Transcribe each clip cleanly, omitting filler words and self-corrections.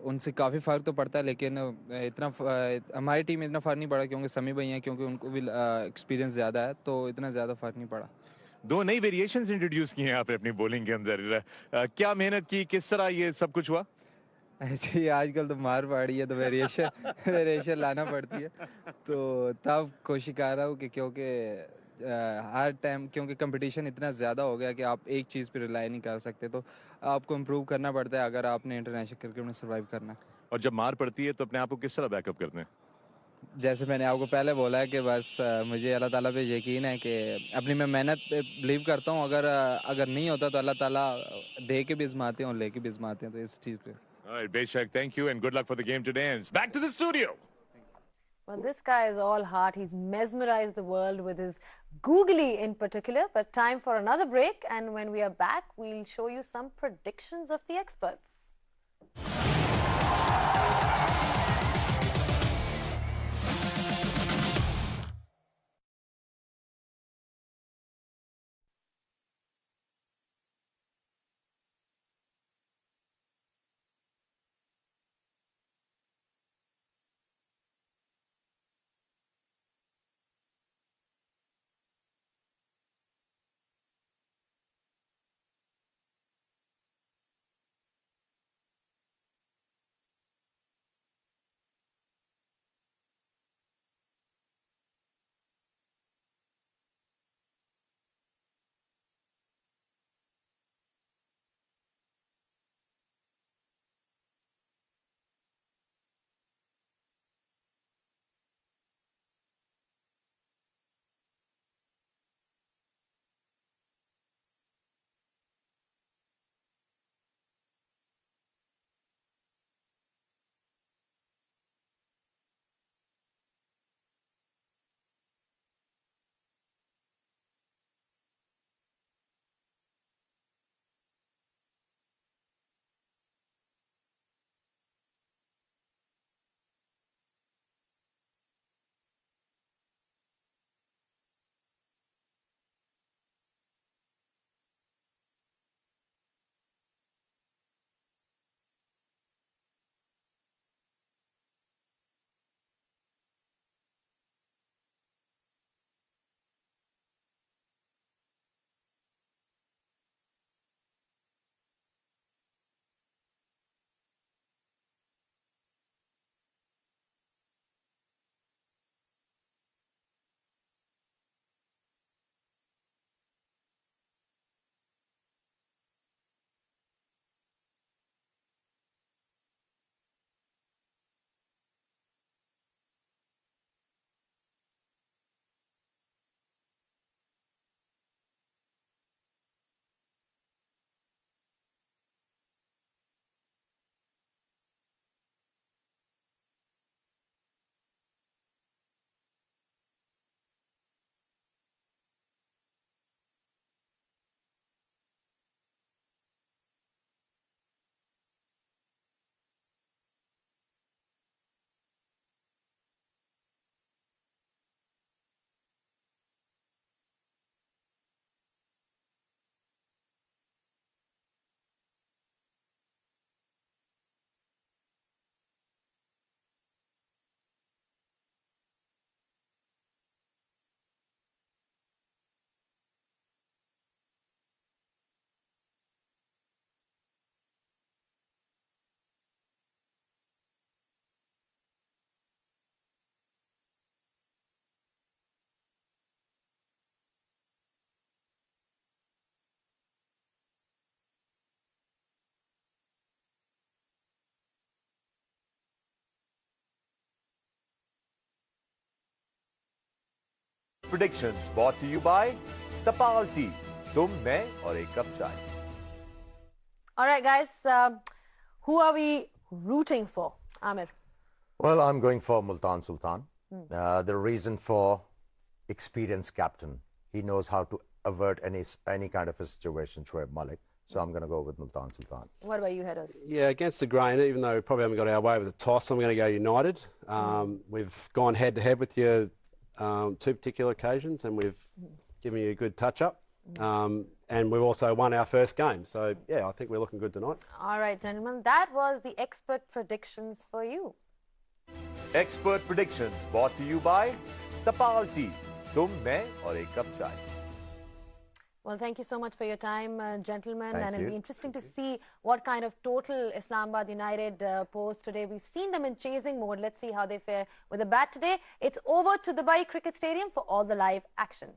उनसे काफ़ी फ़र्क तो पड़ता है, लेकिन हमारी टीम में इतना फ़र्क नहीं पड़ा क्योंकि समी भाई हैं, क्योंकि उनको भी एक्सपीरियंस ज़्यादा है, तो इतना ज़्यादा फ़र्क नहीं पड़ा। दो नई वेरिएशंस इंट्रोड्यूस किए हैं आपने अपनी बॉलिंग के अंदर। क्या मेहनत की, किस तरह ये सब कुछ हुआ? जी, आजकल तो मार पड़ी है तो वेरिएशन वेरिएशन लाना पड़ती है, तो तब कोशिश कर रहा हूँ कि क्योंकि हर टाइम क्योंकि कंपटीशन इतना ज़्यादा हो गया कि आप एक चीज़ पे रिलाई नहीं कर सकते, तो आपको इम्प्रूव करना पड़ता है अगर आपने इंटरनेशनल क्रिकेट में सर्वाइव करना है। और जब मार पड़ती है तो अपने आप को किस तरह बैकअप करते हैं? जैसे मैंने आपको पहले बोला है कि बस मुझे अल्लाह ताला पे यकीन है कि अपनी मैं मेहनत पे बिलीव करता हूँ, अगर नहीं होता तो अल्लाह ताला दे के भी आजमाते हैं और लेके भी आजमाते हैं, तो इस चीज़ पे। All right, Beshak, thank you and good luck for the game today. And it's back to the studio. Well, this guy is all heart. He's mesmerized the world with his googly in particular. But time for another break. And when we are back, we'll show you some predictions of the experts. Predictions brought to you by Tapal Tea. तुम, मैं और एक cup चाय. All right, guys. Who are we rooting for? Amir. Well, I'm going for Multan Sultan. The reason for experienced captain. He knows how to avert any kind of a situation, Shoaib Malik. So I'm going to go with Multan Sultan. What about you, Headers? Yeah, against the grain, even though we probably haven't got our way with the toss, I'm going to go United. We've gone head-to-head with you two particular occasions, and we've given you a good touch-up. and we've also won our first game. So, yeah, I think we're looking good tonight. All right, gentlemen, that was the expert predictions for you. Expert predictions brought to you by the Party. तुम, मैं और एक cup चाय. Well, thank you so much for your time, gentlemen. Thank and it'll you. be interesting to see what kind of total Islamabad United pose today. We've seen them in chasing mode. Let's see how they fare with the bat today. It's over to Dubai Cricket Stadium for all the live action.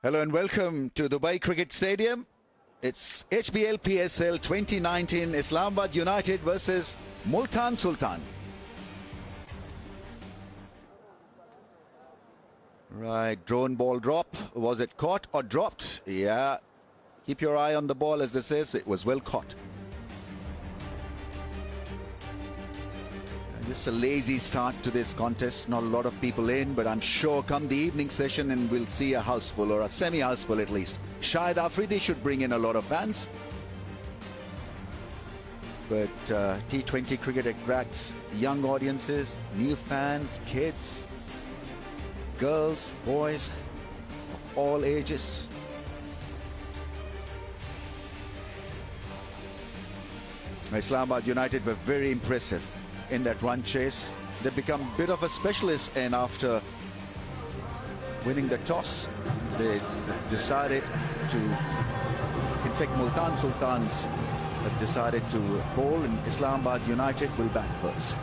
Hello and welcome to Dubai Cricket Stadium. It's HBL PSL 2019 Islamabad United versus Multan Sultan. Right, drone ball drop. Was it caught or dropped? Yeah. Keep your eye on the ball, as this is. It was well caught. Just a lazy start to this contest. Not a lot of people in, but I'm sure come the evening session and we'll see a house full, or a semi-house full at least. Shahid Afridi should bring in a lot of fans. But T20 cricket attracts young audiences, new fans, kids, girls, boys of all ages. Islamabad United were very impressive in that run chase. They've become a bit of a specialist, and after winning the toss, they decided to effect, Multan Sultans have decided to bowl, and Islamabad United will bat first.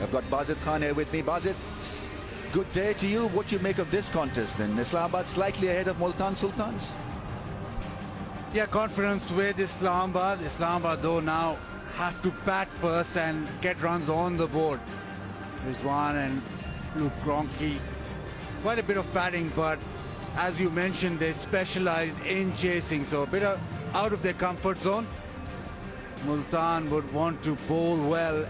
I've got Bazid Khan here with me. Bazid, good day to you. What do you make of this contest then? Islamabad slightly ahead of Multan Sultans? Yeah, confidence with Islamabad. Islamabad though now have to bat first and get runs on the board. Rizwan and Luke Ronke, quite a bit of batting, but as you mentioned, they specialize in chasing, so a bit out of their comfort zone. Multan would want to bowl well,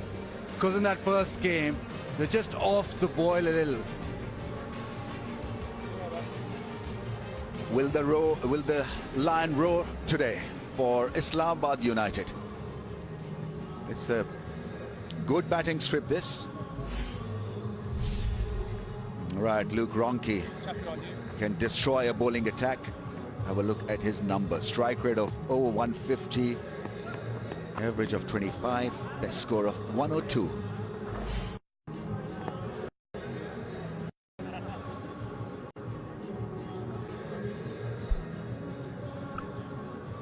because in that first game, they're just off the boil a little. Will the lion roar today for Islamabad United? It's a good batting strip, this. Right, Luke Ronke can destroy a bowling attack. Have a look at his numbers. Strike rate of over 150, average of 25, best score of 102.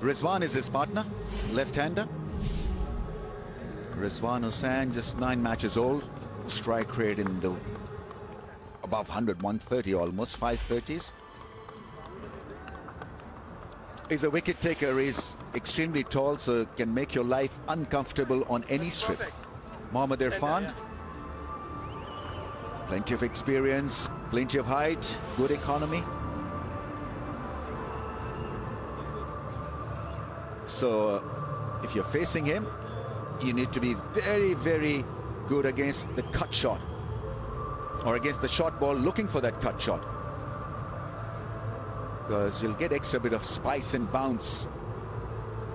Rizwan is his partner, left-hander. Rizwan Hussain, just 9 matches old. Strike rate in the above 100, 130 almost, 530s. He's a wicket taker. He's extremely tall, so can make your life uncomfortable on any strip. Mohammad Irfan, plenty of experience, plenty of height, good economy. So if you're facing him, you need to be very, very good against the cut shot, or against the short ball looking for that cut shot, because you'll get extra bit of spice and bounce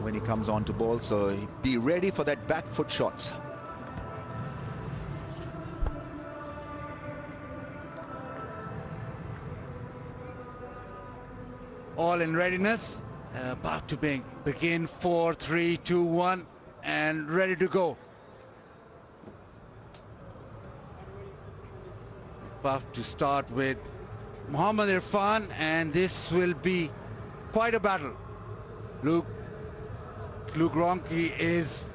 when he comes on to bowl. So be ready for that back foot shots. All in readiness, about to begin 4, 3, 2, 1, and ready to go. About to start with Mohammad Irfan, and this will be quite a battle. Luke Ronke is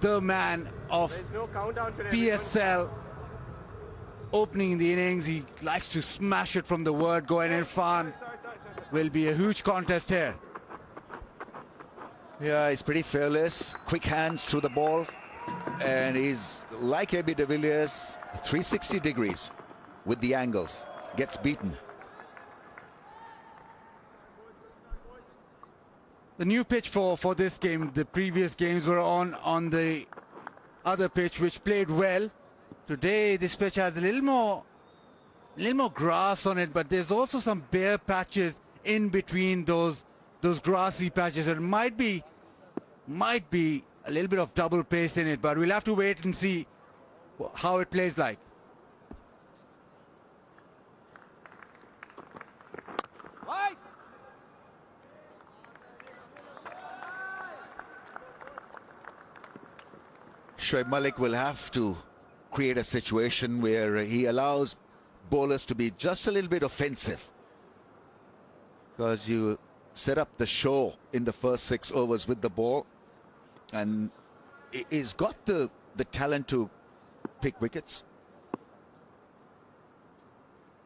the man of PSL. Opening the innings, he likes to smash it from the word go, and Irfan will be a huge contest here. Yeah, he's pretty fearless, quick hands through the ball, and he's like AB de Villiers, 360 degrees with the angles, gets beaten. The new pitch for this game, the previous games were on the other pitch, which played well. Today this pitch has a little more grass on it, but there's also some bare patches in between those grassy patches. It might be a little bit of double pace in it, but we'll have to wait and see how it plays like. Shoaib Malik will have to create a situation where he allows bowlers to be just a little bit offensive, because you set up the show in the first 6 overs with the ball, and he's got the talent to pick wickets.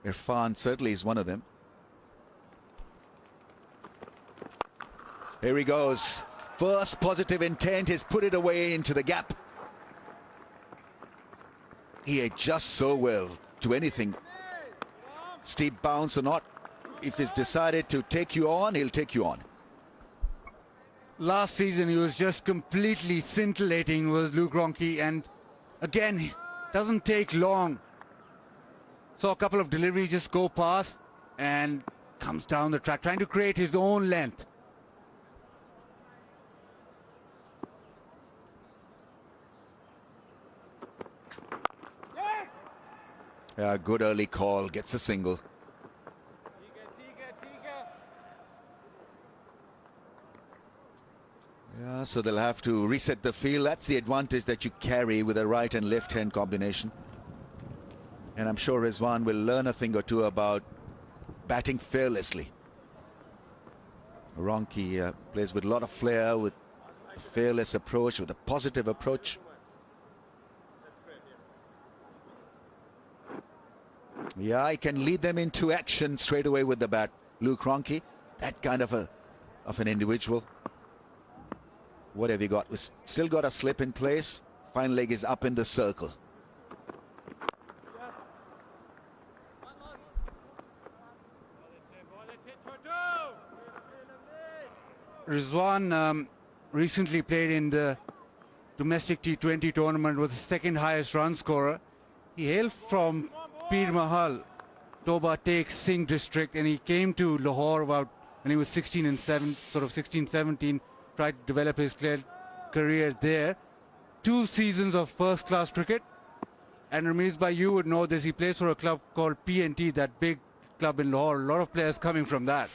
Irfan certainly is one of them. Here he goes. First positive intent, he's put it away into the gap. He adjusts so well to anything, steep bounce or not. If he's decided to take you on, he'll take you on. Last season he was just completely scintillating, was Luke Ronke, and again, doesn't take long. Saw a couple of deliveries just go past and comes down the track, trying to create his own length. Yeah, good early call, gets a single. Yeah, so they'll have to reset the field. That's the advantage that you carry with a right and left hand combination. And I'm sure Rizwan will learn a thing or two about batting fearlessly. Ronki plays with a lot of flair, with a fearless approach, with a positive approach. Yeah, he can lead them into action straight away with the bat. Luke Ronki, that kind of an individual. What have you got? We've still got a slip in place. Final leg is up in the circle. Rizwan recently played in the domestic T20 tournament, was the second highest run scorer. He hailed from Pir Mahal, Toba Tek Singh district, and he came to Lahore about when he was 16 and 17, tried to develop his career there. 2 seasons of first-class cricket, and Ramesh bhai, you would know this, he plays for a club called PNT, that big club in Lahore. A lot of players coming from that.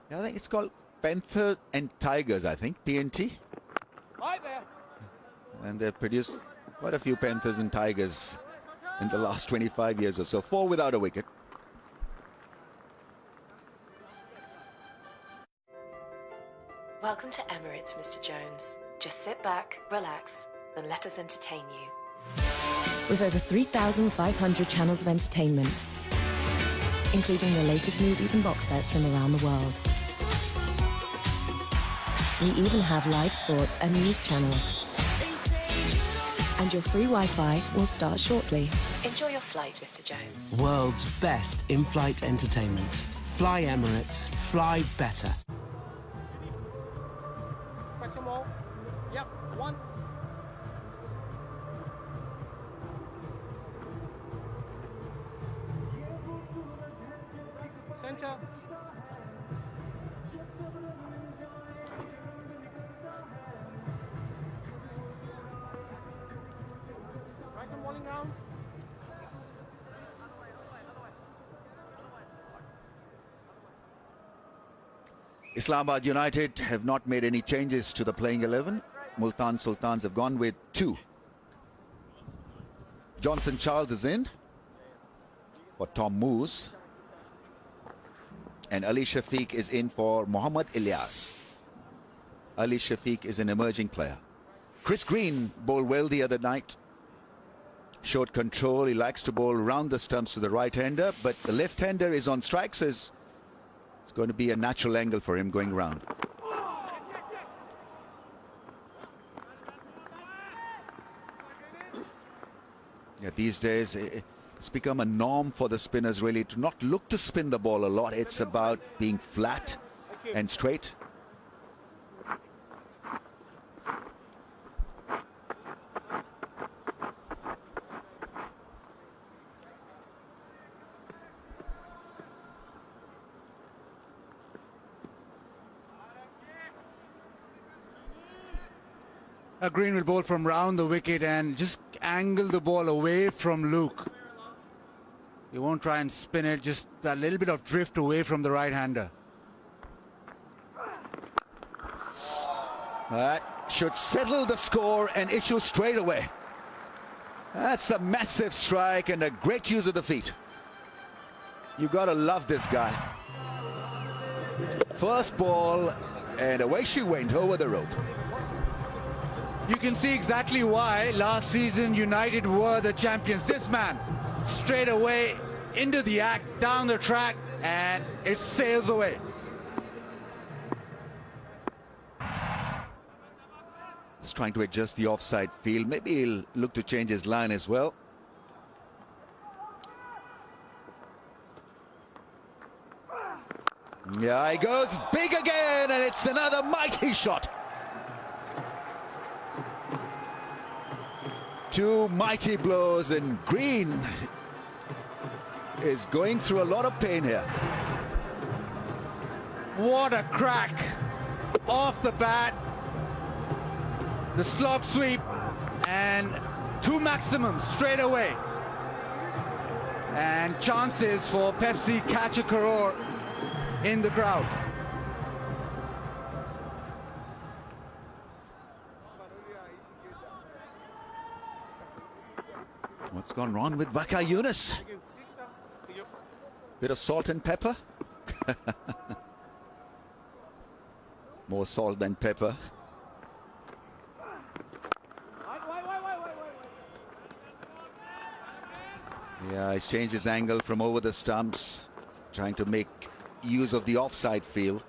Yeah, I think it's called Panther and Tigers, I think, PNT. Right there. And they've produced quite a few Panthers and Tigers in the last 25 years or so. 4 without a wicket. Welcome to Emirates, Mr. Jones. Just sit back, relax, then let us entertain you. With over 3,500 channels of entertainment, including the latest movies and box sets from around the world. We even have live sports and news channels. And your free Wi-Fi will start shortly. Enjoy your flight, Mr. Jones. World's best in-flight entertainment. Fly Emirates. Fly better. Yep, 1. Center. Right and rolling round. Islamabad United have not made any changes to the playing 11. Multan Sultans have gone with 2. Johnson Charles is in for Tom Moose. And Ali Shafiq is in for Mohammad Ilyas. Ali Shafiq is an emerging player. Chris Green bowled well the other night. Showed control. He likes to bowl round the stumps to the right-hander, but the left-hander is on strike, so it's going to be a natural angle for him going round. Yeah, these days it's become a norm for the spinners really to not look to spin the ball a lot. It's about being flat and straight. Green will bowl from round the wicket and just angle the ball away from Luke. He won't try and spin it, just a little bit of drift away from the right-hander. That should settle the score and issue straight away. That's a massive strike and a great use of the feet. You gotta love this guy. First ball, and away she went over the rope. You can see exactly why last season United were the champions. This man, straight away into the act, down the track, and it sails away. He's trying to adjust the offside field. Maybe he'll look to change his line as well. Yeah, he goes big again, and it's another mighty shot. 2 mighty blows, and Green is going through a lot of pain here. What a crack off the bat. The slog sweep and 2 maximums straight away. And chances for Pepsi catch a crore in the crowd. What's gone wrong with Waka Yunus? Bit of salt and pepper. More salt than pepper. Yeah, he's changed his angle from over the stumps, trying to make use of the offside field.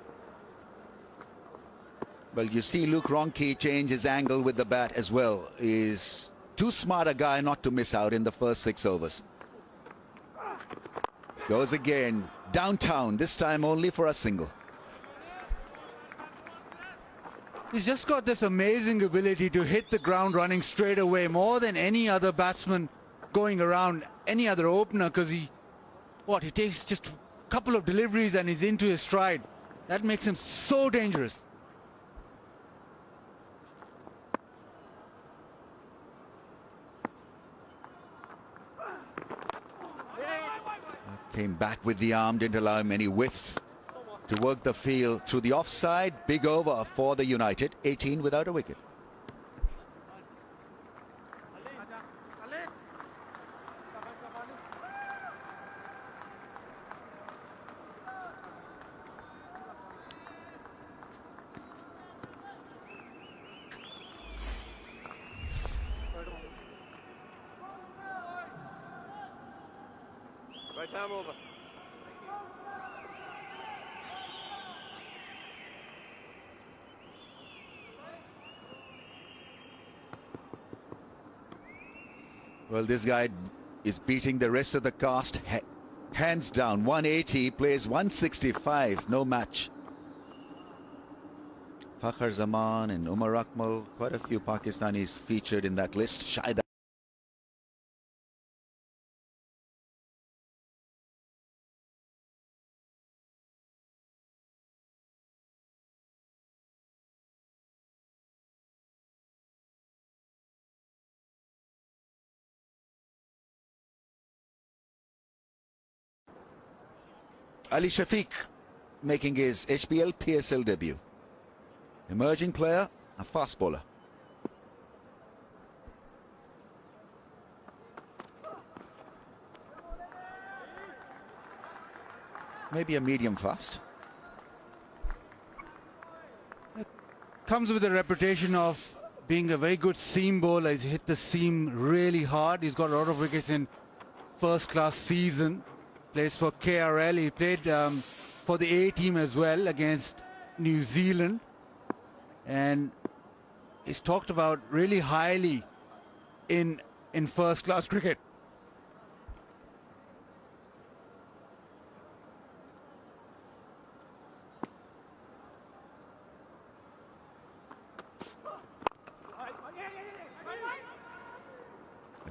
Well, you see Luke Ronchi change his angle with the bat as well. He's too smart a guy not to miss out in the first 6 overs. Goes again, downtown, this time only for a single. He's just got this amazing ability to hit the ground running straight away, more than any other batsman going around, any other opener, because he takes just a couple of deliveries and he's into his stride. That makes him so dangerous. Came back with the arm, didn't allow him any width to work the field through the offside. Big over for the United, 18 without a wicket. Right arm over. Well, this guy is beating the rest of the cast hands down. 180, plays 165, no match. Fakhar Zaman and Umar Akmal, quite a few Pakistanis featured in that list. Shahid Ali Shafiq making his HPL PSL debut. Emerging player, a fast bowler. Maybe a medium fast. Comes with a reputation of being a very good seam bowler. He's hit the seam really hard. He's got a lot of wickets in first class season. Plays for KRL. He played for the A team as well against New Zealand, and he's talked about really highly in first class cricket.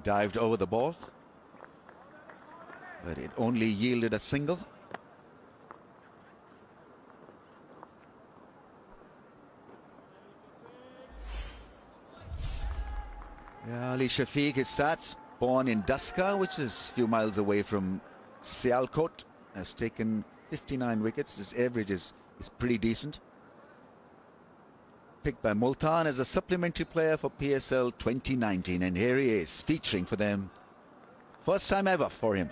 Dived over the ball, but it only yielded a single. Yeah, Ali Shafiq, his stats, born in Daska, which is a few miles away from Sialkot, has taken 59 wickets. His average is pretty decent. Picked by Multan as a supplementary player for PSL 2019, and here he is featuring for them. First time ever for him.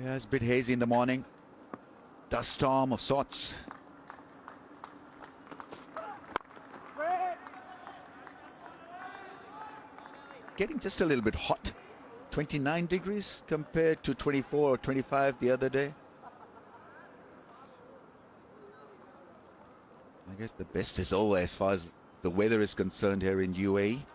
Yeah, it's a bit hazy in the morning. Dust storm of sorts. Getting just a little bit hot. 29 degrees compared to 24 or 25 the other day. I guess the best is over as far as the weather is concerned here in UAE.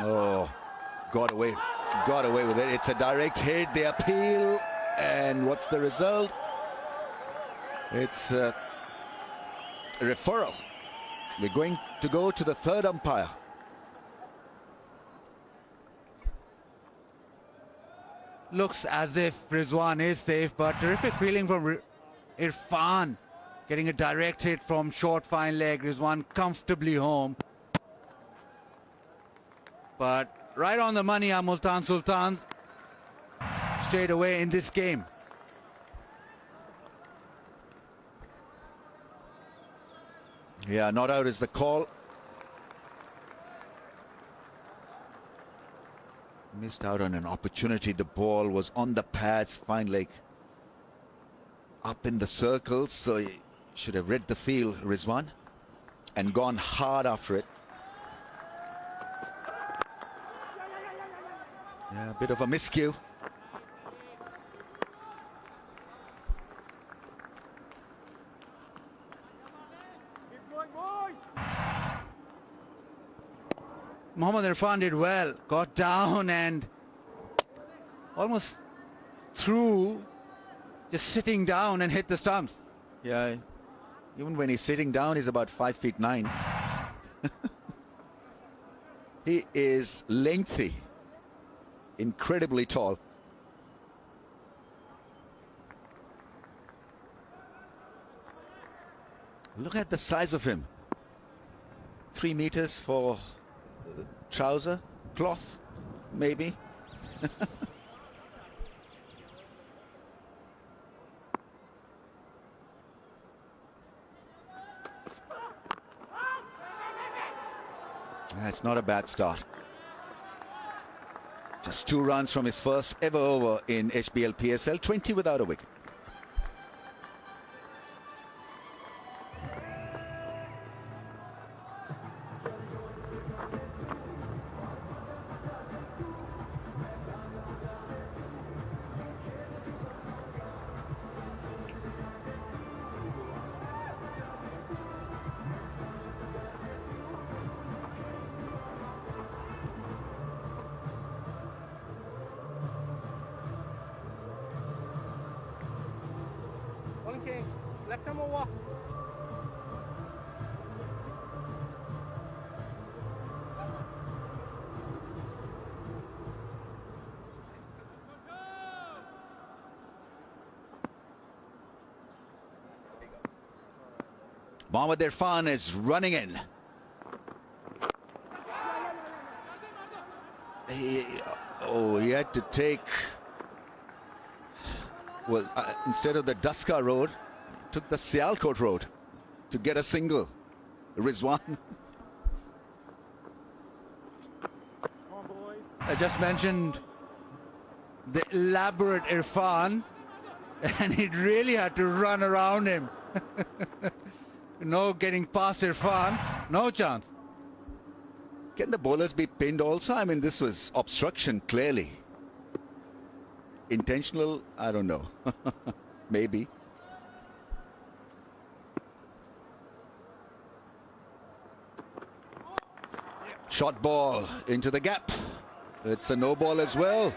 Oh, got away with it. It's a direct hit, the appeal, and what's the result? It's a referral. We're going to go to the third umpire. Looks as if Rizwan is safe, but terrific feeling from Irfan Getting a direct hit from short fine leg. Rizwan comfortably home. But right on the money are Multan Sultans straight away in this game. Yeah, not out is the call. Missed out on an opportunity. The ball was on the pads, fine leg up in the circles, so he should have read the field, Rizwan, and gone hard after it. Yeah, a bit of a miscue. Mohammad Irfan did well, got down and almost through, just sitting down and hit the stumps. Yeah, even when he's sitting down, he's about 5'9". He is lengthy, incredibly tall. Look at the size of him. 3 meters for trouser, cloth, maybe. That's not a bad start. Just 2 runs from his first ever over in HBL PSL, 20 without a wicket. Bowling change. Left arm over. Mohammad Irfan is running in. He had to take, well, instead of the Daska road, took the Sialkot road to get a single. Rizwan. I just mentioned the elaborate Irfan, and he really had to run around him. No getting past Irfan, no chance. Can the bowlers be pinned also? I mean, this was obstruction, clearly. Intentional? I don't know. Maybe. Short ball into the gap. It's a no ball as well.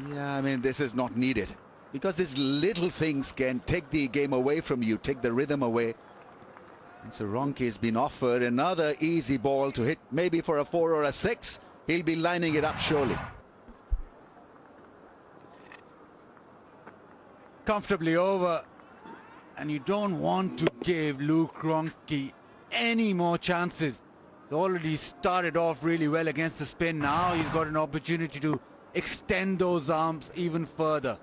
Yeah, I mean, this is not needed, because these little things can take the game away from you, take the rhythm away. And so Ronke has been offered another easy ball to hit, maybe for a 4 or a 6. He'll be lining it up surely. Comfortably over, and you don't want to give Luke Ronke any more chances. He's already started off really well against the spin. Now he's got an opportunity to extend those arms even further.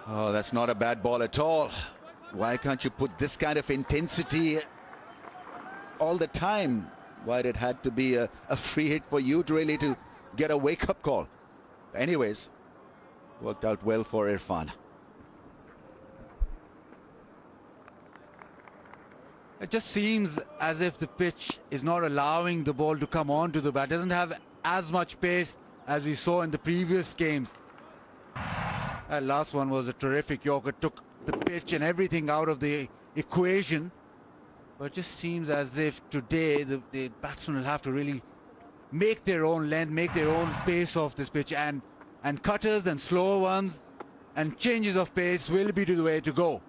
Oh, that's not a bad ball at all. Why can't you put this kind of intensity all the time? Why did it had to be a free hit for you to really to get a wake-up call? Anyways, worked out well for Irfan. It just seems as if the pitch is not allowing the ball to come on to the bat. It doesn't have as much pace as we saw in the previous games. That last one was a terrific Yorker, took the pitch and everything out of the equation. But it just seems as if today the batsmen will have to really make their own length, make their own pace off this pitch, and cutters and slower ones and changes of pace will be the way to go.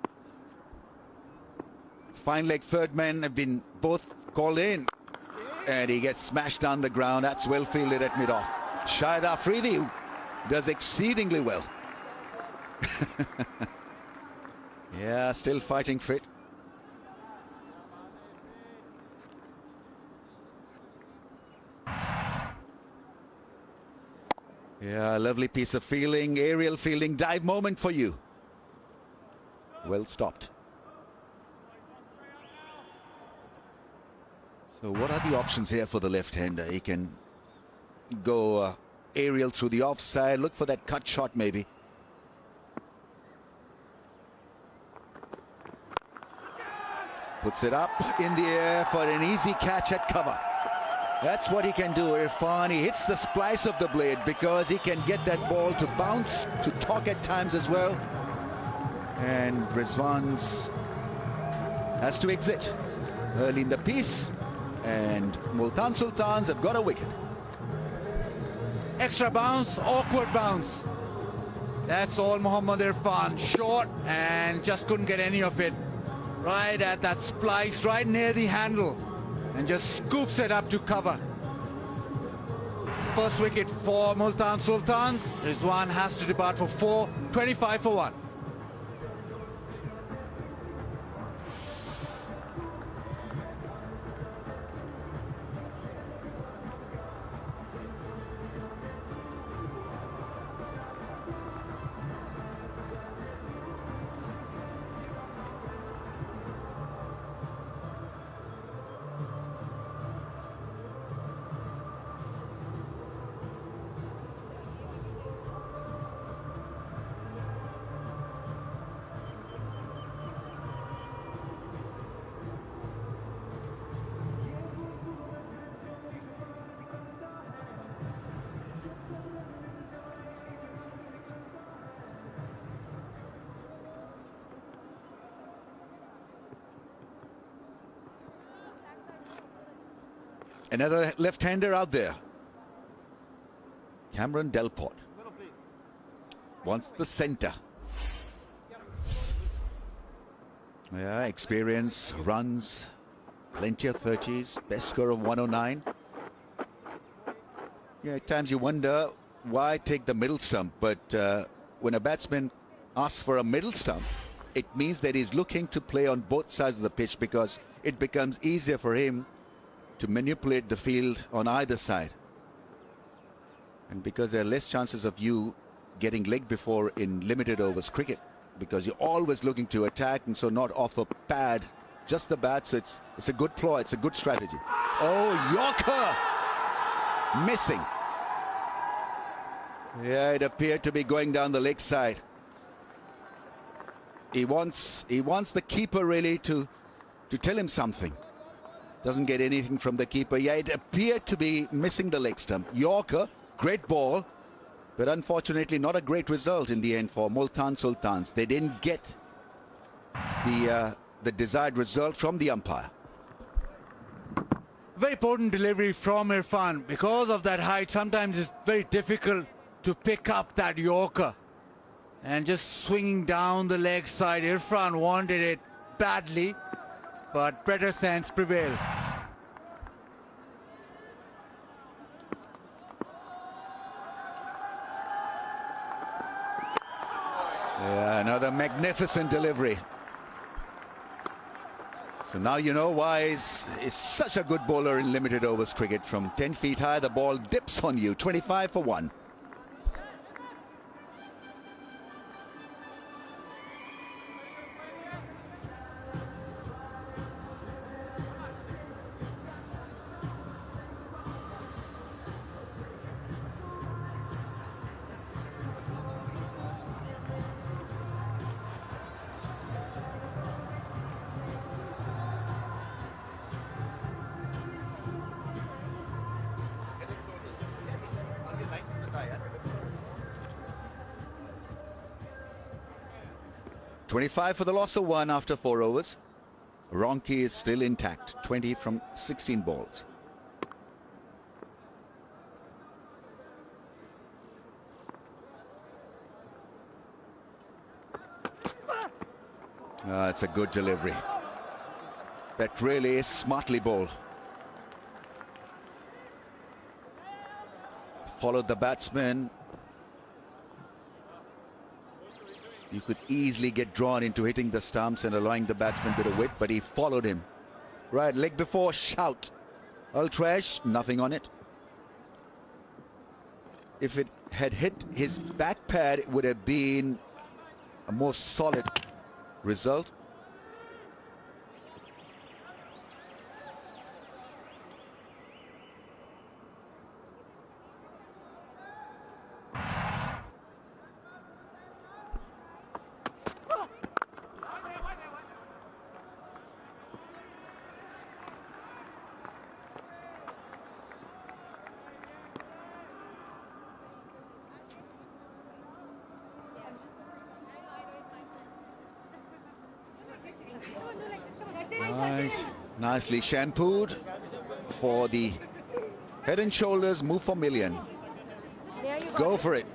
Fine leg third men have been both called in. And he gets smashed down the ground. That's well fielded at mid-off. Shahid Afridi does exceedingly well. Yeah, still fighting fit. Yeah, lovely piece of fielding, aerial fielding, dive moment for you. Well stopped. So what are the options here for the left-hander? He can go aerial through the offside, look for that cut shot maybe. Puts it up in the air for an easy catch at cover. That's what he can do, Irfan. He hits the splice of the blade because he can get that ball to bounce, to talk at times as well. And Rizwan's has to exit early in the piece. And Multan Sultans have got a wicket. Extra bounce, awkward bounce. That's all Mohammad Irfan. Short and just couldn't get any of it. Right at that splice, right near the handle. And just scoops it up to cover. First wicket for Multan Sultan. Rizwan has to depart for 4, 25 for 1. Another left-hander out there. Cameron Delport wants the centre. Yeah, experience, runs, plenty of 30s, best score of 109. Yeah, at times you wonder why take the middle stump, but when a batsman asks for a middle stump, it means that he's looking to play on both sides of the pitch because it becomes easier for him to manipulate the field on either side. And because there are less chances of you getting leg before in limited overs cricket, because you're always looking to attack and so not offer pad, just the bat. So it's a good ploy, it's a good strategy. Oh, Yorker missing. Yeah, it appeared to be going down the leg side. He wants the keeper really to tell him something. Doesn't get anything from the keeper. Yeah, it appeared to be missing the leg stump. Yorker, great ball, but unfortunately not a great result in the end for Multan Sultans. They didn't get the desired result from the umpire. Very potent delivery from Irfan. Because of that height, sometimes it's very difficult to pick up that Yorker. And just swinging down the leg side. Irfan wanted it badly, but better sense prevailed. Yeah, another magnificent delivery. So now you know why he's such a good bowler in limited overs cricket. From 10 feet high, the ball dips on you. 25 for 1. .25 for the loss of 1 after 4 overs. Ronke is still intact, 20 from 16 balls. It's a good delivery. That really is smartly bowled. followed the batsman. You could easily get drawn into hitting the stumps and allowing the batsman a bit of width, but he followed him. Right, leg before, shout. Ultrash, nothing on it. If it had hit his back pad, it would have been a more solid result. Right, nicely shampooed for the Head and Shoulders move for million. Go for it.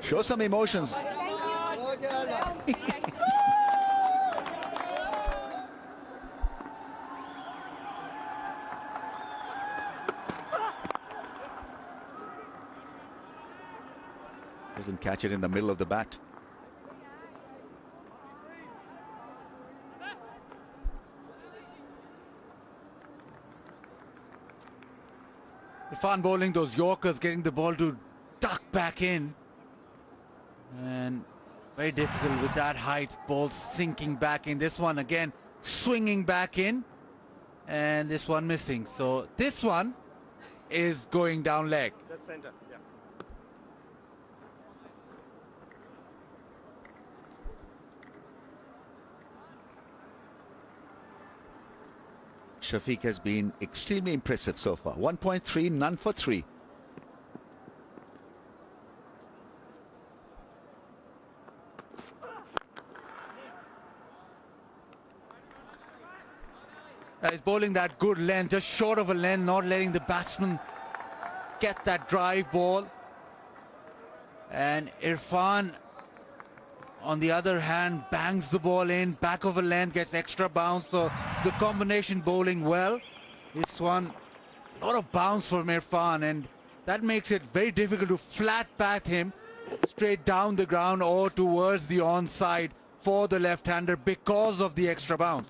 Show some emotions. Doesn't catch it in the middle of the bat. Irfan bowling those Yorkers, getting the ball to duck back in. And very difficult with that height, ball sinking back in. This one again, swinging back in. And this one missing. So this one is going down leg. That's center, yeah. Shafiq has been extremely impressive so far. 1.3, none for 3. He's bowling that good length, just short of a length, not letting the batsman get that drive ball. And Irfan, on the other hand, bangs the ball in, back of a length, gets extra bounce. So the combination bowling well. This one, a lot of bounce from Irfan, and that makes it very difficult to flat bat him straight down the ground or towards the onside for the left-hander because of the extra bounce.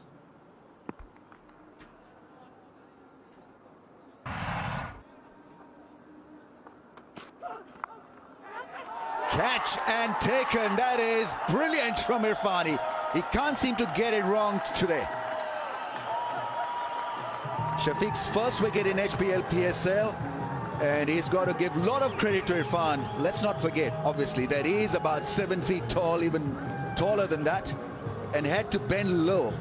Catch and taken. That is brilliant from Irfani. He can't seem to get it wrong today. Shafiq's first wicket in HPL PSL, and he's got to give a lot of credit to Irfan. Let's not forget, obviously, that he is about 7 feet tall, even taller than that, and had to bend low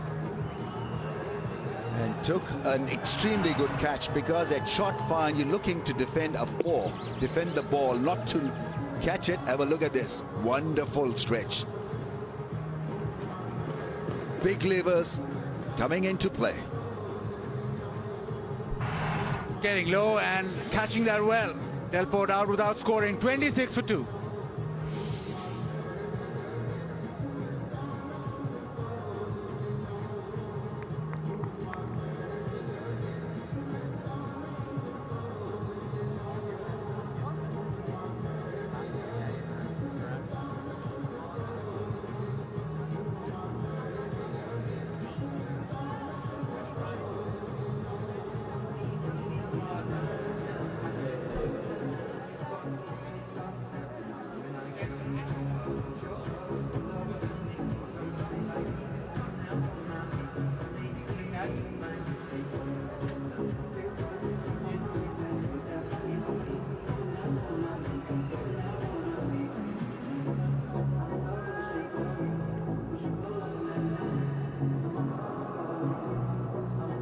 and took an extremely good catch, because at shot fine, you're looking to defend a ball, defend the ball, not to catch it. Have a look at this wonderful stretch. Big levers coming into play. Getting low and catching that well. Delport out without scoring. 26 for 2.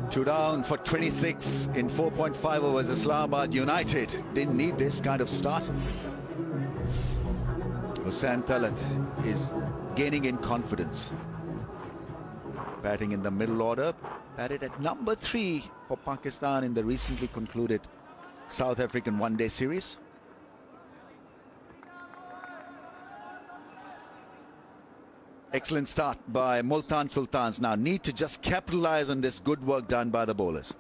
Two down for 26 in 4.5 overs. Islamabad United didn't need this kind of start. Hussain Talat is gaining in confidence. Batting in the middle order, batted at number 3 for Pakistan in the recently concluded South African one-day series. Excellent start by Multan Sultans. Now need to just capitalize on this good work done by the bowlers.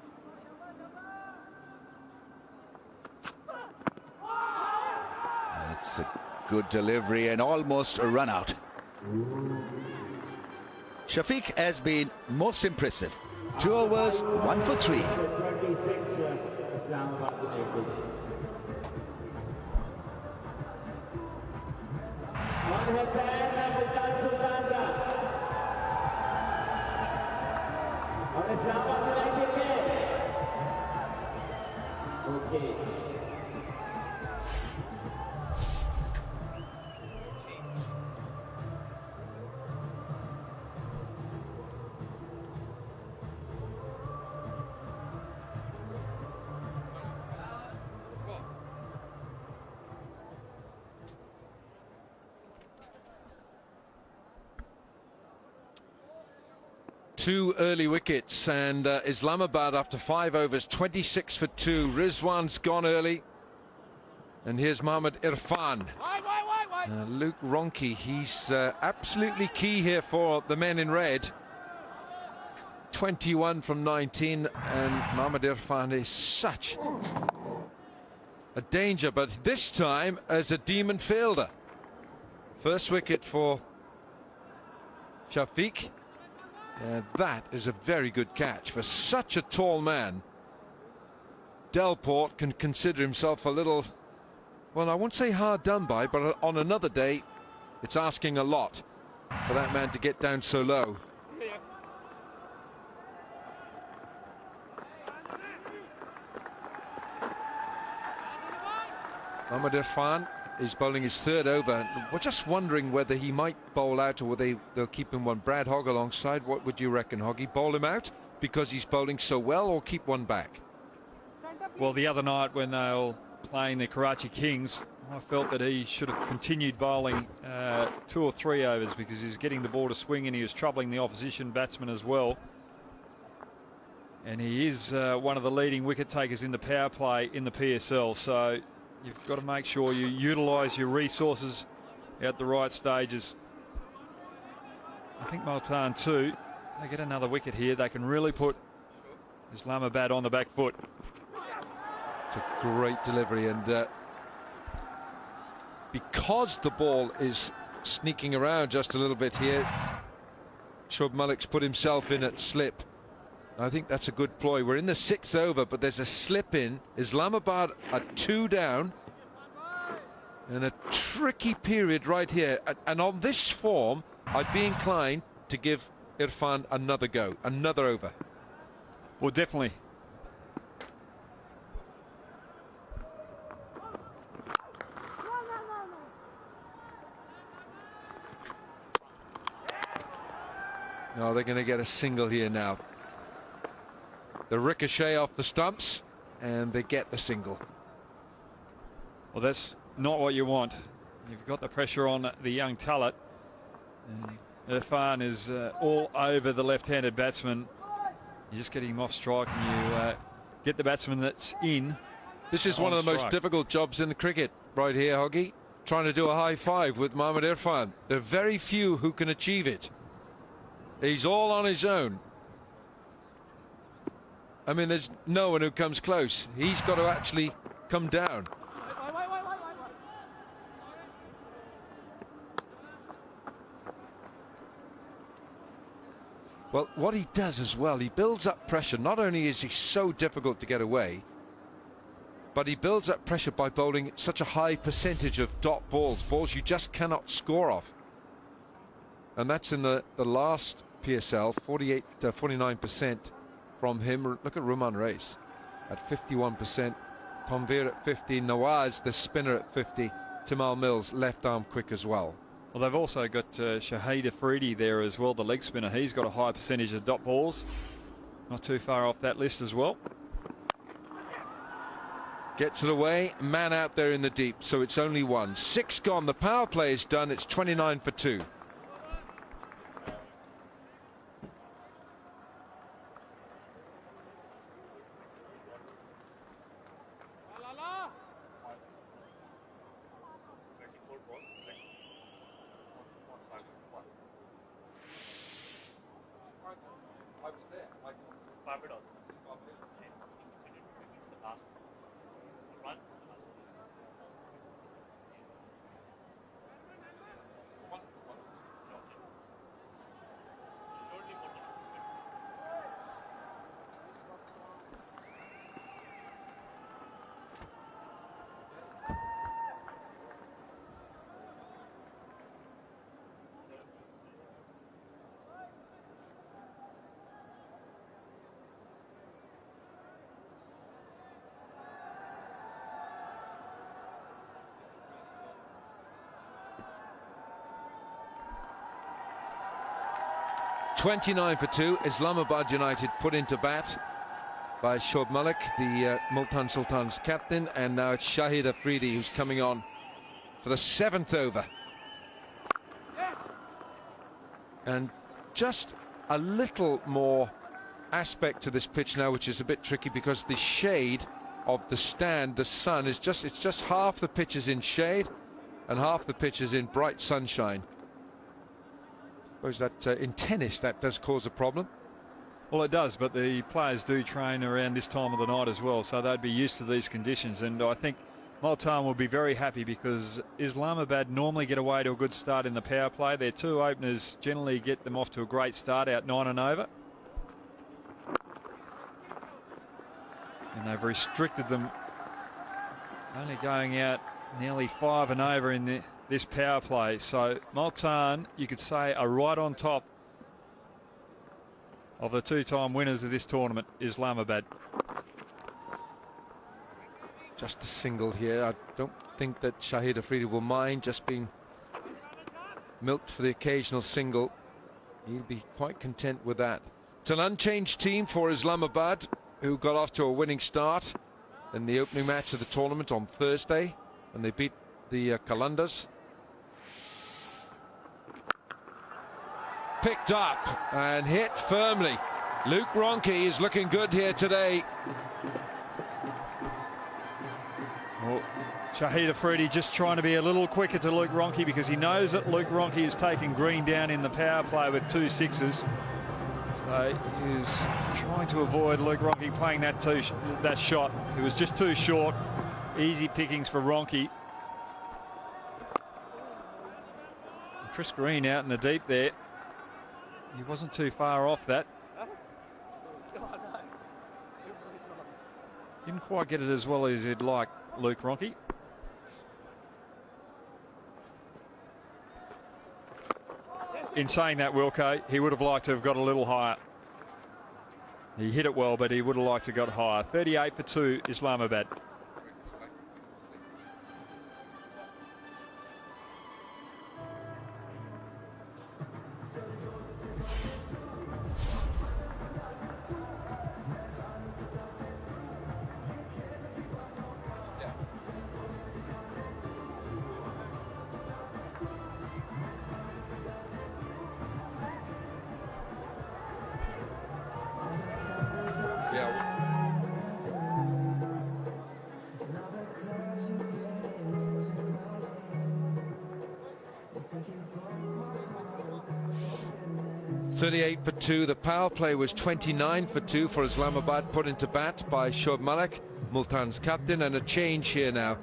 good delivery and almost a run out. Shafiq has been most impressive. 2 overs, 1 for 3. Two early wickets, and Islamabad after 5 overs, 26 for 2. Rizwan's gone early, and here's Mohammad Irfan. Luke Ronchi, he's absolutely key here for the men in red. 21 from 19, and Mohammad Irfan is such a danger, but this time as a demon fielder. First wicket for Shafiq. And that is a very good catch for such a tall man. Delport can consider himself a little, well, I won't say hard done by, but on another day, it's asking a lot for that man to get down so low. Mohammad Irfan is bowling his 3rd over. We're just wondering whether he might bowl out or whether they'll keep him one. Brad Hogg alongside. What would you reckon, Hoggy? Bowl him out because he's bowling so well, or keep one back? Well, the other night when they were playing the Karachi Kings, I felt that he should have continued bowling 2 or 3 overs because he's getting the ball to swing and he was troubling the opposition batsman as well. And he is one of the leading wicket takers in the power play in the PSL. So you've got to make sure you utilise your resources at the right stages. I think Multan too, they get another wicket here, they can really put Islamabad on the back foot. It's a great delivery, and because the ball is sneaking around just a little bit here, Shoaib Malik's put himself in at slip. I think that's a good ploy. We're in the 6th over, but there's a slip in. Islamabad are 2 down. And a tricky period right here. And on this form, I'd be inclined to give Irfan another go, another over. Well, definitely. No, they're going to get a single here now. The ricochet off the stumps, and they get the single. Well, that's not what you want. You've got the pressure on the young talent. And Irfan is all over the left-handed batsman. You just get him off strike and you get the batsman that's in. This is one of the most difficult jobs in the cricket right here, Hoggy. Trying to do a high five with Mohammad Irfan. There are very few who can achieve it. He's all on his own. I mean, there's no one who comes close. He's got to actually come down. Well, what he does as well, he builds up pressure. Not only is he so difficult to get away, but he builds up pressure by bowling such a high percentage of dot balls, balls you just cannot score off. And that's in the last PSL, 49% from him. Look at Ruman Reis at 51%, Tanvir at 50, Nawaz, the spinner, at 50, Timal Mills, left arm quick as well. Well, they've also got Shahid Afridi there as well, the leg spinner. He's got a high percentage of dot balls. Not too far off that list as well. Gets it away, man out there in the deep, so it's only 1. 6 gone, the power play is done, it's 29 for 2. 29 for 2. Islamabad United put into bat by Shoaib Malik, the Multan Sultan's captain, and now it's Shahid Afridi who's coming on for the 7th over. And just a little more aspect to this pitch now, which is a bit tricky because the shade of the stand, the sun, is just half the pitch is in shade and half the pitch is in bright sunshine. I suppose that in tennis that does cause a problem. Well, it does, but the players do train around this time of the night as well, so they'd be used to these conditions. And I think Multan will be very happy because Islamabad normally get away to a good start in the power play. Their two openers generally get them off to a great start out 9 and over. And they've restricted them, only going out nearly 5 and over in this power play. So Multan, you could say, are right on top of the two-time winners of this tournament, Islamabad. Just a single here. I don't think that Shahid Afridi will mind just being milked for the occasional single. He'll be quite content with that. It's an unchanged team for Islamabad, who got off to a winning start in the opening match of the tournament on Thursday, and they beat the Qalandars. Picked up and hit firmly. Luke Ronchi is looking good here today. Well, Shahid Afridi just trying to be a little quicker to Luke Ronchi because he knows that Luke Ronchi is taking green down in the power play with 2 sixes. So he's trying to avoid Luke Ronchi playing that shot. It was just too short. Easy pickings for Ronchi. Chris Green out in the deep there. He wasn't too far off that. Didn't quite get it as well as he'd like, Luke Ronchi. In saying that, Wilco, he would have liked to have got a little higher. He hit it well, but he would have liked to have got higher. 38 for 2, Islamabad. Yeah. 38 for 2. The power play was 29 for 2 for Islamabad, put into bat by Shoaib Malik, Multan's captain, and a change here now.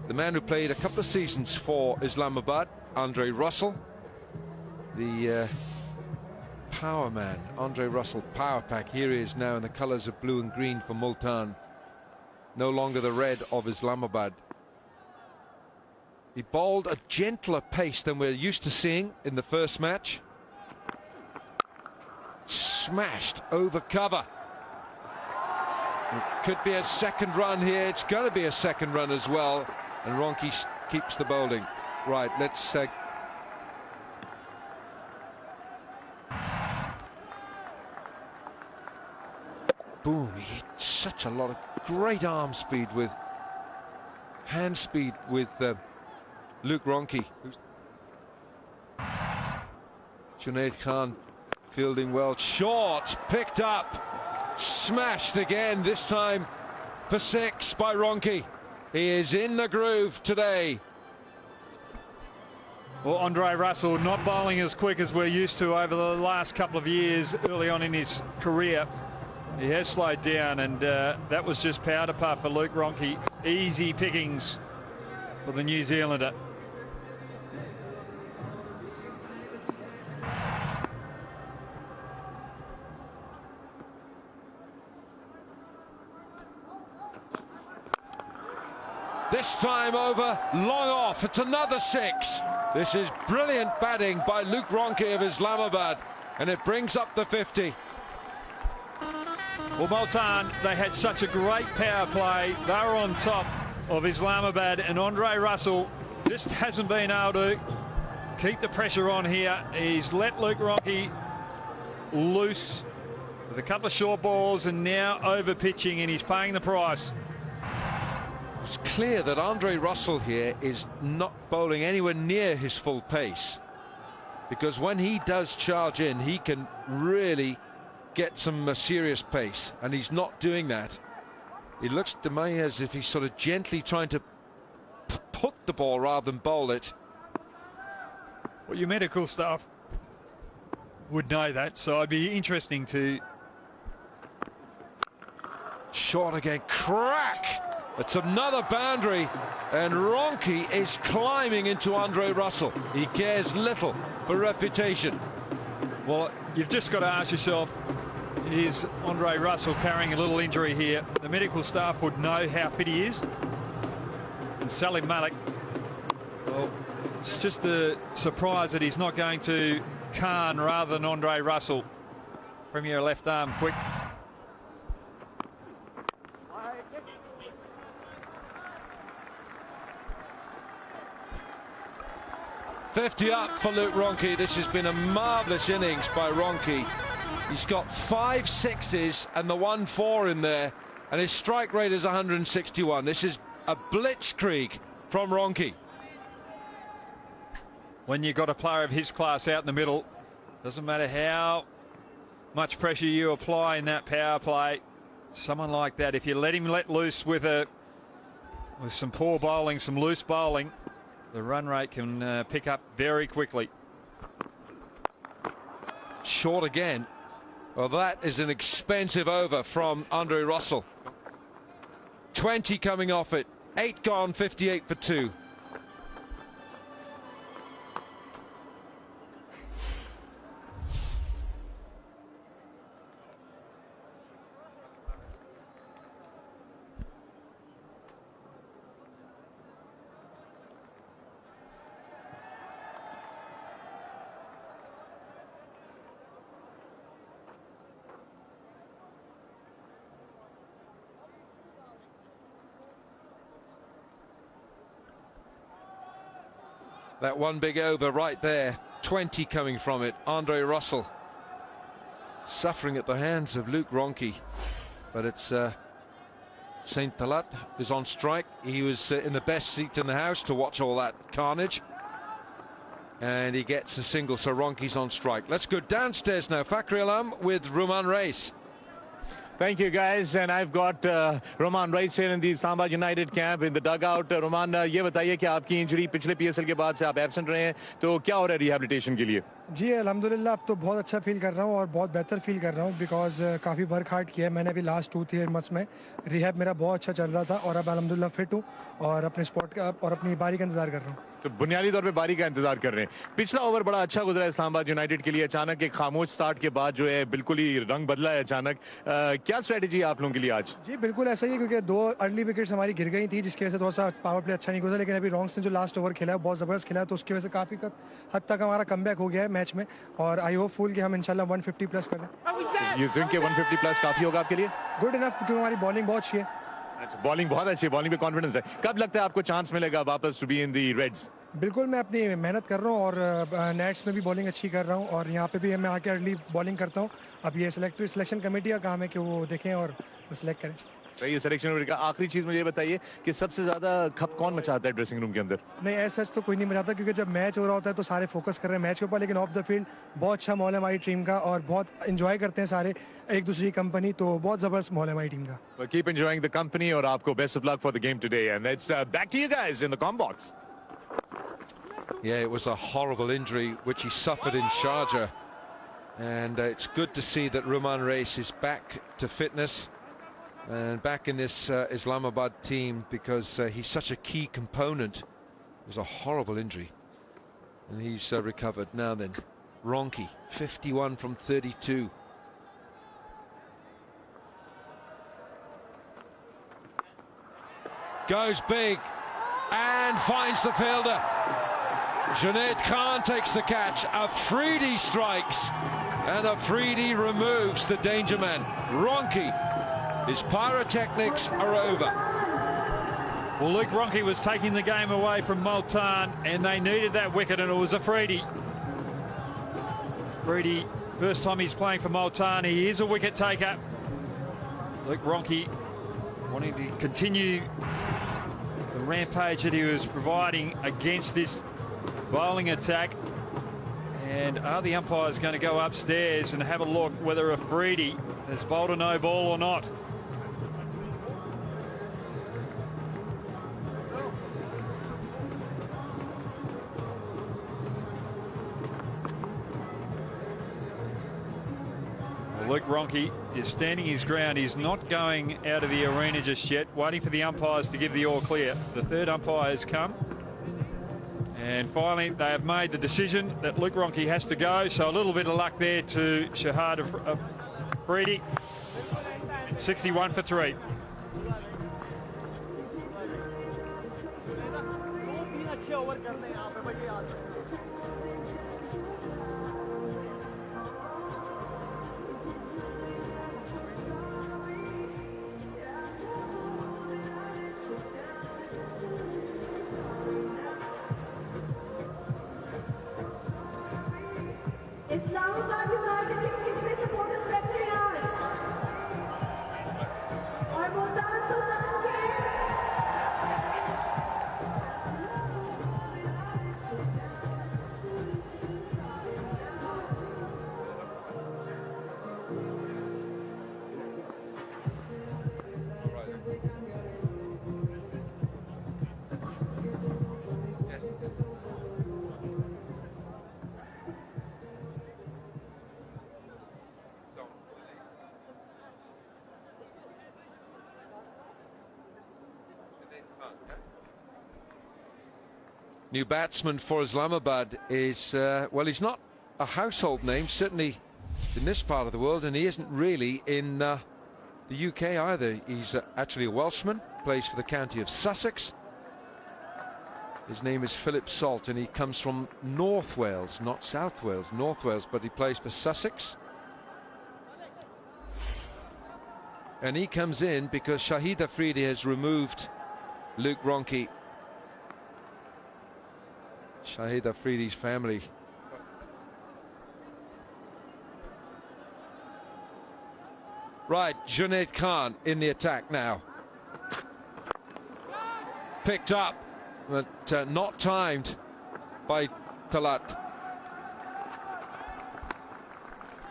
The man who played a couple of seasons for Islamabad, Andre Russell, the power man, Andre Russell, power pack. Here he is now in the colours of blue and green for Multan. No longer the red of Islamabad. He bowled a gentler pace than we're used to seeing in the first match. Smashed over cover. It could be a second run here. It's going to be a second run as well. And Ronchi keeps the bowling. Right, let's boom, he hit such a lot of great arm speed with hand speed with Luke Ronchi. Junaid Khan fielding well. Short, picked up, smashed again, this time for 6 by Ronchi. He is in the groove today. Well, Andre Russell not bowling as quick as we're used to over the last couple of years early on in his career. He has slowed down, and that was just powder puff for Luke Ronchi. Easy pickings for the New Zealander. This time over, long off. It's another 6. This is brilliant batting by Luke Ronchi of Islamabad, and it brings up the 50. Well, Multan, they had such a great power play. They were on top of Islamabad, and Andre Russell just hasn't been able to keep the pressure on here. He's let Luke Ronchi loose with a couple of short balls and now over pitching, and he's paying the price. It's clear that Andre Russell here is not bowling anywhere near his full pace, because when he does charge in, he can really get some serious pace, and he's not doing that. It looks to me as if he's sort of gently trying to put the ball rather than bowl it. Well, your medical staff would know that, so it'd be interesting to... Short again, crack! It's another boundary, and Ronke is climbing into Andre Russell. He cares little for reputation. Well, you've just got to ask yourself, is Andre Russell carrying a little injury here? The medical staff would know how fit he is. And Salim Malik, well, it's just a surprise that he's not going to Khan rather than Andre Russell. Premier left arm quick. $50 up for Luke Ronke. This has been a marvellous innings by Ronke. He's got 5 sixes and the 1-4 in there, and his strike rate is 161. This is a blitzkrieg from Ronke. When you've got a player of his class out in the middle, doesn't matter how much pressure you apply in that power play, someone like that, if you let him let loose with some poor bowling, some loose bowling, the run rate can pick up very quickly. Short again. Well, that is an expensive over from Andre Russell. 20 coming off it. 8 gone, 58 for 2. That one big over right there, 20 coming from it. Andre Russell suffering at the hands of Luke Ronke, but it's Saint Talat is on strike. He was in the best seat in the house to watch all that carnage, and he gets a single, so Ronke's on strike. Let's go downstairs now. Fakhri Alam with Ruman Reis. Thank you, guys. And I've got Roman Reis here in the Islamabad United camp in the dugout. Roman, ये बताइए कि आपकी injury पिछले PSL के बाद से आप absent रहे हैं, तो क्या हो रहा है रिहैबिलिटेशन के लिए? जी अल्हम्दुलिल्लाह, अब तो बहुत अच्छा फील कर रहा हूँ और बहुत बेहतर फील कर रहा हूँ, बिकॉज काफ़ी वर्क हार्ड किया है मैंने अभी लास्ट 2-3 मंथ्स में. रिहैब मेरा बहुत अच्छा चल रहा था और अब अल्हम्दुलिल्लाह फिट हूँ और अपने स्पॉट का और अपनी बारी का इंतजार कर रहा हूँ. तो बुनियादी तौर पे बारी का इंतजार कर रहे हैं. पिछला ओवर बड़ा अच्छा गुजरा इस्लामाबाद यूनाइटेड के लिए. अचानक एक खामोश स्टार्ट के बाद जो है बिल्कुल ही रंग बदला है अचानक. क्या स्ट्रेटेजी है आप लोगों के लिए आज? जी बिल्कुल ऐसा ही है, क्योंकि 2 अर्ली विकेट्स हमारी गिर गई थी, जिसकी वजह से थोड़ा सा पावर प्ले अच्छा नहीं गुजरा. लेकिन अभी रॉन्ग्स ने जो लास्ट ओवर खेला है बहुत ज़बरदस्त खेला है, तो उसकी वजह से काफ़ी हद तक हमारा कमबैक हो गया है मैच में, और आई होप फुल कि हम इंशाल्लाह 150 प्लस कर दें. यू थिंक 150 प्लस काफ़ी होगा आपके लिए? गुड इनफ, क्योंकि हमारी बॉलिंग बहुत अच्छी है. बॉलिंग बहुत अच्छी है, बॉलिंग पे कॉन्फिडेंस है. कब लगता है आपको चांस मिलेगा वापस to be in the reds? बिल्कुल, मैं अपनी मेहनत कर रहा हूँ और नेट्स में भी बॉलिंग अच्छी कर रहा हूँ, और यहाँ पे भी मैं आके अर्ली बॉलिंग करता हूँ. अब ये सिलेक्शन कमेटी का काम है कि वो देखें और सिलेक्ट करें. सही है. सिलेक्शन का आखिरी चीज मुझे ये बताइए कि सबसे ज्यादा खप कौन मचाता है ड्रेसिंग रूम के अंदर? नहीं, ऐसा तो कोई नहीं मचाता, क्योंकि जब मैच हो रहा होता है तो सारे फोकस कर रहे हैं मैच के ऊपर, लेकिन ऑफ द फील्ड बहुत अच्छा माहौल है हमारी टीम का और बहुत एंजॉय करते हैं सारे एक दूसरे की कंपनी, तो बहुत जबरदस्त माहौल है हमारी टीम का. कीप एंजॉयिंग द कंपनी और आपको best of luck for the game today, and it's back to you guys in the comm box. Yeah, it was a horrible injury which he suffered in Sharjah, and it's good to see that Ruman Reis is back to fitness and back in this Islamabad team, because he's such a key component. It was a horrible injury and he's recovered. Now then, Ronke, 51 from 32. Goes big and finds the fielder. Junaid Khan takes the catch. Afridi strikes, and Afridi removes the danger man. Ronke, his pyrotechnics are over. Well, Luke Ronke was taking the game away from Multan, and they needed that wicket, and it was Afridi. Afridi First time he's playing for Multan. He is a wicket taker. Luke Ronchi wanting to continue the rampage that he was providing against this bowling attack. And are the umpires going to go upstairs and have a look whether Afridi has bowled a no ball or not? Luke Ronchi is standing his ground. He's not going out of the arena just yet, waiting for the umpires to give the all clear. The third umpire has come. And finally, they have made the decision that Luke Ronchi has to go. So a little bit of luck there to Shahid Afridi. 61 for 3. Islamabad United के कितने supporters बैठे हैं आज और मुल्तान सुल्तान के New batsman for Islamabad is, well, he's not a household name, certainly in this part of the world, and he isn't really in the UK either. He's actually a Welshman, plays for the county of Sussex. His name is Philip Salt, and he comes from North Wales, not South Wales, North Wales, but he plays for Sussex. And he comes in because Shahid Afridi has removed Luke Ronchi. Shahid Afridi's family. Right, Junaid Khan in the attack now. Picked up, but not timed by Talat.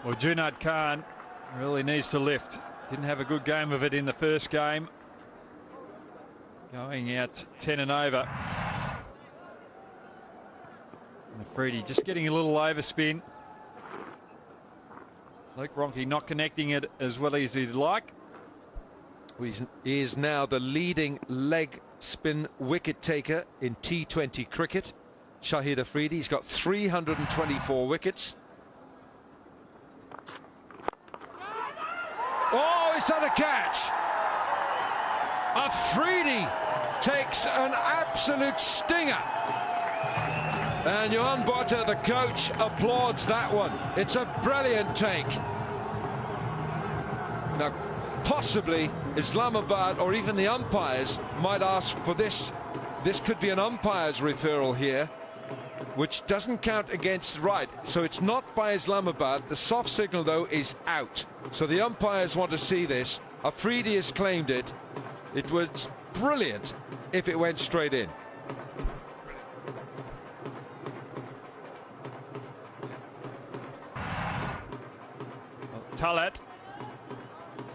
Well, Junaid Khan really needs to lift. Didn't have a good game of it in the first game. Going out 10 and over. And Afridi just getting a little overspin. Luke Ronchi not connecting it as well as he'd like. He is now the leading leg spin wicket taker in T20 cricket. Shahid Afridi, he's got 324 wickets. Oh, is that a catch? Afridi takes an absolute stinger. And Johan Botta, the coach, applauds that one. It's a brilliant take. Now, possibly Islamabad or even the umpires might ask for this. This could be an umpire's referral here, which doesn't count against right. So it's not by Islamabad. The soft signal, though, is out. So the umpires want to see this. Afridi has claimed it. It was brilliant if it went straight in. Talat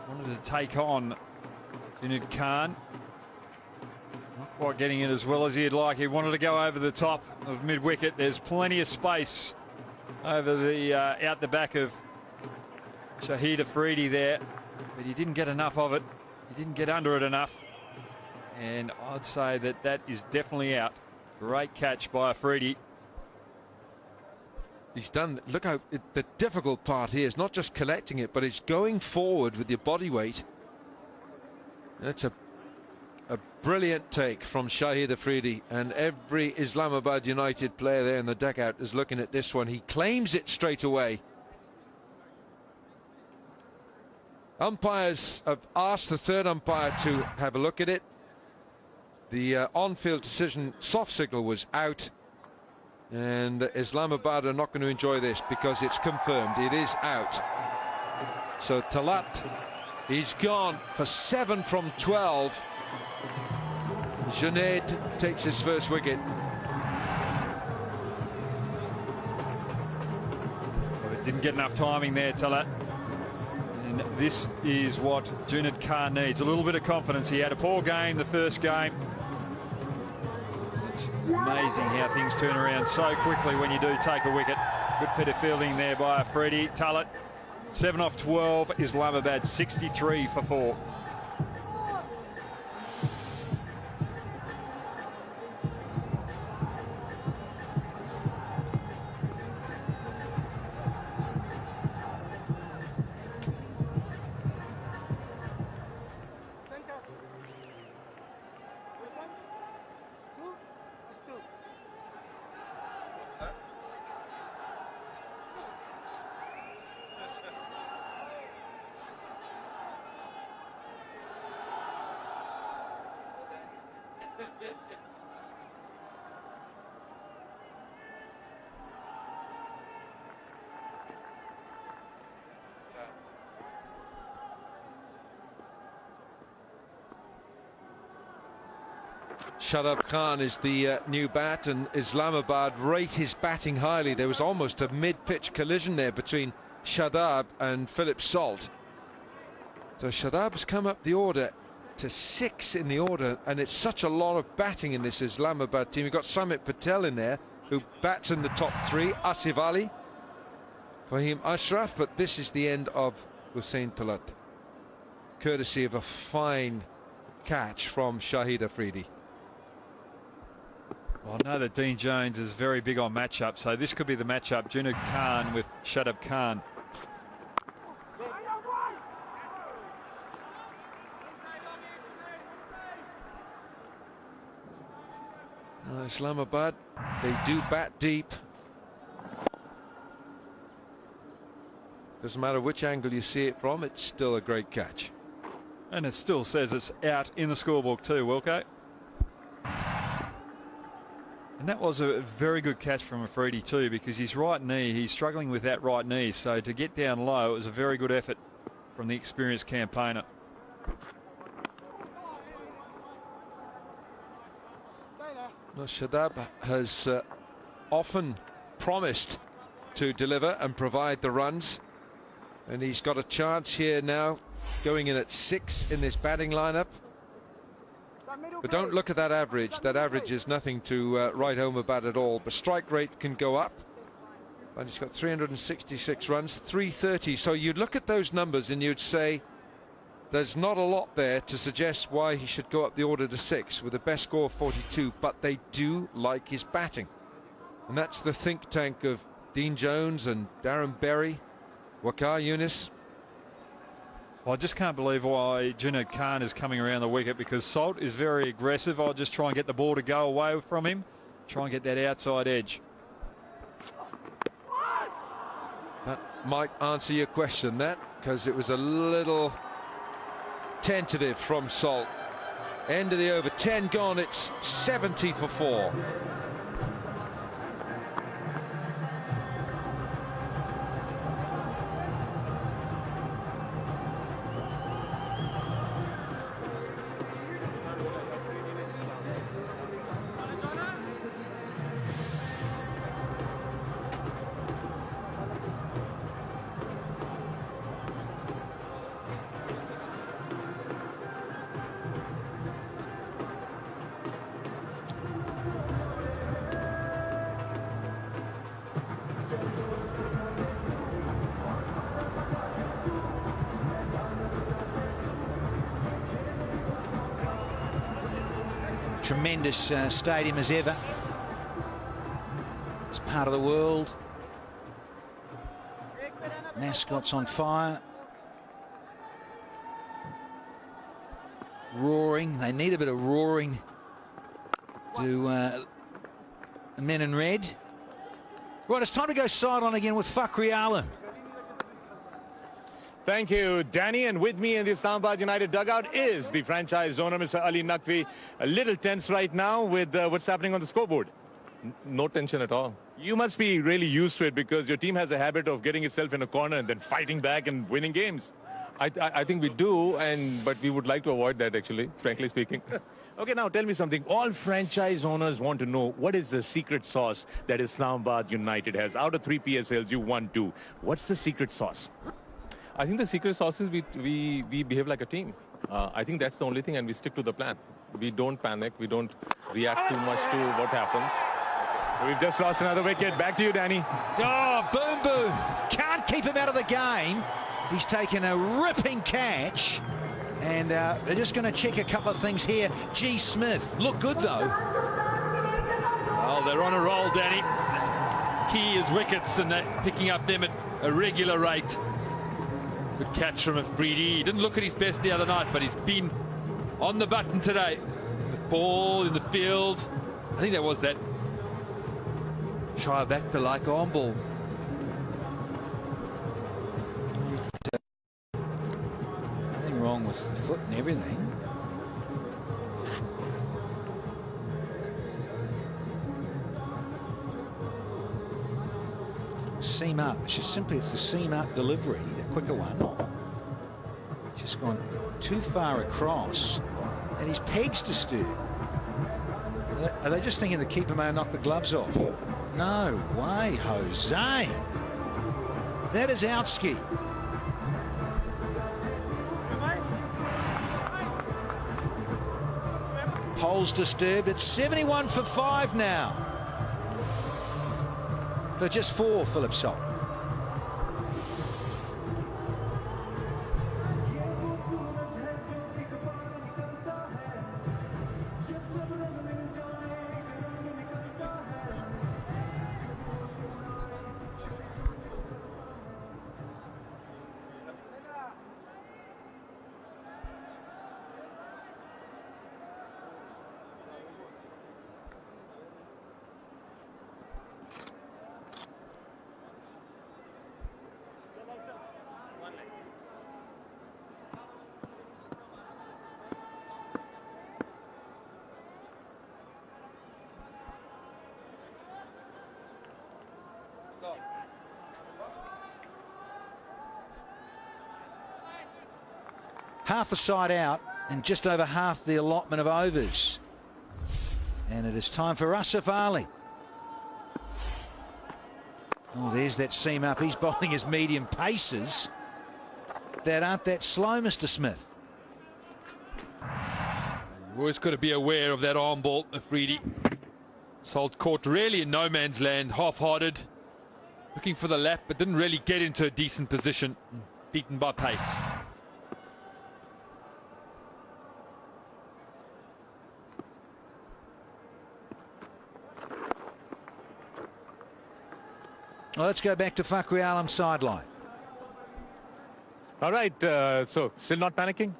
wanted to take on Junaid Khan. Not quite getting it as well as he'd like. He wanted to go over the top of mid-wicket. There's plenty of space over the out the back of Shahid Afridi there, but he didn't get enough of it. He didn't get under it enough, and I'd say that that is definitely out. Great catch by Afridi. He's done, look how, the difficult part here is not just collecting it, but it's going forward with your body weight. That's a brilliant take from Shahid Afridi, and every Islamabad United player there in the dugout is looking at this one. He claims it straight away. Umpires have asked the third umpire to have a look at it. The on-field decision, soft signal, was out. And Islamabad are not going to enjoy this because it's confirmed. It is out. So Talat, he's gone for 7 from 12. Junaid takes his first wicket. Well, didn't get enough timing there, Talat. And this is what Junaid Khan needs. A little bit of confidence. He had a poor game the first game. It's amazing how things turn around so quickly when you do take a wicket. Good bit of fielding there by Afridi. Talat, 7 off 12. Islamabad 63 for 4. Shadab Khan is the new bat, and Islamabad rate his batting highly. There was almost a mid-pitch collision there between Shadab and Philip Salt. So Shadab has come up the order to 6 in the order, and it's such a lot of batting in this Islamabad team. You've got Samit Patel in there, who bats in the top 3, Asif Ali, Fahim Ashraf, but this is the end of Hussain Talat, courtesy of a fine catch from Shahid Afridi. Well, I know that Dean Jones is very big on matchup, so this could be the matchup. Junaid Khan with Shadab Khan. Islamabad, they do bat deep. Doesn't matter which angle you see it from, it's still a great catch. And it still says it's out in the scorebook too, Wilco. And that was a very good catch from Afridi too, because his right knee, he's struggling with that right knee. So to get down low, it was a very good effort from the experienced campaigner. Well, Shadab has often promised to deliver and provide the runs, and he's got a chance here now, going in at 6 in this batting lineup. But don't look at that average. That average is nothing to write home about at all. But strike rate can go up. And he's got 366 runs, 330. So you'd look at those numbers and you'd say there's not a lot there to suggest why he should go up the order to 6 with a best score of 42. But they do like his batting. And that's the think tank of Dean Jones and Darren Berry, Waqar Younis. Well, I just can't believe why Junaid Khan is coming around the wicket, because Salt is very aggressive. I'll just try and get the ball to go away from him. Try and get that outside edge. That might answer your question, that, because it was a little tentative from Salt. End of the over, 10 gone, it's 70 for 4. Tremendous stadium as ever. It's part of the world. Mascots on fire. Roaring. They need a bit of roaring to the men in red. Right, it's time to go sideline again with Fakhri Alam. Thank you, Danny. And with me in the Islamabad United dugout is the franchise owner, Mr. Ali Naqvi. A little tense right now with what's happening on the scoreboard. No tension at all. You must be really used to it because your team has a habit of getting itself in a corner and then fighting back and winning games. I think we do, but we would like to avoid that, actually, frankly speaking. Okay, now tell me something. All franchise owners want to know what is the secret sauce that Islamabad United has. Out of 3 PSLs, you won 2. What's the secret sauce? I think the secret sauce is we behave like a team. I think that's the only thing, and we stick to the plan. We don't panic. We don't react too much to what happens. We've just lost another wicket. Back to you, Danny. Oh, boom, boom. Can't keep him out of the game. He's taken a ripping catch. And they're just going to check a couple of things here. G. Smith. Look good, though. Well, they're on a roll, Danny. Key is wickets, and they're picking up them at a regular rate. Good catch from Afridi. He didn't look at his best the other night, but he's been on the button today. The ball in the field. I think that was that shy back to like on ball. Nothing wrong with the foot and everything. Seam up. It's just simply, it's the seam up delivery, the quicker one. Just gone too far across, and his peg's disturbed. Are they just thinking the keeper may have knocked the gloves off? No way, Jose. That is outski. Pole's disturbed. It's 71 for 5 now. But just 4, Philip Salt. Half the side out and just over half the allotment of overs. And it is time for Asif Ali. Oh, there's that seam up. He's bowling his medium paces that aren't that slow, Mr. Smith. You've always got to be aware of that arm ball, Afridi. Salt caught really in no man's land, half-hearted, looking for the lap, but didn't really get into a decent position, beaten by pace. Well, let's go back to Fakhri Alam's sideline. All right, so still not panicking?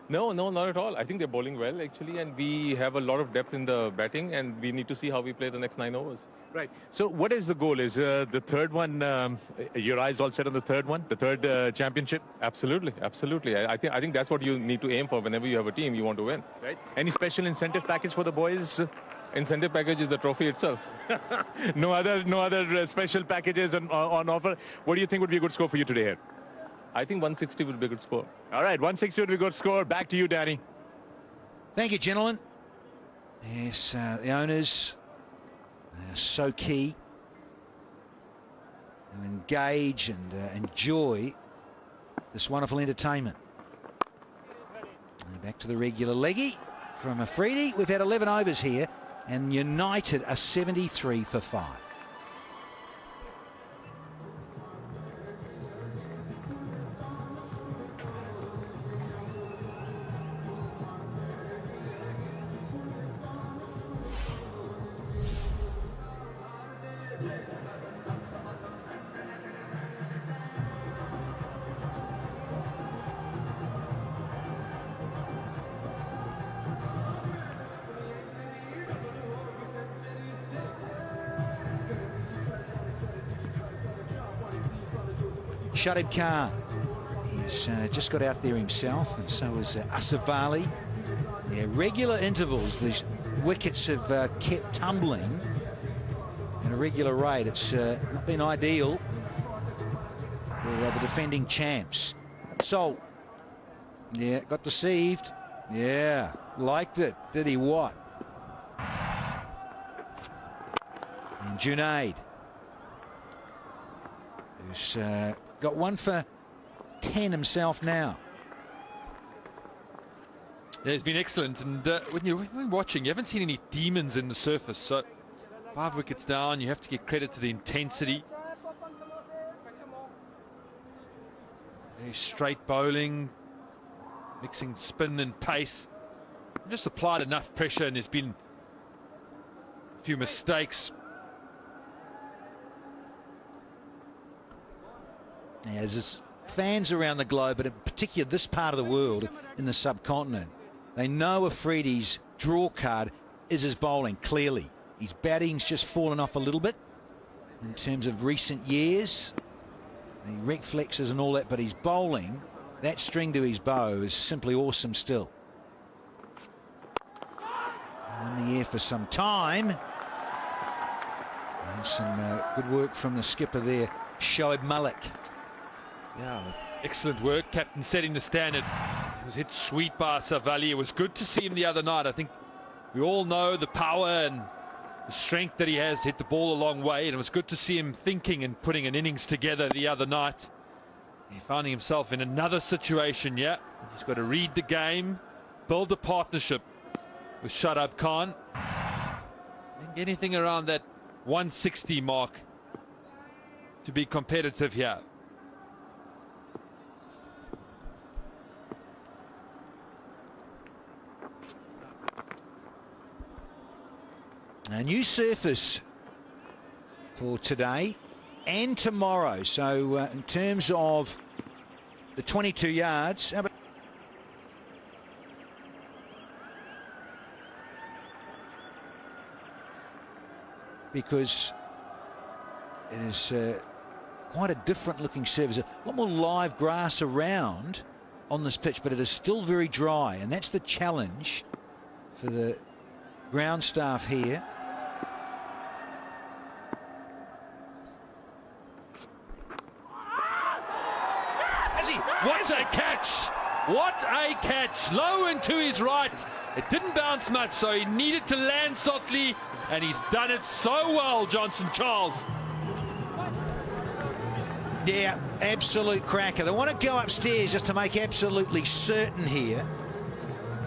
No, not at all. I think they're bowling well, actually, and we have a lot of depth in the batting, and we need to see how we play the next 9 overs. Right. So what is the goal? Is the third one, your eyes all set on the third one, the third championship? Absolutely, absolutely. I think that's what you need to aim for whenever you have a team you want to win. Right. Any special incentive package for the boys? Incentive package is the trophy itself. No other special packages on offer. What do you think would be a good score for you today here? I think 160 would be a good score. All right, 160 would be a good score. Back to you, Danny. Thank you, gentlemen. Yes, the owners are so key to engage and enjoy this wonderful entertainment. And back to the regular leggy from Afridi. We've had 11 overs here, and United are 73 for 5. Shahid Khan, he's just got out there himself, and so is Asif Ali. Yeah, regular intervals, these wickets have kept tumbling, a regular rate. It's not been ideal for the defending champs. So, yeah, got deceived. Yeah, liked it. Did he what? And Junaid, who's got 1 for 10 himself now. Yeah, he's been excellent, and when you're watching, you haven't seen any demons in the surface. So 5 wickets down, you have to give credit to the intensity. Very straight bowling, mixing spin and pace. Just applied enough pressure, and there's been a few mistakes. Yeah, there's fans around the globe, but in particular this part of the world, in the subcontinent, they know Afridi's draw card is his bowling, clearly. His batting's just fallen off a little bit in terms of recent years, the reflexes and all that, but his bowling, that string to his bow, is simply awesome still. In the air for some time. And some good work from the skipper there, Shoaib Malik. Yeah, excellent work. Captain setting the standard. He was hit sweet by Savali. It was good to see him the other night. I think we all know the power and the strength that he has to hit the ball a long way, and it was good to see him thinking and putting an innings together the other night. He's finding himself in another situation, yeah. He's got to read the game, build a partnership with Shoaib Khan. I think anything around that 160 mark to be competitive here. A new surface for today and tomorrow. So in terms of the 22 yards, because it is quite a different looking surface. A lot more live grass around on this pitch, but it is still very dry, and that's the challenge for the ground staff here. What a catch! What a catch! Low and to his right. It didn't bounce much, so he needed to land softly, and he's done it so well, Johnson Charles. Yeah, absolute cracker. They want to go upstairs just to make absolutely certain here.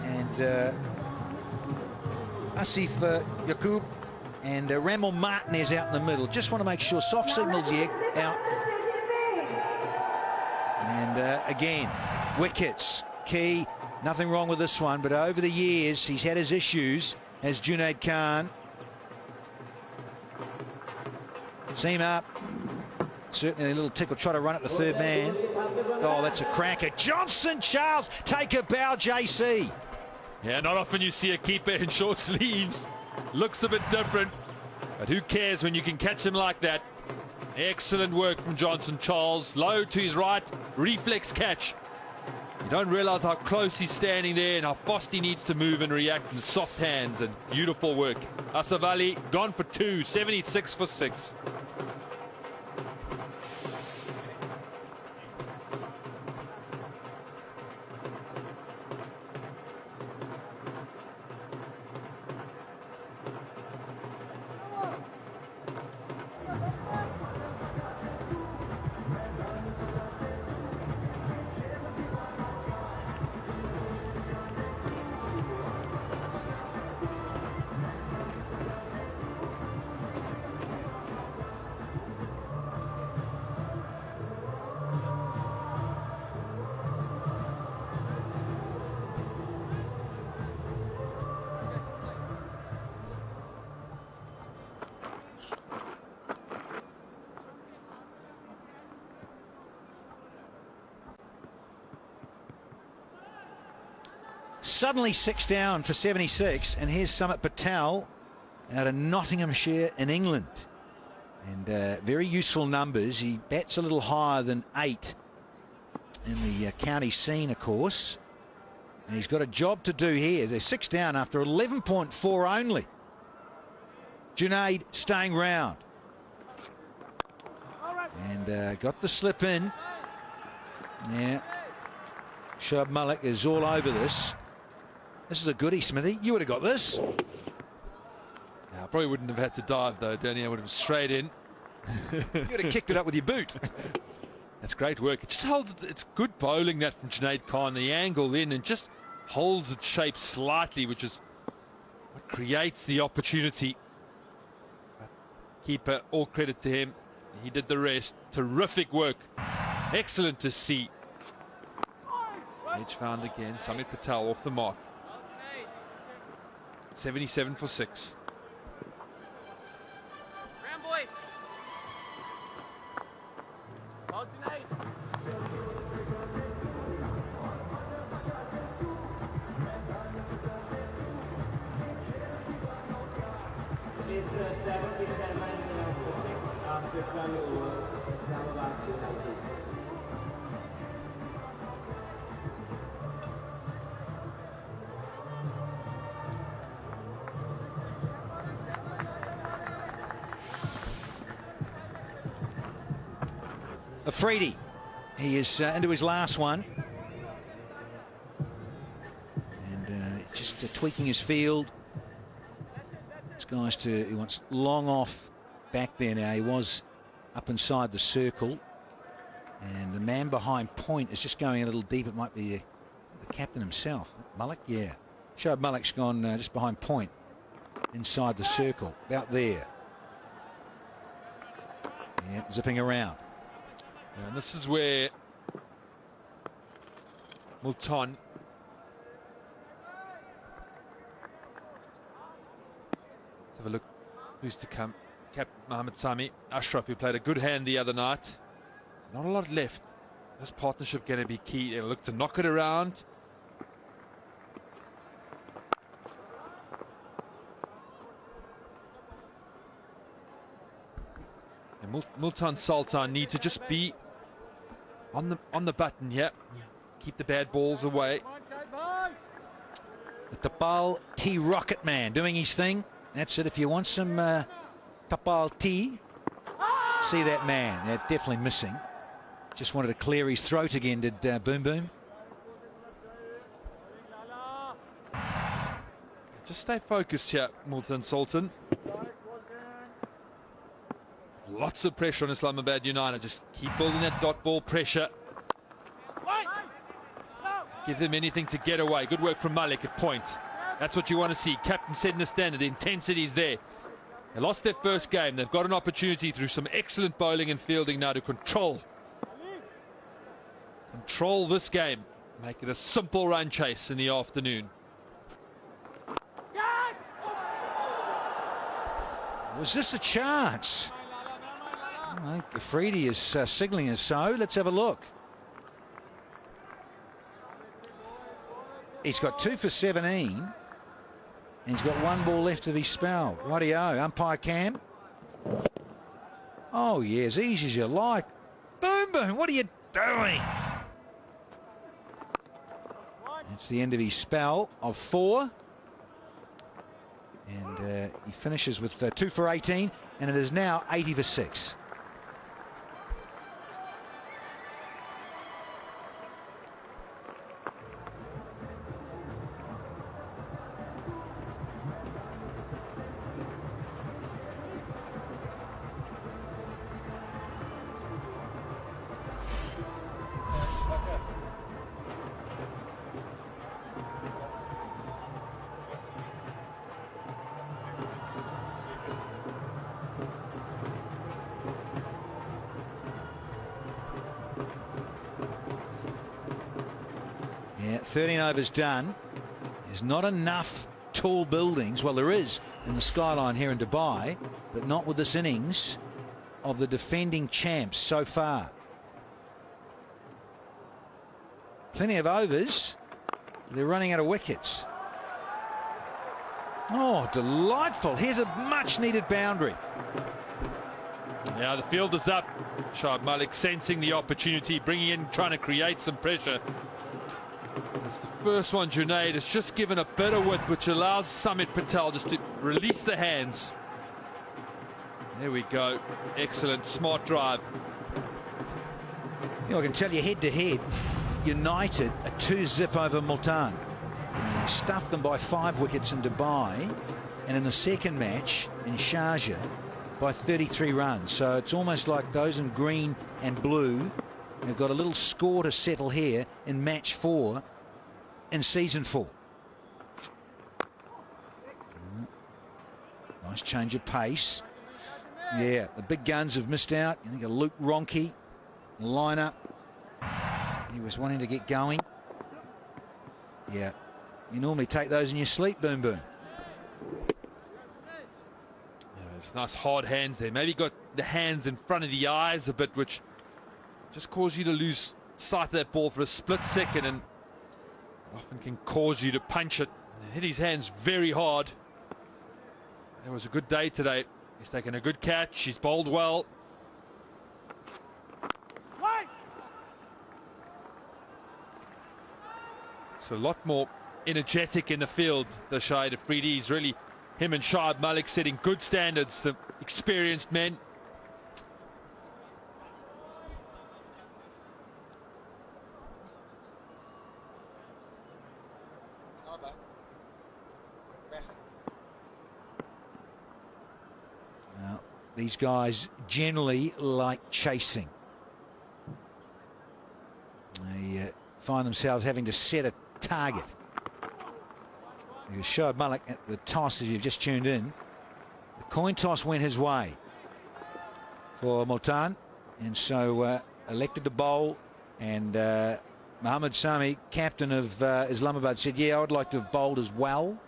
And Asif Yaqub and Ramel Martinez out in the middle. Just want to make sure soft signals here out. And again, wickets, key, nothing wrong with this one, but over the years he's had his issues, as Junaid Khan. Seam up, certainly a little tickle, try to run at the third man. Oh, that's a cracker. Johnson Charles, take a bow, JC. Yeah, not often you see a keeper in short sleeves. Looks a bit different, but who cares when you can catch him like that. Excellent work from Johnson Charles. Low to his right, reflex catch. You don't realize how close he's standing there and how fast he needs to move and react, and soft hands, and beautiful work. Asif Ali gone for 2, 76 for 6. Suddenly 6 down for 76, and here's Sumit Patel out of Nottinghamshire in England. And very useful numbers. He bats a little higher than 8 in the county scene, of course. And he's got a job to do here. They're 6 down after 11.4 only. Junaid staying round. And got the slip in. Yeah. Shoaib Malik is all over this. This is a goodie, Smithy. You would have got this. I probably wouldn't have had to dive, though, Danny. I would have straight in. You would have kicked it up with your boot. That's great work. It just holds it. It's good bowling, that from Junaid Khan. The angle in and just holds its shape slightly, which is what creates the opportunity. But keeper, all credit to him. He did the rest. Terrific work. Excellent to see. Edge found again. Samit Patel off the mark. 77 for 6. Ram boys. Ball tonight. It's 77 for 6 after 12 over Islamabad United. Afridi, he is into his last one. And just tweaking his field. This guy's he wants long off back there now. He was up inside the circle. And the man behind point is just going a little deep. It might be the captain himself. Malik, yeah. Shoaib Malik's gone just behind point. Inside the circle, about there. Yeah, zipping around. And this is where Multan let's have a look who's to come. Captain Mohamed Sami Ashraf, who played a good hand the other night. Not a lot left. This partnership going to be key. They'll look to knock it around. And Multan Sultan need to just be on the button here. Keep the bad balls away. The Tapal T Rocket Man doing his thing. That's it. If you want some Tapal T, see that man. That's definitely missing. Just wanted to clear his throat again, did Boom Boom. Just stay focused here, Multan Sultan. Lots of pressure on Islamabad United. Just keep building that dot ball pressure. Give them anything to get away. Good work from Malik at point. That's what you want to see. Captain setting the standard. The intensity's there. They lost their first game. They've got an opportunity through some excellent bowling and fielding now to control this game. Make it a simple run chase in the afternoon. Was this a chance? I think Afridi is signalling us so. Let's have a look. He's got 2 for 17. And he's got 1 ball left of his spell. Rightio, umpire Cam. Oh, yeah, as easy as you like. Boom, boom, what are you doing? That's the end of his spell of 4. And he finishes with 2 for 18. And it is now 80 for 6. Yeah, 13 overs done. There's not enough tall buildings. Well, there is in the skyline here in Dubai, but not with this innings of the defending champs so far. Plenty of overs. They're running out of wickets. Oh, delightful. Here's a much-needed boundary. Yeah, the field is up. Shoaib Malik sensing the opportunity, bringing in, trying to create some pressure. It's the first one. Junaid has just given a bit of width, which allows Samit Patel just to release the hands. There we go. Excellent, smart drive. I can tell you head-to-head, United a 2-zip over Multan. They stuffed them by 5 wickets in Dubai, and in the second match in Sharjah by 33 runs. So it's almost like those in green and blue have got a little score to settle here in match 4 in season 4. Nice change of pace. Yeah, the big guns have missed out. You think of Luke Ronchi, the lineup. He was wanting to get going. Yeah, you normally take those in your sleep, Boom Boom. It's nice hard hands there. Maybe got the hands in front of the eyes a bit, which just cause you to lose sight of that ball for a split second, and often can cause you to punch it. Hit his hands very hard. It was a good day today. He's taken a good catch. He's bowled well. So a lot more energetic in the field, the Shahid Afridi. He's really, him and Shoaib Malik setting good standards, the experienced men. Now, these guys generally like chasing. They find themselves having to set a target. Shoaib Malik at the toss, if you've just tuned in. The coin toss went his way for Multan, and so elected to bowl. And Mohammad Sami, captain of Islamabad, said, yeah, I would like to have bowled as well.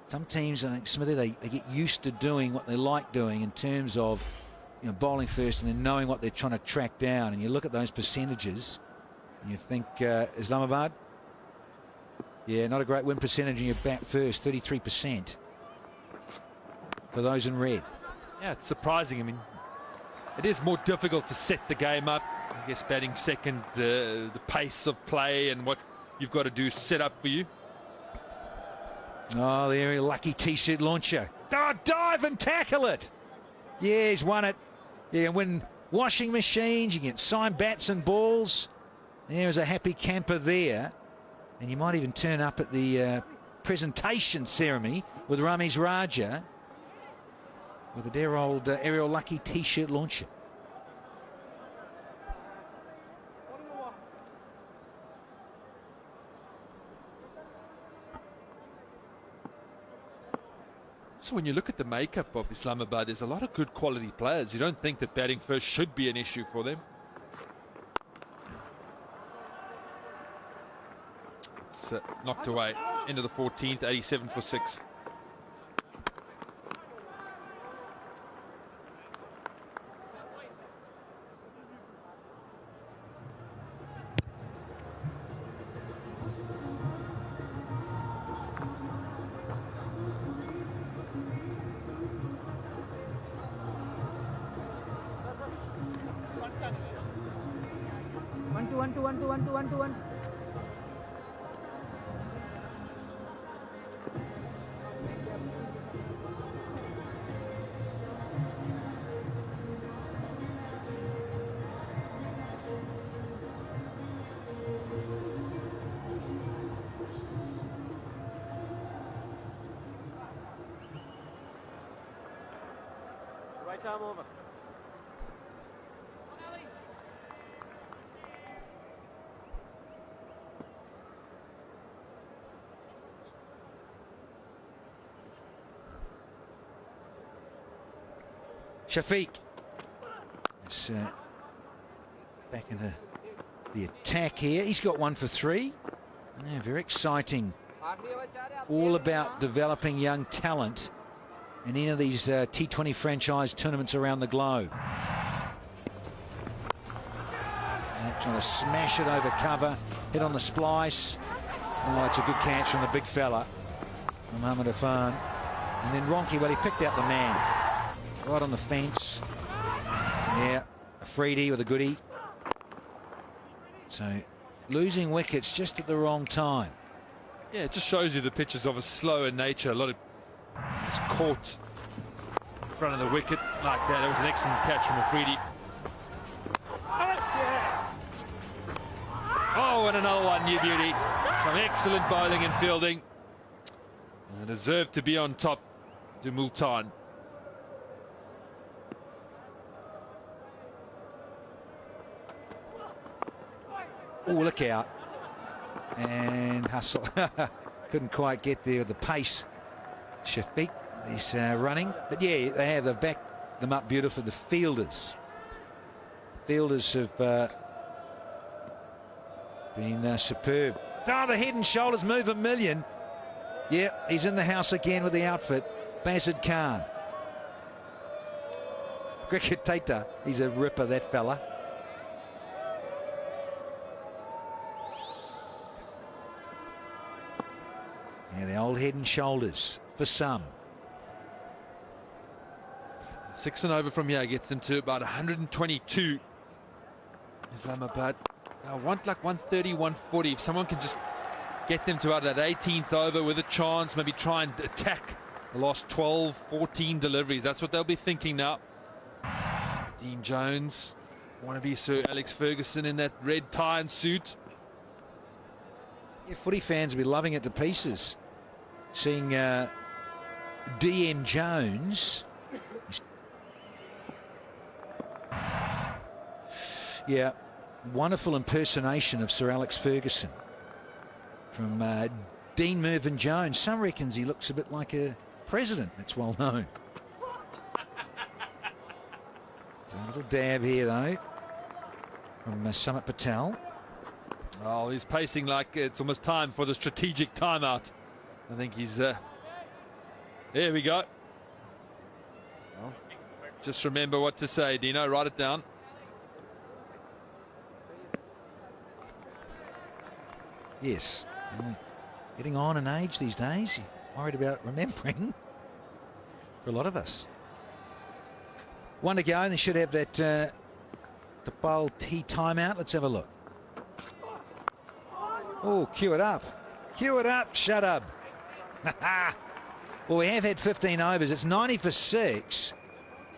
Some teams, I think, Smithy, they get used to doing what they like doing in terms of, you know, bowling first and then knowing what they're trying to track down. And you look at those percentages and you think Islamabad, yeah, not a great win percentage in your bat first, 33% for those in red. Yeah, it's surprising. I mean, it is more difficult to set the game up. I guess batting second, the pace of play and what you've got to do set up for you. Oh, the very lucky T-shirt launcher. Oh, dive and tackle it. Yeah, he's won it. You can win washing machines, you can sign bats and balls. There's a happy camper there. And you might even turn up at the presentation ceremony with Ramiz Raja with a dear old Ariel Lucky T-shirt launcher. So when you look at the makeup of Islamabad, there's a lot of good quality players. You don't think that batting first should be an issue for them. It's knocked away into the 14th, 87 for 6. One. Right arm over. Shafiq is back in the attack here. He's got 1 for 3. Yeah, very exciting. All about developing young talent in any of these T20 franchise tournaments around the globe. Trying to smash it over cover, hit on the splice. Oh, it's a good catch from the big fella, from Mohammad Afan. And then Ronchi, well, he picked out the man. Right on the fence. Yeah, Afridi with a goodie. So losing wickets just at the wrong time. Yeah, it just shows you the pitches of a slower nature. A lot of it's caught in front of the wicket like that. It was an excellent catch from Afridi. and another one, you beauty. Some excellent bowling and fielding. And deserved to be on top to Multan. Oh, look out. And Hustle couldn't quite get there with the pace. Shafiq is running. But yeah, they've backed them up beautifully. The fielders have been superb. Oh, the head and shoulders move a million. Yeah, he's in the house again with the outfit. Bazid Khan. Cricketer, he's a ripper, that fella. Yeah, the old head and shoulders for some. 6 and over from here gets them to about 122. Islamabad. I want like 130, 140. If someone can just get them to about that 18th over with a chance, maybe try and attack the last 12, 14 deliveries. That's what they'll be thinking now. Dean Jones, wannabe Sir Alex Ferguson in that red tie and suit. Yeah, footy fans will be loving it to pieces. Seeing DM Jones. Yeah, wonderful impersonation of Sir Alex Ferguson from Dean Mervyn Jones. Some reckons he looks a bit like a president, that's well known. So a little dab here though from Samit Patel. Oh, he's pacing like it's almost time for the strategic timeout. I think he's there we go. Well, just remember what to say, Dino. Write it down. Yes, getting on in age these days. You're worried about remembering for a lot of us. One to go, and they should have that Tapal T timeout. Let's have a look. Oh, cue it up. Cue it up, shut up. Well, we have had 15 overs. It's 90 for 6.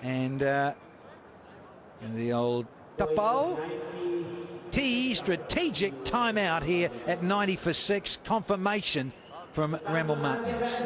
And the old Tapal T strategic timeout here at 90 for 6. Confirmation from Ramble Martinez.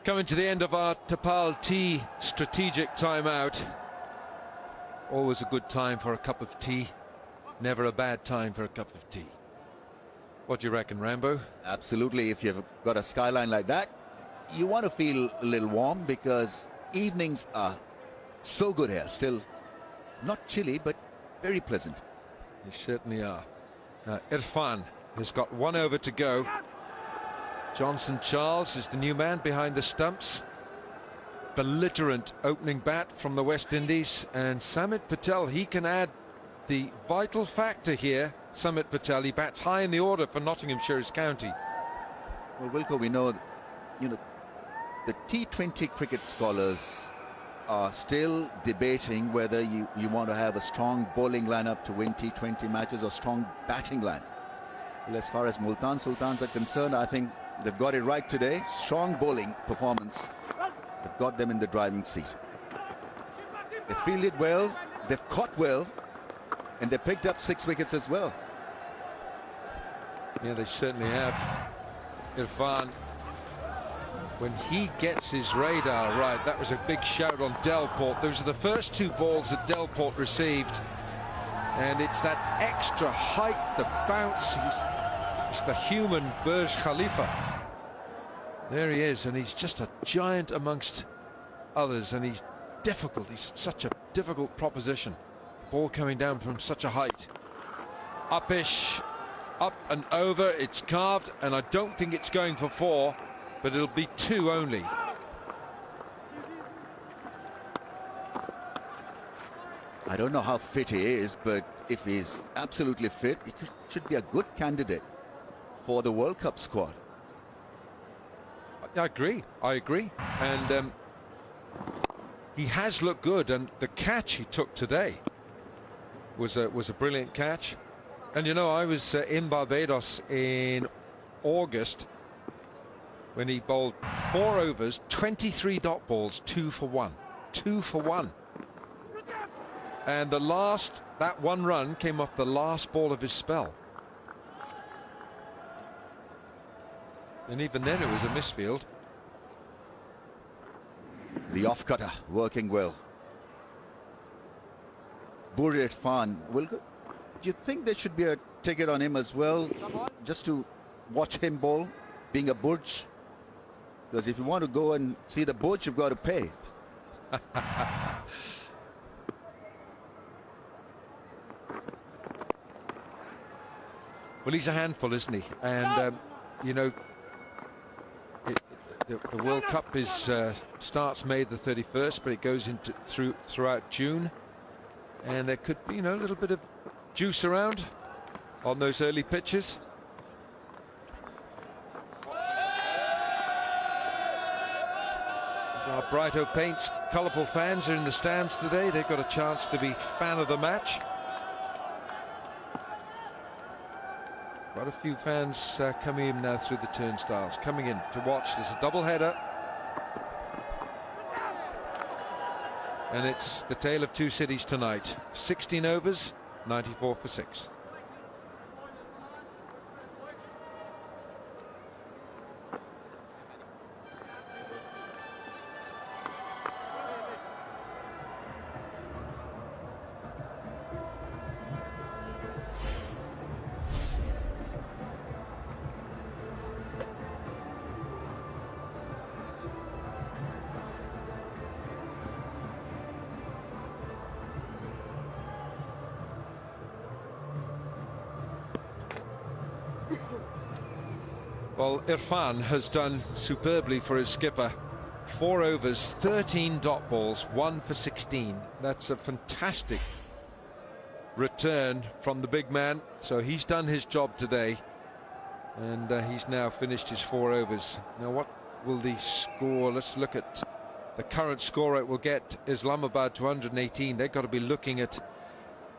Coming to the end of our Tapal tea strategic timeout. Always a good time for a cup of tea. Never a bad time for a cup of tea. What do you reckon, Rambo? Absolutely. If you've got a skyline like that, you want to feel a little warm, because evenings are so good here. Still not chilly, but very pleasant. They certainly are. Now, Irfan has got 1 over to go. Johnson Charles is the new man behind the stumps. Belligerent opening bat from the West Indies, and Samit Patel, he can add the vital factor here. Samit Patel, he bats high in the order for Nottinghamshire's county. Well, Wilco, we know, the T20 cricket scholars are still debating whether you want to have a strong bowling lineup to win T20 matches or strong batting line. Well, as far as Multan Sultans are concerned, I think they've got it right today. Strong bowling performance. They've got them in the driving seat. They fielded well, they've caught well, and they picked up 6 wickets as well. Yeah, they certainly have. Irfan, when he gets his radar right, that was a big shout on Delport. Those are the first 2 balls that Delport received, and it's that extra height, the bounce. It's the human Burj Khalifa. There he is, and he's just a giant amongst others, and he's difficult. He's such a difficult proposition. Ball coming down from such a height. Uppish, up and over. It's carved, and I don't think it's going for 4, but it'll be 2 only. I don't know how fit he is, but if he's absolutely fit, he should be a good candidate for the World Cup squad. I agree. And he has looked good, and the catch he took today was a brilliant catch. And I was in Barbados in August when he bowled 4 overs, 23 dot balls, 2 for 1. 2 for 1. And that 1 run came off the last ball of his spell. And even then it was a misfield. The off-cutter working well. Burj Irfan, do you think there should be a ticket on him as well, just to watch him bowl, being a Burj? Because if you want to go and see the Burj, you've got to pay. Well, he's a handful, isn't he? And the World Cup starts May the 31st, but it goes throughout June, and there could be a little bit of juice around on those early pitches. So our Brighto Paints colourful fans are in the stands today. They've got a chance to be fan of the match. Quite a few fans coming in now through the turnstiles, coming in to watch. There's a double header, and it's the tale of 2 cities tonight. 16 overs, 94 for 6. Well, Irfan has done superbly for his skipper. 4 overs, 13 dot balls, 1 for 16. That's a fantastic return from the big man. So he's done his job today, and he's now finished his 4 overs. Now, what will the score? Let's look at the current score. It will get Islamabad to 118. They've got to be looking at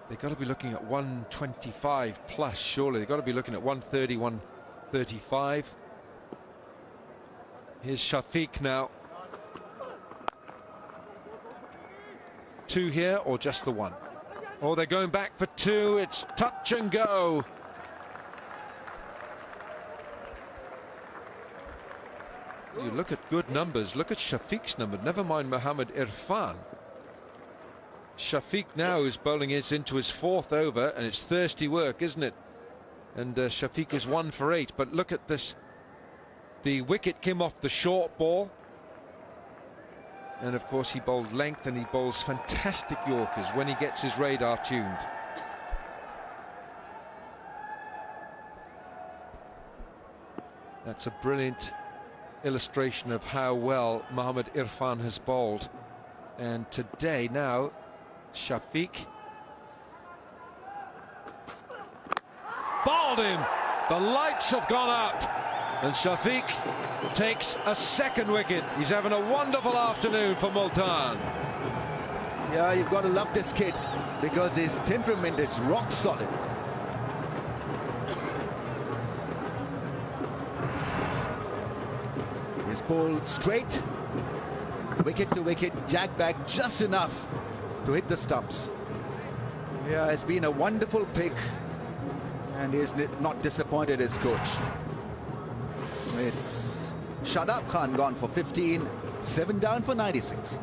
125 plus. Surely they've got to be looking at 130, 135. Here's Shafiq now. 2 here, or just the 1? Oh, they're going back for 2. It's touch and go. You look at good numbers. Look at Shafiq's number. Never mind Mohammad Irfan. Shafiq now is bowling it into his 4th over, and it's thirsty work, isn't it? And Shafiq is 1 for 8. But look at this. The wicket came off the short ball. And of course he bowled length, and he bowls fantastic Yorkers when he gets his radar tuned. That's a brilliant illustration of how well Mohammad Irfan has bowled. And today now, Shafiq bowled him. The lights have gone up, and Shafiq takes a 2nd wicket. He's having a wonderful afternoon for Multan. Yeah, you've got to love this kid because his temperament is rock solid. His ball straight, wicket to wicket, jack back just enough to hit the stumps. Yeah, it's been a wonderful pick, and he's not disappointed his coach. It's Shadab Khan gone for 15, 7 down for 96.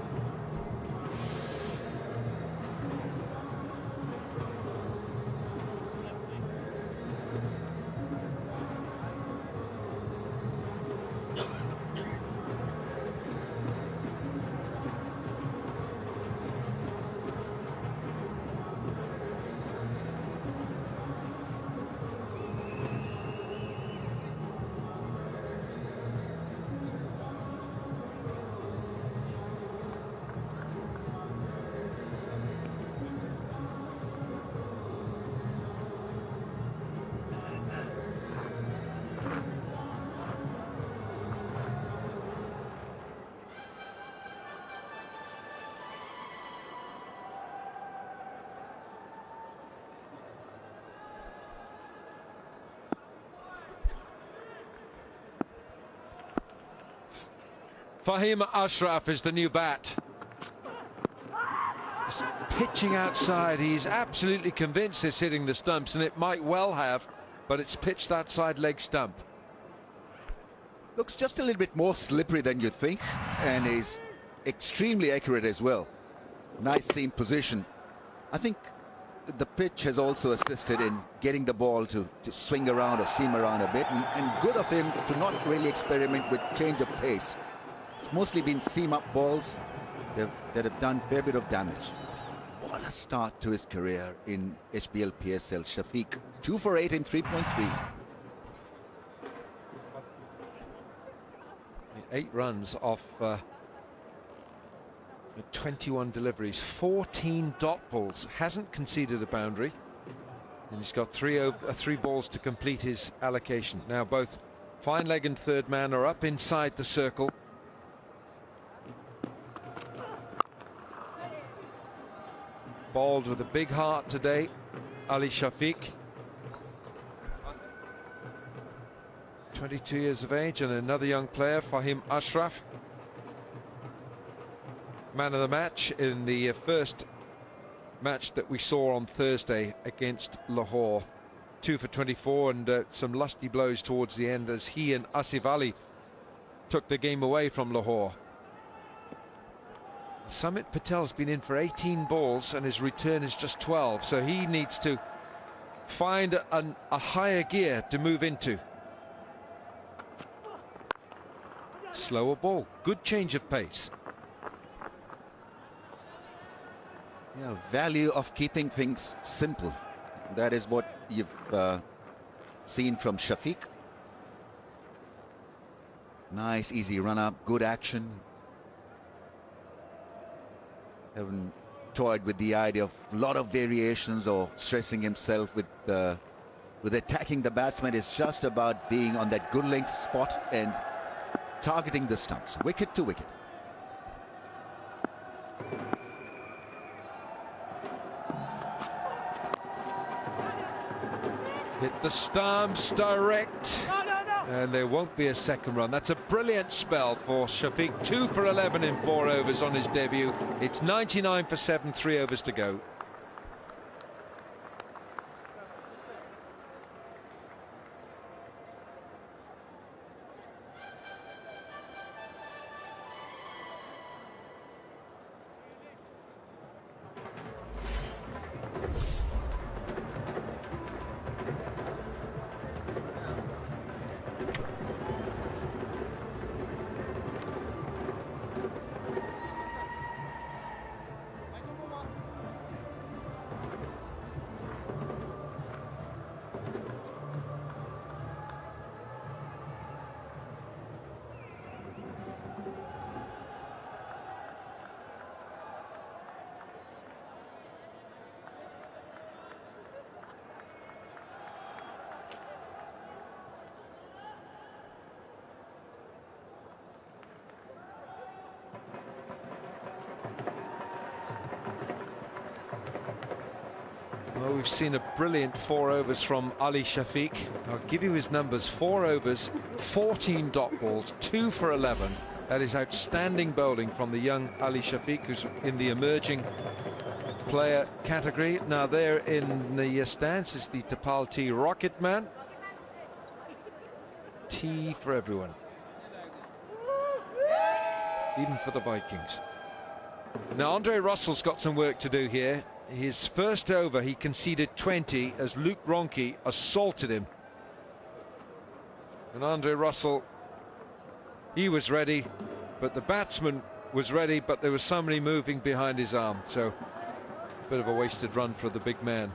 Fahim Ashraf is the new bat. He's pitching outside. He's absolutely convinced it's hitting the stumps, and it might well have, but it's pitched outside leg stump. Looks just a little bit more slippery than you think, and is extremely accurate as well. Nice seam position. I think the pitch has also assisted in getting the ball to swing around or seam around a bit, and good of him to not really experiment with change of pace. It's mostly been seam-up balls that have done a fair bit of damage. What a start to his career in HBL PSL. Shafiq, 2 for 8 in 3.3. 8 runs off 21 deliveries, 14 dot balls, hasn't conceded a boundary, and he's got 3 balls to complete his allocation. Now both fine leg and third man are up inside the circle. Bowled with a big heart today, Ali Shafiq. 22 years of age, and another young player, Fahim Ashraf. Man of the match in the first match that we saw on Thursday against Lahore. 2 for 24, and some lusty blows towards the end as he and Asif Ali took the game away from Lahore. Samit Patel's been in for 18 balls and his return is just 12, so he needs to find a higher gear to move into. Slower ball, good change of pace. Yeah, value of keeping things simple. That is what you've seen from Shafiq. Nice, easy run up, good action. Haven't toyed with the idea of a lot of variations or stressing himself with attacking the batsman. It's just about being on that good length spot and targeting the stumps, wicket to wicket. Hit the stumps direct. And there won't be a second run. That's a brilliant spell for Shafiq. 2 for 11 in 4 overs on his debut. It's 99 for 7, 3 overs to go. Well, we've seen a brilliant 4 overs from Ali Shafiq. I'll give you his numbers: 4 overs, 14 dot balls, 2 for 11. That is outstanding bowling from the young Ali Shafiq, who's in the emerging player category. Now there in the stands is the Tapal T Rocket Man. Tea for everyone, even for the Vikings. Now Andre Russell's got some work to do here. His first over he conceded 20 as Luke Ronchi assaulted him, and Andre Russell, he was ready, but the batsman was ready, but there was somebody moving behind his arm, so a bit of a wasted run for the big man.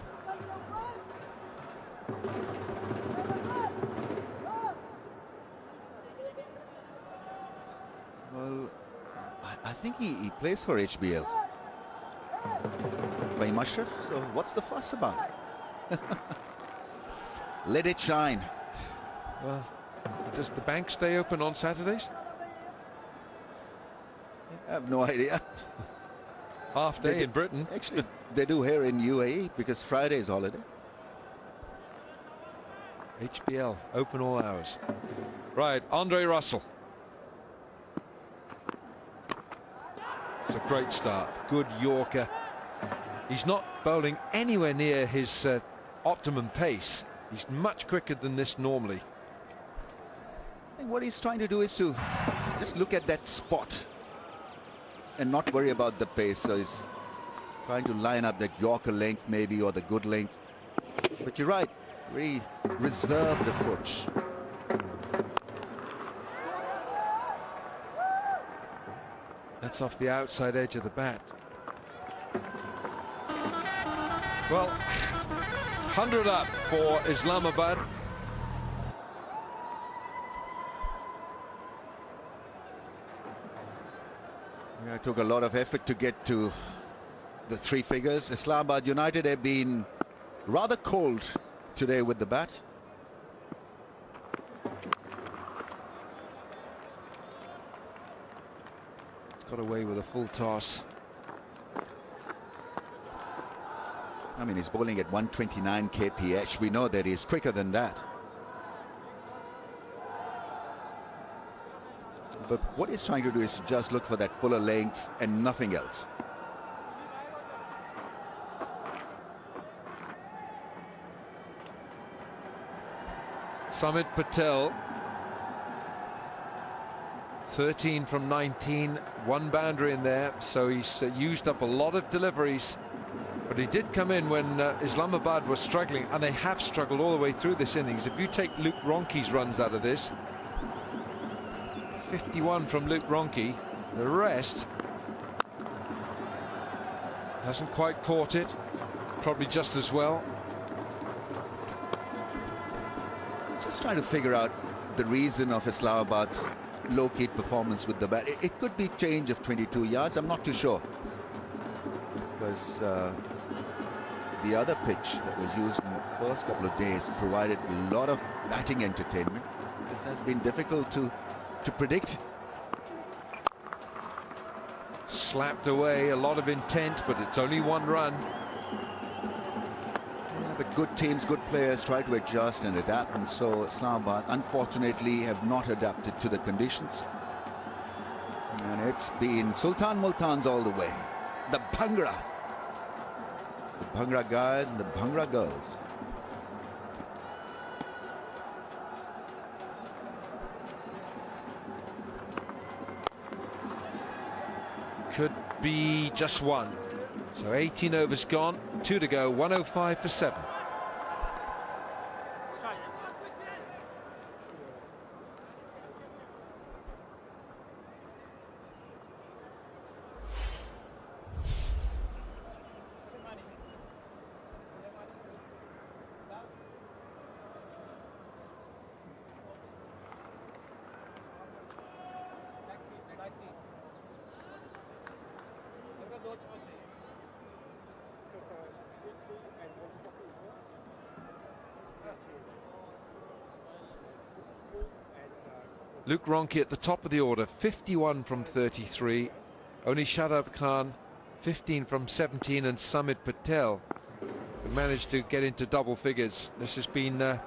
Well, I think he plays for HBL. By Mushraf, so what's the fuss about? Let it shine. Well, does the bank stay open on Saturdays? I have no idea. Half day in Britain. Actually, they do here in UAE because Friday is holiday. HBL, open all hours. Right, Andre Russell. It's a great start. Good Yorker. He's not bowling anywhere near his optimum pace. He's much quicker than this normally. I think what he's trying to do is to just look at that spot and not worry about the pace. So he's trying to line up that Yorker length maybe, or the good length. But you're right, very reserved approach. That's off the outside edge of the bat. Well, 100 up for Islamabad. Yeah, it took a lot of effort to get to the 3 figures. Islamabad United have been rather cold today with the bat. Got away with a full toss. I mean, he's bowling at 129 kph. We know that he's quicker than that. But what he's trying to do is to just look for that fuller length and nothing else. Samit Patel, 13 from 19, 1 boundary in there, so he's used up a lot of deliveries. But he did come in when Islamabad was struggling, and they have struggled all the way through this innings. If you take Luke Ronchi's runs out of this, 51 from Luke Ronchi, the rest hasn't quite caught it, probably just as well. Just trying to figure out the reason of Islamabad's low-key performance with the bat. It could be change of 22 yards, I'm not too sure. Because the other pitch that was used in the first couple of days provided a lot of batting entertainment. This has been difficult to predict. Slapped away, a lot of intent, but it's only 1 run. Yeah, but good teams, good players try to adjust and adapt, and so Islamabad unfortunately have not adapted to the conditions. And it's been Sultan Multans all the way. The Bhangra. The Bhangra guys and the Bhangra girls. Could be just 1. So 18 overs gone, 2 to go, 105 for 7. Luke Ronchi at the top of the order, 51 from 33. Only Shadab Khan, 15 from 17, and Samit Patel, managed to get into double figures. This has been a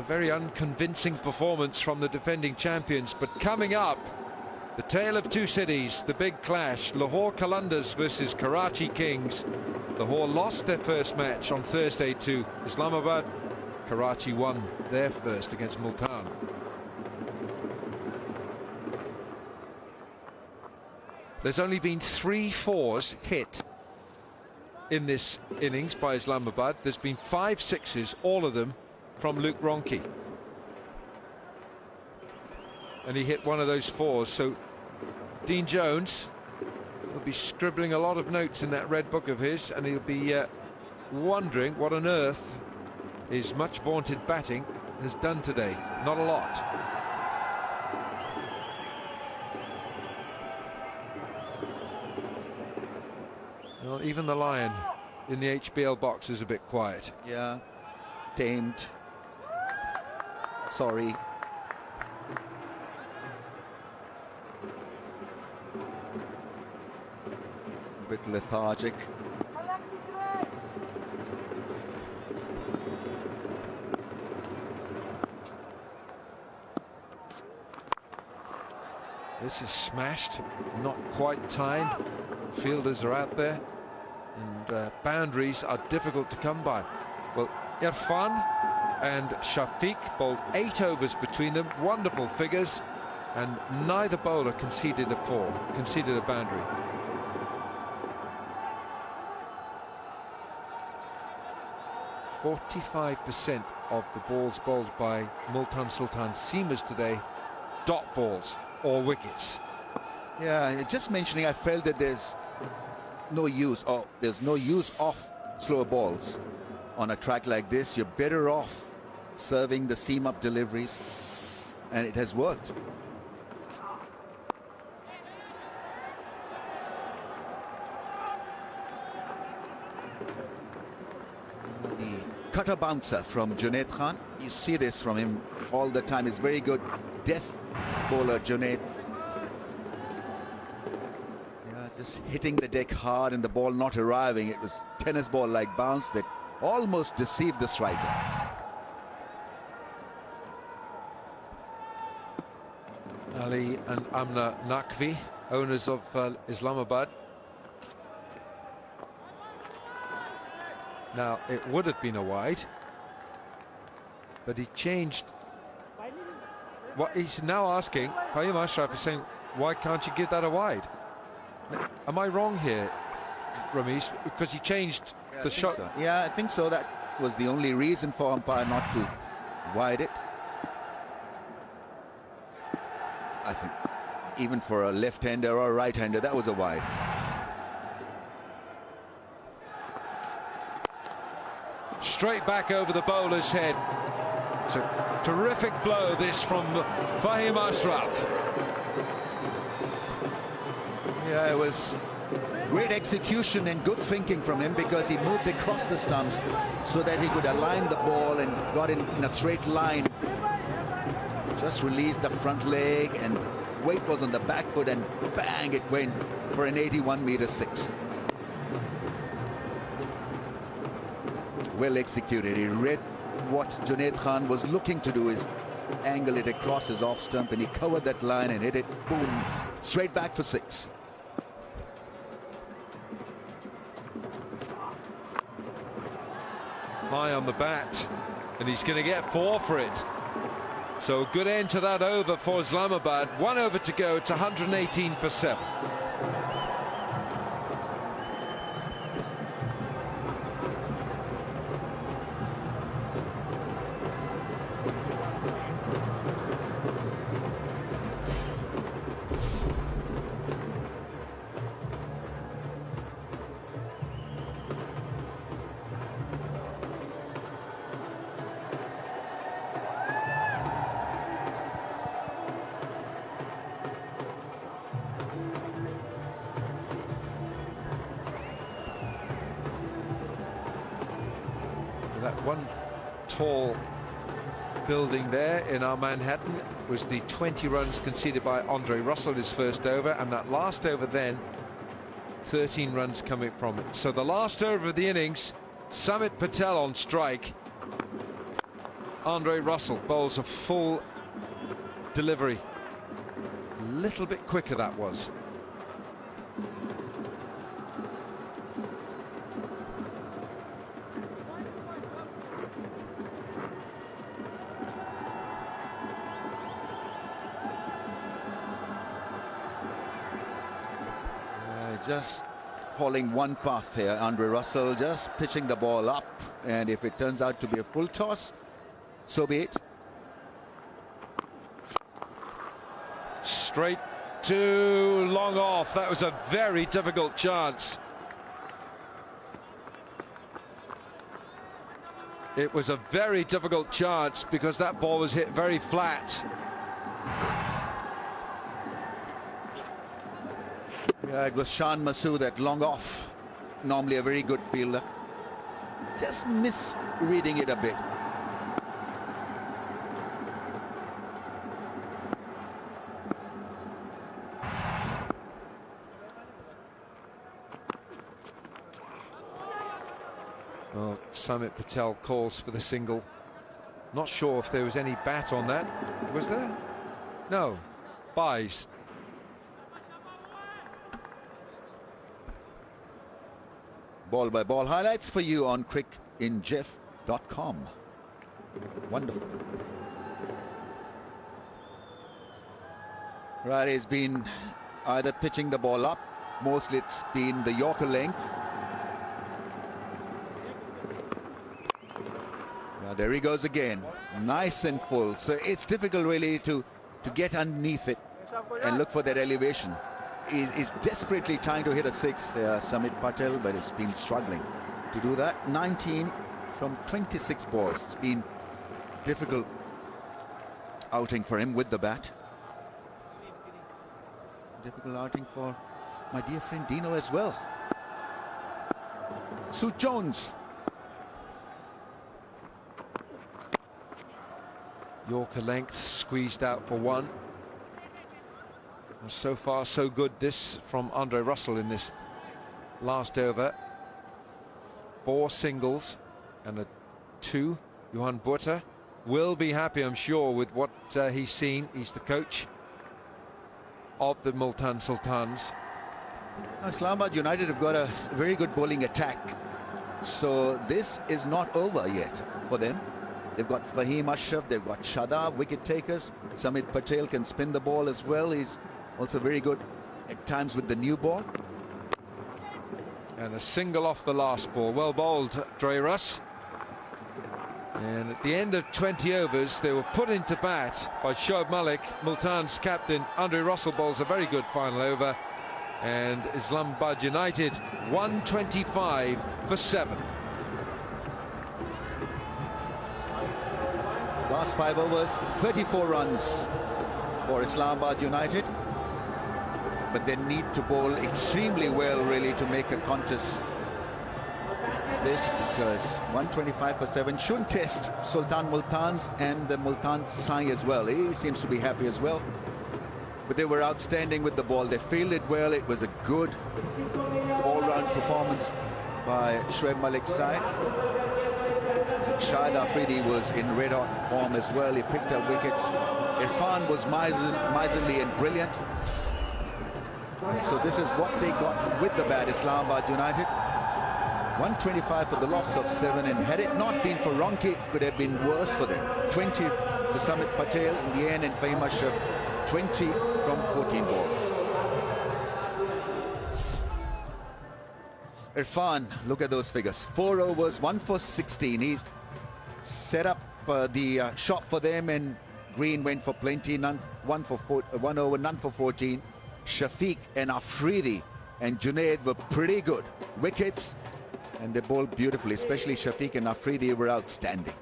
very unconvincing performance from the defending champions. But coming up, the tale of two cities, the big clash, Lahore Qalandars versus Karachi Kings. Lahore lost their first match on Thursday to Islamabad. Karachi won their first against Multan. There's only been 3 fours hit in this innings by Islamabad. There's been 5 sixes, all of them from Luke Ronchi. And he hit one of those 4s. So Dean Jones will be scribbling a lot of notes in that red book of his, and he'll be wondering what on earth his much vaunted batting has done today. Not a lot. Well, even the lion in the HBL box is a bit quiet. Yeah, tamed. Sorry. A bit lethargic. This is smashed, not quite timed. Fielders are out there, and boundaries are difficult to come by. Well, Irfan and Shafiq bowled 8 overs between them, wonderful figures, and neither bowler conceded a 4, conceded a boundary. .45% of the balls bowled by Multan Sultan seamers today, dot balls or wickets. Yeah, just mentioning, I felt that there's no use of slower balls on a track like this. You're better off serving the seam up deliveries, and it has worked. The cutter bouncer from Junaid Khan, you see this from him all the time. He's very good death bowler, Junaid. Just hitting the deck hard and the ball not arriving. It was tennis ball like bounce that almost deceived the striker. Ali and Amna Naqvi, owners of Islamabad. Now, it would have been a wide, but he changed. What he's now asking, Fahim Ashraf is saying, why can't you give that a wide? Am I wrong here, Ramesh? Because he changed the shot. So. Yeah, I think so. That was the only reason for umpire not to wide it. I think even for a left-hander or a right-hander, that was a wide. Straight back over the bowler's head. It's a terrific blow, this from Fahim Ashraf. Yeah, it was great execution and good thinking from him, because he moved across the stumps so that he could align the ball and got in a straight line. Just released the front leg and weight was on the back foot, and bang, it went for an 81-meter 6. Well executed. He read what Junaid Khan was looking to do, is angle it across his off stump, and he covered that line and hit it, boom, straight back for 6. High on the bat, and he's going to get 4 for it. So good end to that over for Islamabad. 1 over to go. It's 118 for 7. That one tall building there in our Manhattan was the 20 runs conceded by Andre Russell his first over, and that last over then 13 runs coming from it. So the last over of the innings Samit Patel on strike. Andre Russell bowls a full delivery. A little bit quicker that was. Just following one path here, Andre Russell just pitching the ball up, and if it turns out to be a full toss, so be it. Straight to long off. That was a very difficult chance. It was a very difficult chance because that ball was hit very flat. Yeah, it was Shan Masood at long off. Normally a very good fielder. Just misreading it a bit. Well, Samit Patel calls for the single. Not sure if there was any bat on that. Was there? No. Buys. Ball by ball highlights for you on crickinjeff.com. Wonderful. Right, he's been either pitching the ball up, mostly it's been the Yorker length. Now there he goes again, nice and full. So it's difficult really to get underneath it and look for that elevation. Is desperately trying to hit a six, Samit Patel, but he's been struggling to do that. 19 from 26 balls. It's been difficult outing for him with the bat. Difficult outing for my dear friend Dino as well. Sue Jones. Yorker length squeezed out for one. So far, so good. This from Andre Russell in this last over. 4 singles and a 2. Johan Butter will be happy, I'm sure, with what he's seen. He's the coach of the Multan Sultans. Now, Islamabad United have got a very good bowling attack. So this is not over yet for them. They've got Fahim Ashraf, they've got Shadab, wicket takers. Samit Patel can spin the ball as well. He's also very good at times with the new ball. And a single off the last ball. Well bowled, Dre Russ. And at the end of 20 overs, they were put into bat by Shoaib Malik. Multan's captain, Andre Russell, bowls a very good final over. And Islamabad United, 125 for 7. Last 5 overs, 34 runs for Islamabad United. But they need to bowl extremely well, really, to make a contest this, because 125 for 7 shouldn't test Sultan Multan's and the Multan Sai as well. He seems to be happy as well. But they were outstanding with the ball. They fielded well. It was a good all-round performance by Shoaib Malik's side. Shahid Afridi was in red-hot form as well. He picked up wickets. Irfan was miserly and brilliant. And so this is what they got with the bat, Islamabad United. 125 for the loss of 7, and had it not been for Ronki, it could have been worse for them. 20 to Samit Patel in the end, and Fahim Ashraf 20 from 14 balls. Irfan, look at those figures. 4 overs, 1 for 16. He set up the shot for them, and Green went for plenty. 1 over, none for 14. Shafiq and Afridi and Junaid were pretty good. Wickets, and they bowled beautifully, especially Shafiq and Afridi were outstanding.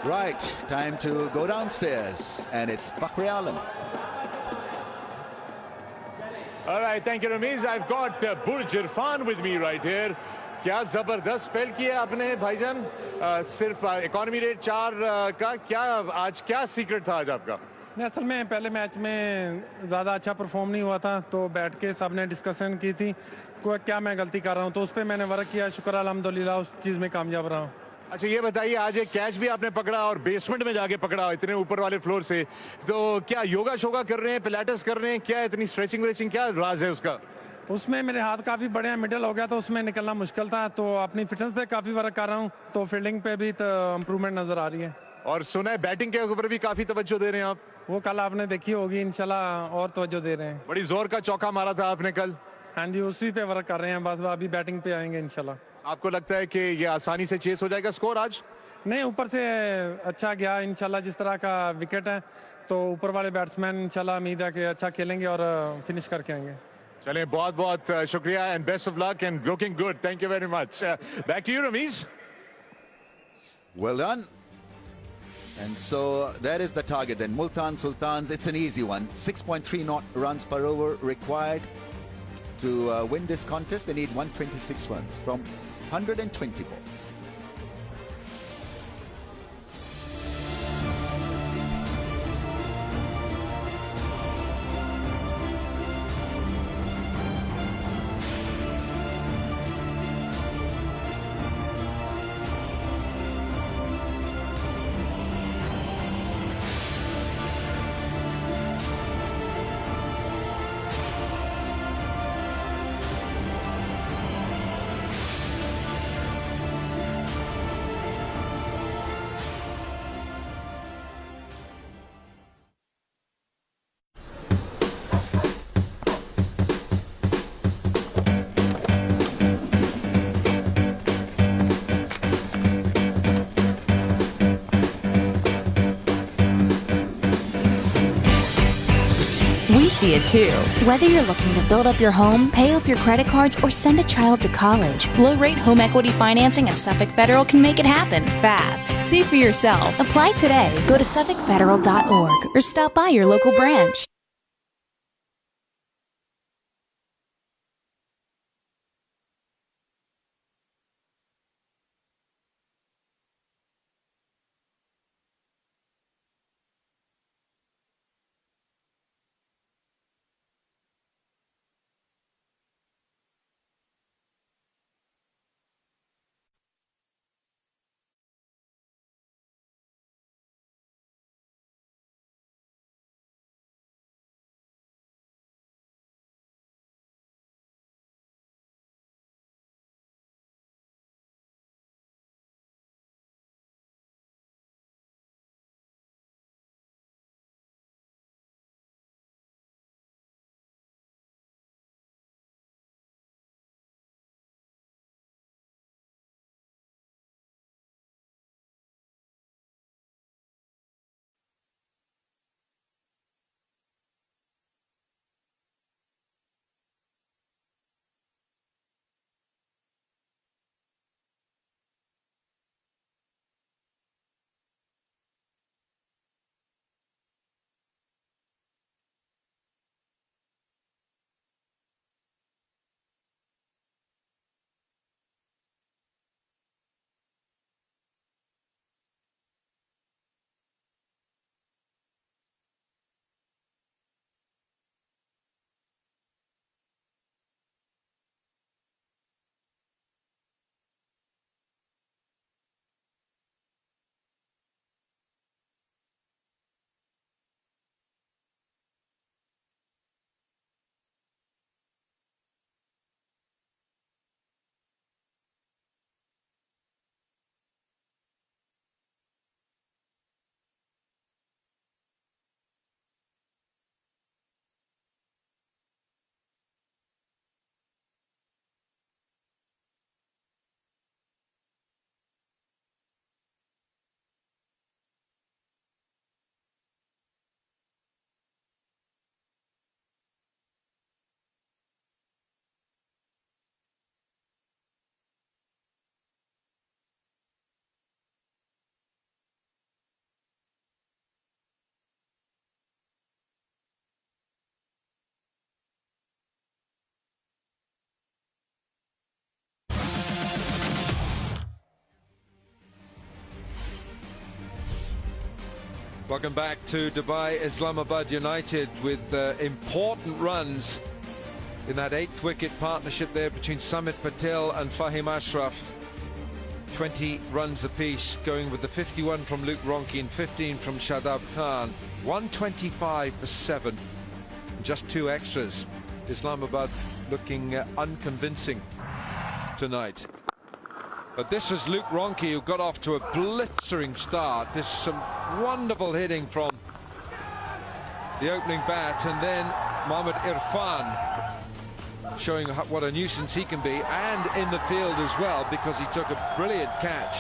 Right, time to go downstairs, and it's Fakhri Alam. All right, thank you, Ramiz. I've got Burj Irfan with me right here. क्या जबरदस्त spell किया आपने भाईजान सिर्फ economy rate 4 का क्या आज क्या सीक्रेट था आज आपका नहीं, असल में पहले मैच में ज़्यादा अच्छा परफॉर्म नहीं हुआ था, तो बैठ के सब ने डिस्कशन की थी क्या मैं गलती कर रहा हूँ, तो उस पर मैंने वर्क किया। शुक्र अल्हम्दुलिल्लाह उस चीज़ में कामयाब रहा हूँ। अच्छा ये बताइए, आज एक कैच भी आपने पकड़ा और बेसमेंट में जाके पकड़ा, इतने ऊपर वाले फ्लोर से, तो क्या योगा शोगा कर रहे हैं, पिलाटेस कर रहे हैं, क्या इतनी स्ट्रेचिंग व्रेचिंग, क्या राज है उसका? उसमें मेरे हाथ काफ़ी बड़े हैं, मिडल हो गया तो उसमें निकलना मुश्किल था, तो अपनी फिटनेस पे काफ़ी वर्क कर रहा हूँ, तो फील्डिंग पे भी इम्प्रूवमेंट नज़र आ रही है। और सुना है बैटिंग के ऊपर भी काफ़ी तवज्जो दे रहे हैं आप? वो कल आपने देखी होगी, इंशाल्लाह और तवज्जो दे रहे हैं। बड़ी जोर का चौका मारा था आपने कल। हाँ जी, उसी पे वर्क कर रहे हैं, बस अभी बैटिंग पे आएंगे इंशाल्लाह। आपको लगता है कि ये आसानी से चेस हो जाएगा स्कोर आज? नहीं, ऊपर से अच्छा गया इंशाल्लाह, जिस तरह का विकेट है, तो ऊपर वाले बैट्समैन इंशाल्लाह उम्मीद है कि अच्छा खेलेंगे और फिनिश करके आएंगे। चलें, बहुत बहुत शुक्रिया and best of luck and looking good, thank you very much. Back to you Rameez. Well done. And so that is the target then. Multan Sultans, it's an easy one. 6.3 not runs per over required to win this contest. They need 126 runs from 120 balls. We see it too. Whether you're looking to build up your home, pay off your credit cards, or send a child to college, low-rate home equity financing at Suffolk Federal can make it happen fast. See for yourself. Apply today. Go to SuffolkFederal.org or stop by your local branch. Welcome back to Dubai. Islamabad United with important runs in that 8th wicket partnership there between Samit Patel and Fahim Ashraf. 20 runs apiece, going with the 51 from Luke Ronchi and 15 from Shadab Khan. 125 for 7. Just 2 extras. Islamabad looking unconvincing tonight. But this was Luke Ronchi who got off to a blistering start. There's some wonderful hitting from the opening bat, and then Mohammad Irfan showing what a nuisance he can be, and in the field as well, because he took a brilliant catch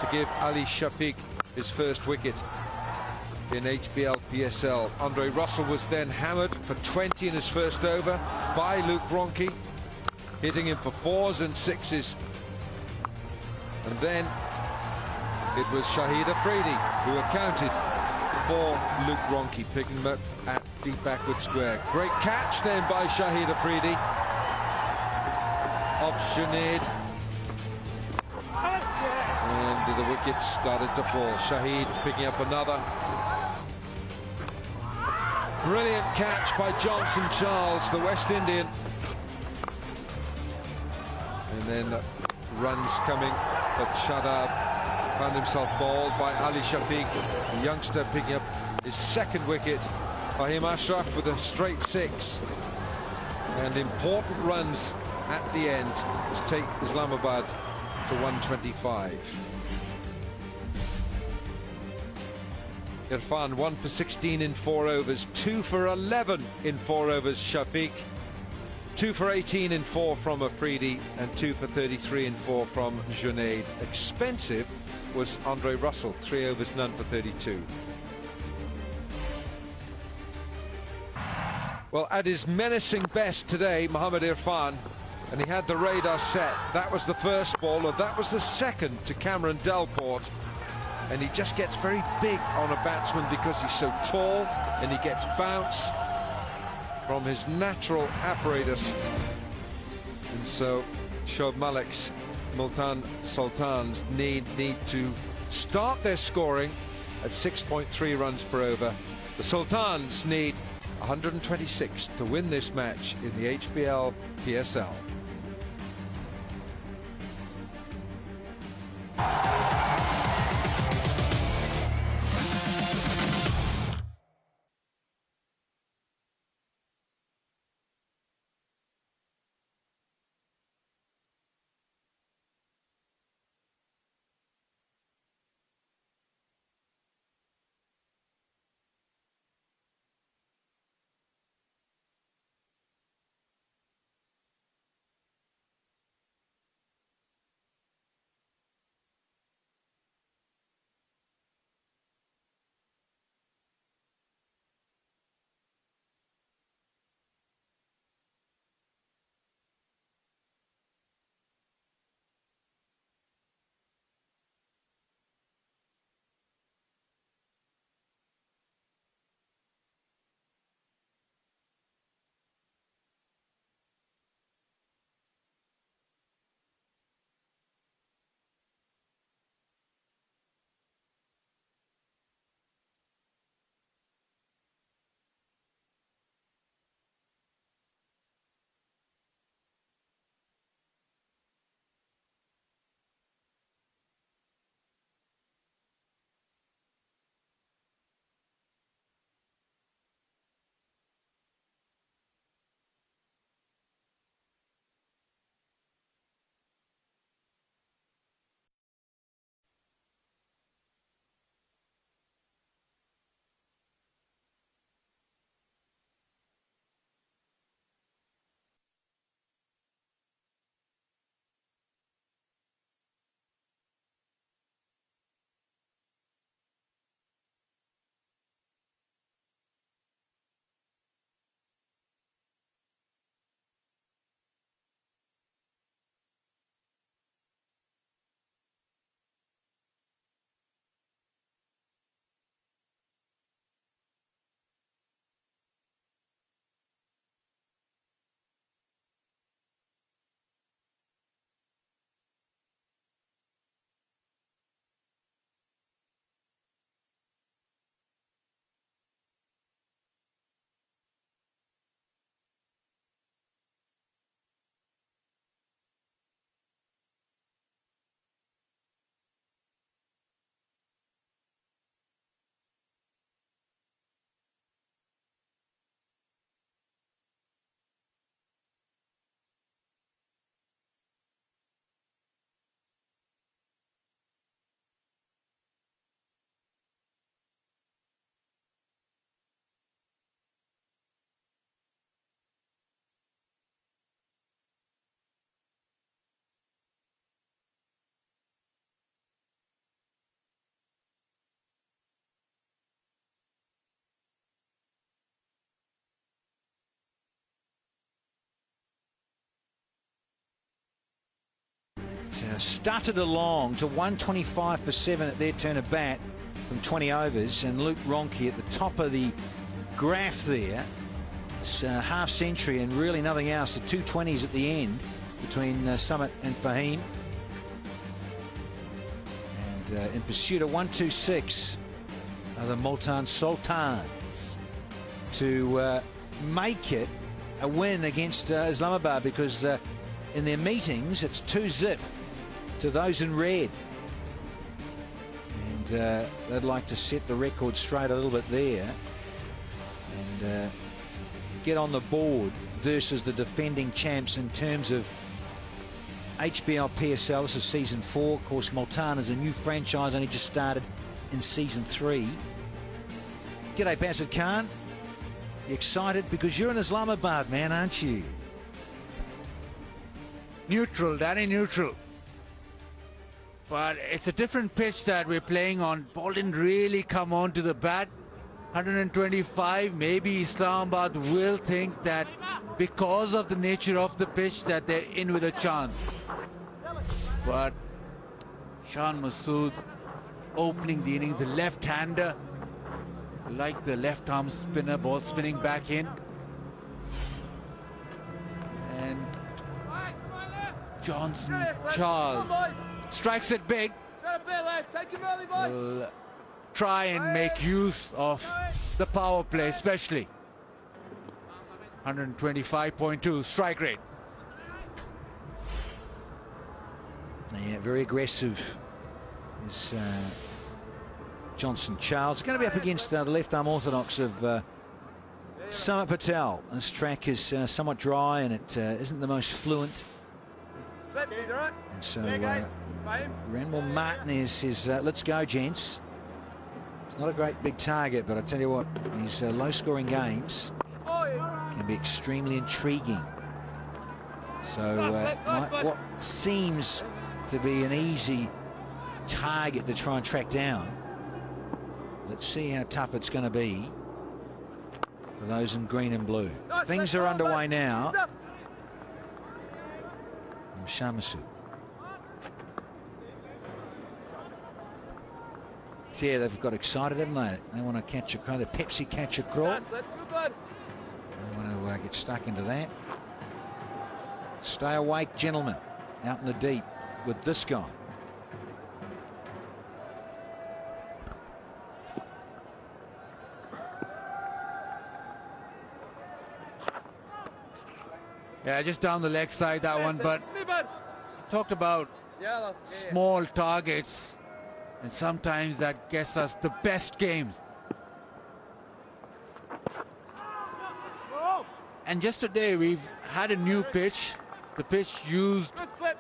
to give Ali Shafiq his first wicket in HBL PSL. Andre Russell was then hammered for 20 in his first over by Luke Ronchi, hitting him for 4s and 6s. And then it was Shahid Afridi who accounted for Luke Ronchi, picking him up at deep backward square. Great catch then by Shahid Afridi of Junaid. And the wickets started to fall. Shahid picking up another. Brilliant catch by Johnson Charles, the West Indian. And then runs coming, but Shadab found himself bowled by Ali Shafiq, the youngster picking up his 2nd wicket. Fahim Ashraf with a straight 6. And important runs at the end to take Islamabad to 125. Irfan 1 for 16 in 4 overs, 2 for 11 in 4 overs Shafiq, 2 for 18 in 4 from Afridi, and 2 for 33 in 4 from Junaid. Expensive was Andre Russell, 3 overs, none for 32. Well, at his menacing best today, Mohammad Irfan, and he had the radar set. That was the first ball, or that was the second to Cameron Delport. And he just gets very big on a batsman because he's so tall, and he gets bounce from his natural apparatus. And so Shoaib Malik's Multan Sultans need to start their scoring at 6.3 runs per over. The Sultans need 126 to win this match in the HBL PSL. stuttered along to 125 for 7 at their turn of bat from 20 overs, and Luke Ronchi at the top of the graph there. It's half century and really nothing else. The 220s at the end between Summit and Fahim. And in pursuit of 126 are the Multan Sultans to make it a win against Islamabad, because in their meetings it's 2-0 to those in red. And they'd like to set the record straight a little bit there and get on the board versus the defending champs in terms of HBL PSL. This is season 4. Of course, Multan is a new franchise, only just started in season 3. G'day, Basit Khan. You excited? Because you're in Islamabad, man, aren't you? Neutral, Danny, neutral. But it's a different pitch that we're playing on. Ball didn't really come onto the bat. 125, maybe Islamabad will think that because of the nature of the pitch that they're in with a chance. But Shan Masood opening the innings, a left-hander, like the left arm spinner, ball spinning back in. And Johnson Charles strikes it big. Will try and make use of the power play, especially 125.2 strike rate. Yeah, very aggressive is Johnson Charles. Going to be up against the left arm orthodox of Samit Patel. This track is somewhat dry and it isn't the most fluent. And so Ranwell Martinez says, let's go, gents. It's not a great big target, but I tell you what, these low-scoring games can be extremely intriguing. So what seems to be an easy target to try and track down. Let's see how tough it's going to be for those in green and blue. Things are underway now. Shamasu. Yeah, they've got excited, haven't they? They want to catch a crow. The Pepsi catch a crawl. They want to get stuck into that. Stay awake, gentlemen, out in the deep with this guy. Yeah, just down the leg side, that one, but talked about small targets, and sometimes that gets us the best games. And just today we've had a new pitch. The pitch used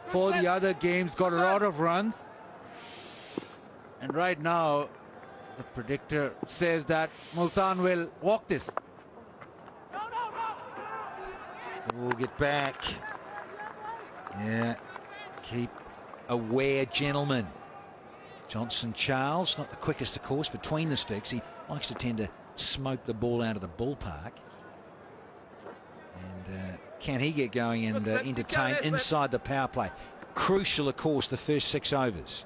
for the other games got a lot of runs. And right now, the predictor says that Multan will walk this. We'll get back. Yeah, keep aware, gentlemen. Johnson Charles, not the quickest, of course, between the sticks. He likes to tend to smoke the ball out of the ballpark. And can he get going and entertain inside the power play? Crucial, of course, the first 6 overs.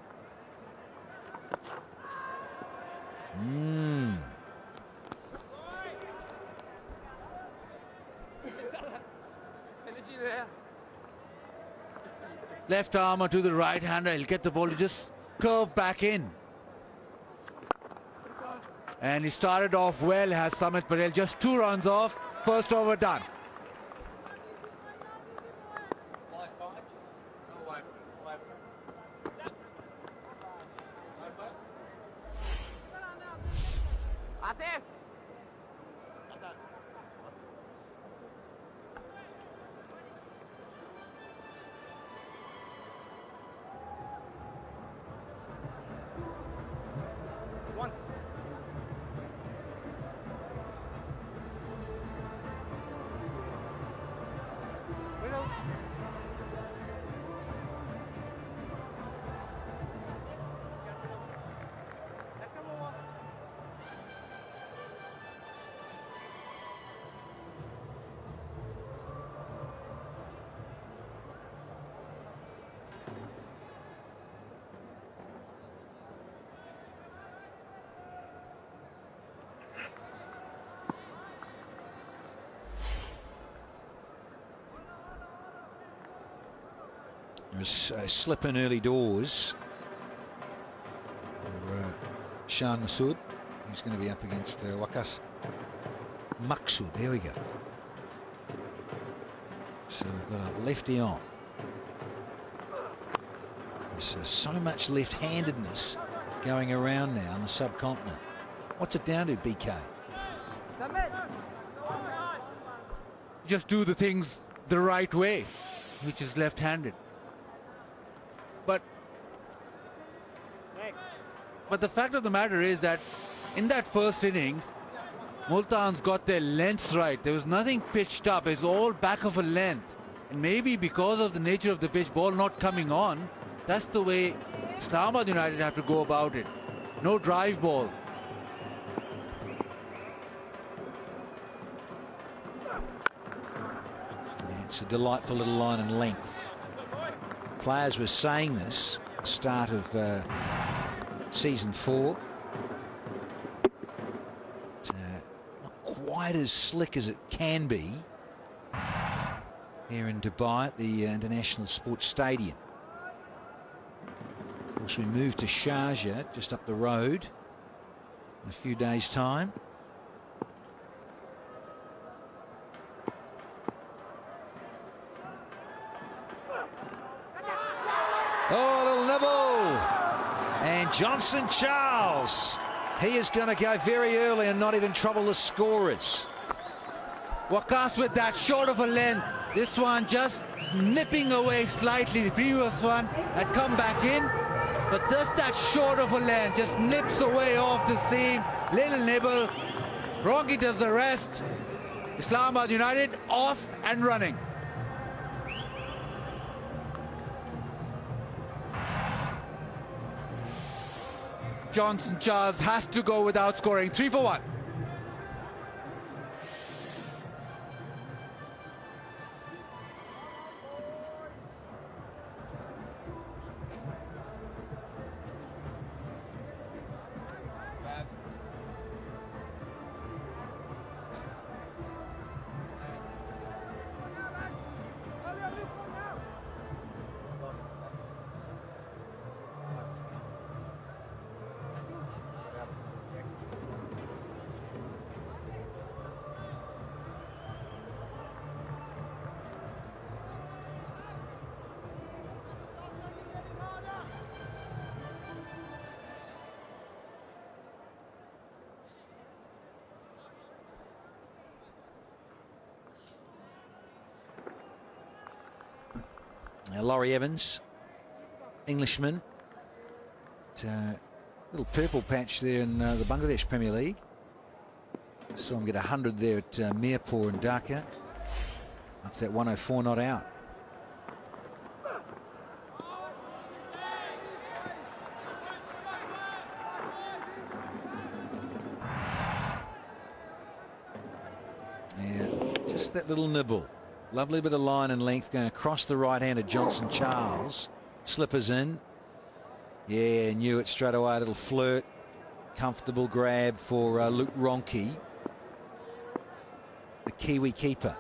Left armer to the right hander. He'll get the ball to just curve back in. And he started off well, has Samit Patel. Just 2 runs off. First over done. There was a slip in early doors for Shan Masood. He's going to be up against Waqas Maksud. There we go. So we've got a lefty on. There's so much left-handedness going around now on the subcontinent. What's it down to, BK? Just do the things the right way, which is left-handed. But the fact of the matter is that in that first innings, Multan's got their lengths right. There was nothing pitched up. It's all back of a length. And maybe because of the nature of the pitch, ball not coming on, that's the way Islamabad United have to go about it. No drive balls. Yeah, it's a delightful little line and length. Players were saying this at the start of season 4. It's not quite as slick as it can be here in Dubai at the International Sports Stadium. Of course, we move to Sharjah just up the road in a few days' time. Oh, a little nibble. And Johnson Charles. He is going to go very early and not even trouble the scorers. Waqas with that short of a length. This one just nipping away slightly. The previous one had come back in, but just that short of a length just nips away off the seam. Little nibble. Ronki does the rest. Islamabad United off and running. Johnson Charles has to go without scoring. 3 for 1. Laurie Evans, Englishman. Little purple patch there in the Bangladesh Premier League. Saw him get 100 there at Mirpur in Dhaka. That's that 104 not out. Yeah, just that little nibble. Lovely bit of line and length going across the right-handed Johnson Charles. Slippers in. Yeah, knew it straight away. A little flirt. Comfortable grab for Luke Ronke, the Kiwi keeper.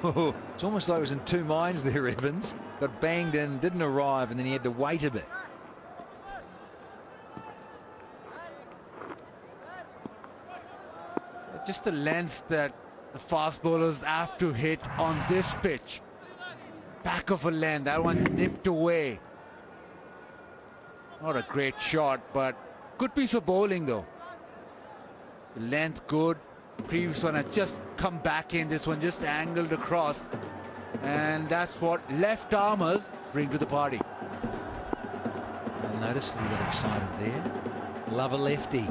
Oh, it's almost like it was in two minds there, Evans. Got banged in, didn't arrive, and then he had to wait a bit. Just the length that the fast bowlers have to hit on this pitch. Back of a length, that one nipped away. Not a great shot, but good piece of bowling though. The length good. Previous one had just come back in. This one just angled across. And that's what left armers bring to the party. You'll notice that he got excited there. Love a lefty.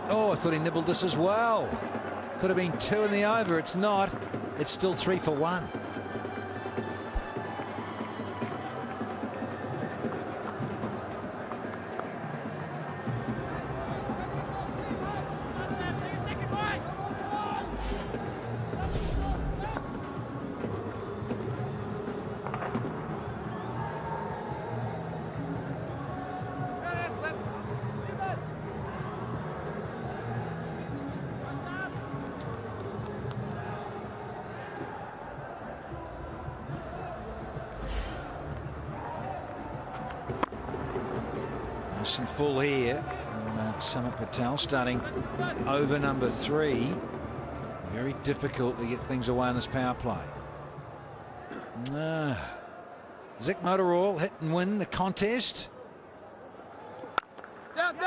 Oh, I thought he nibbled this as well. Could have been 2 in the over. It's not. It's still 3 for 1. Nice and full here from Samit Patel, starting over number 3. Very difficult to get things away on this power play. Zik Motorall hit and win the contest. Down.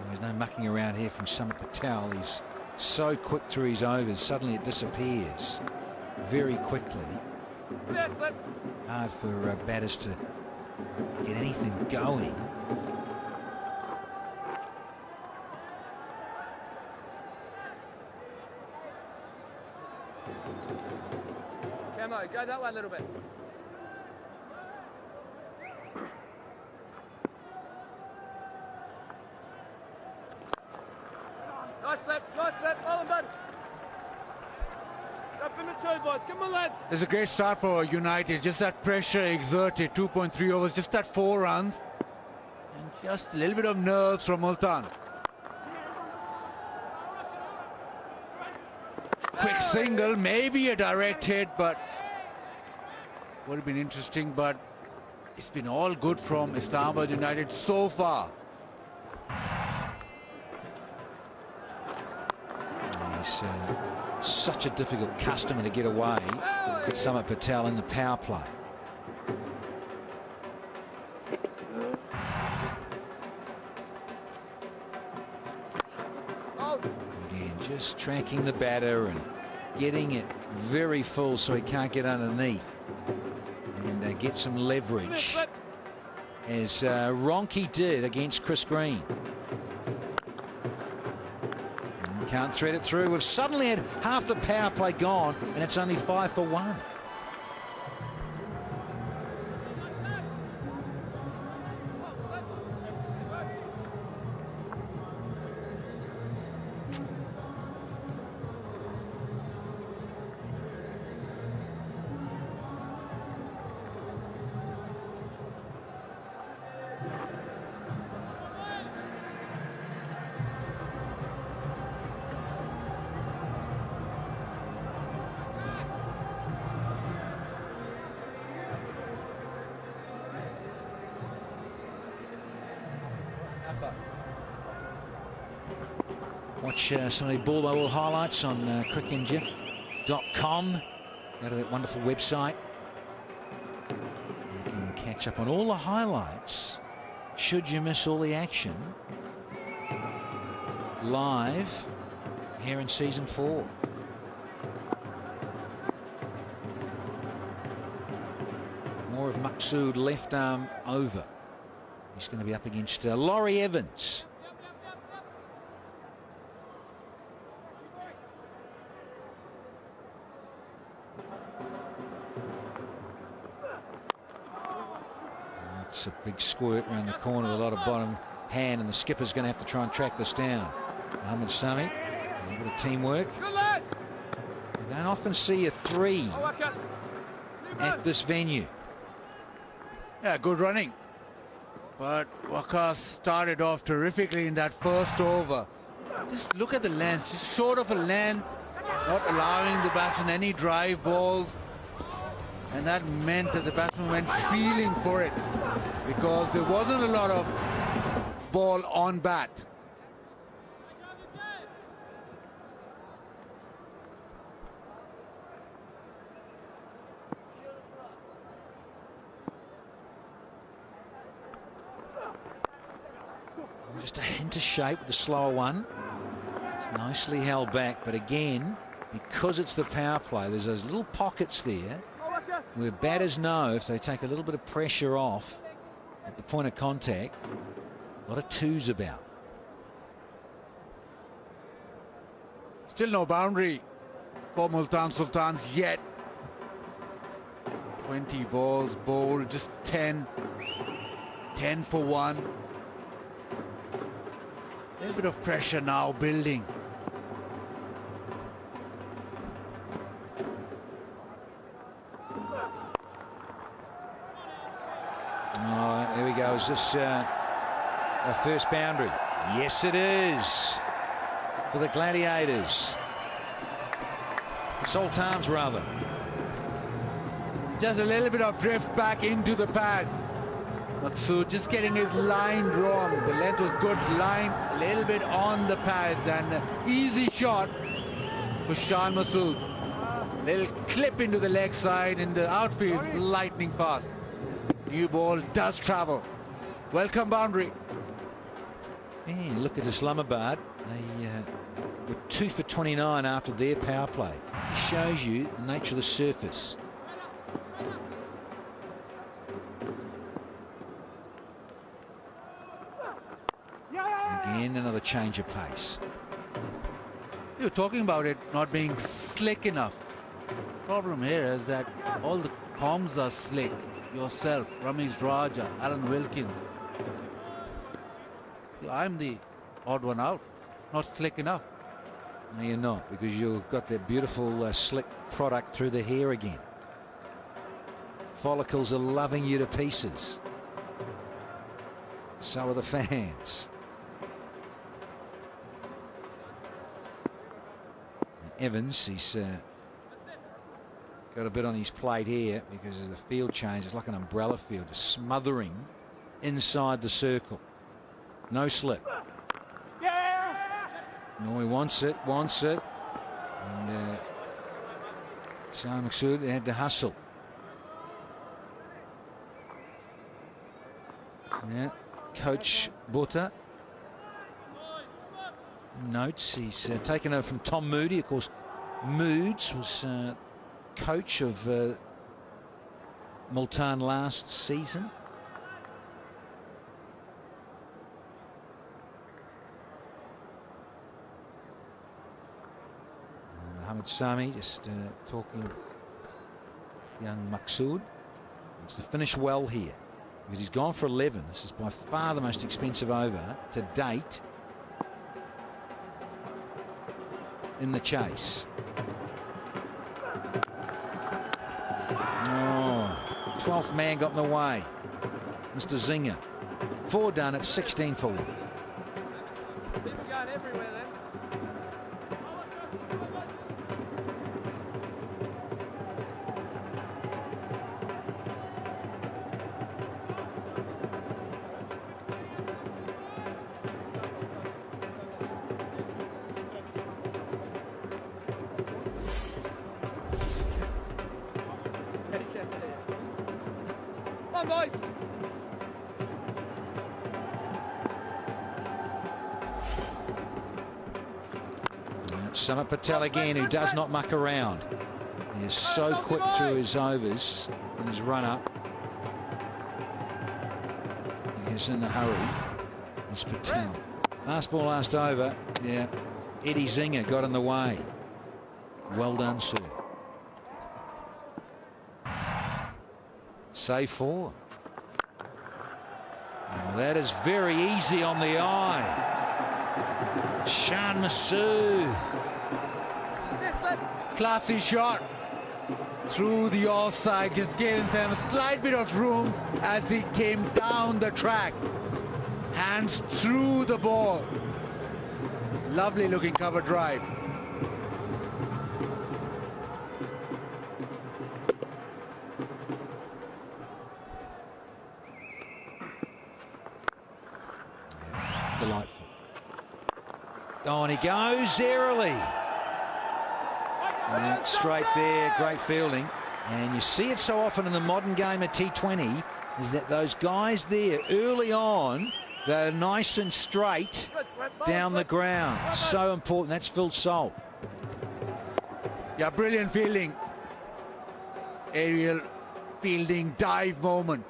There's no mucking around here from Samit Patel. He's so quick through his overs, suddenly it disappears very quickly. Hard for batters to get anything going. Camo, go that way a little bit. Nice slip, well done, bud. Jump in the 2, boys, come on, lads. It's a great start for United. Just that pressure exerted, 2.3 overs, just that 4 runs. And just a little bit of nerves from Multan. Quick single, maybe a direct hit, but would have been interesting, but it's been all good from Islamabad United so far. He's such a difficult customer to get away. Samit Patel in the power play. Again, just tracking the batter and getting it very full so he can't get underneath and get some leverage, as Ronke did against Chris Green. Can't thread it through. We've suddenly had half the power play gone, and it's only 5 for 1. Watch some of the ball-by-ball highlights on crickengif.com. Go to that wonderful website. You can catch up on all the highlights should you miss all the action live here in season 4. More of Maqsood left arm over. He's going to be up against Laurie Evans. It's a big squirt around the corner with a lot of bottom hand, and the skipper's going to have to try and track this down. Mohammed Sami, a little bit of teamwork. You don't often see a 3 at this venue. Yeah, good running. But Waqas started off terrifically in that first over. Just look at the length, just short of a length, not allowing the batsman any drive balls. And that meant that the batsman went feeling for it, because there wasn't a lot of ball on bat. Just a hint of shape with the slower one. It's nicely held back, but again, because it's the power play, there's those little pockets there where batters know if they take a little bit of pressure off at the point of contact. A lot of 2s about. Still no boundary for Multan Sultans yet. 20 balls bowled, just 10 for 1. A little bit of pressure now building. Oh, there we go. Is this a first boundary? Yes, it is. For the Gladiators. Sultans, rather. Just a little bit of drift back into the pad. Maksud just getting his line wrong. The length was good, line a little bit on the pads, and easy shot for Shan Masood. Little clip into the leg side, in the outfield, lightning fast. New ball does travel. Welcome boundary. Yeah, look at Islamabad. They were 2 for 29 after their power play. It shows you the nature of the surface. Again, another change of pace. You were talking about it not being slick enough. Problem here is that all the comms are slick. Yourself, Ramesh Raja, Alan Wilkins. I'm the odd one out. Not slick enough. No, you're not, because you've got that beautiful slick product through the hair again. Follicles are loving you to pieces. So are the fans. Evans, he's got a bit on his plate here because of the field change. It's like an umbrella field, just smothering inside the circle. No slip. No, he wants it. And Sam Maksud had to hustle. Yeah, Coach Butta notes he's taken over from Tom Moody. Of course, Moods was coach of Multan last season. Mohamed Sami just talking to young Maksud. It's to finish well here because he's gone for 11. This is by far the most expensive over to date in the chase. Oh, 12th man got in the way. Mr. Zinger. 4 done at 16 for him. People going everywhere then. Come on, boys. Samit Patel again, who does not muck around. He is so quick through his overs and his run-up. He's in a hurry. It's Patel. Last ball, last over. Yeah, Eddie Zinger got in the way. Well done, sir. Save 4. Oh, that is very easy on the eye. Shan Masood. Classy shot through the offside, just gave him a slight bit of room as he came down the track. Hands through the ball. Lovely looking cover drive. Delightful. Oh, and he goes airily. And straight there, great fielding. And you see it so often in the modern game of T20 is that those guys there early on, they're nice and straight down the ground. So important. That's Phil Salt. Yeah, brilliant fielding. Aerial fielding dive moment.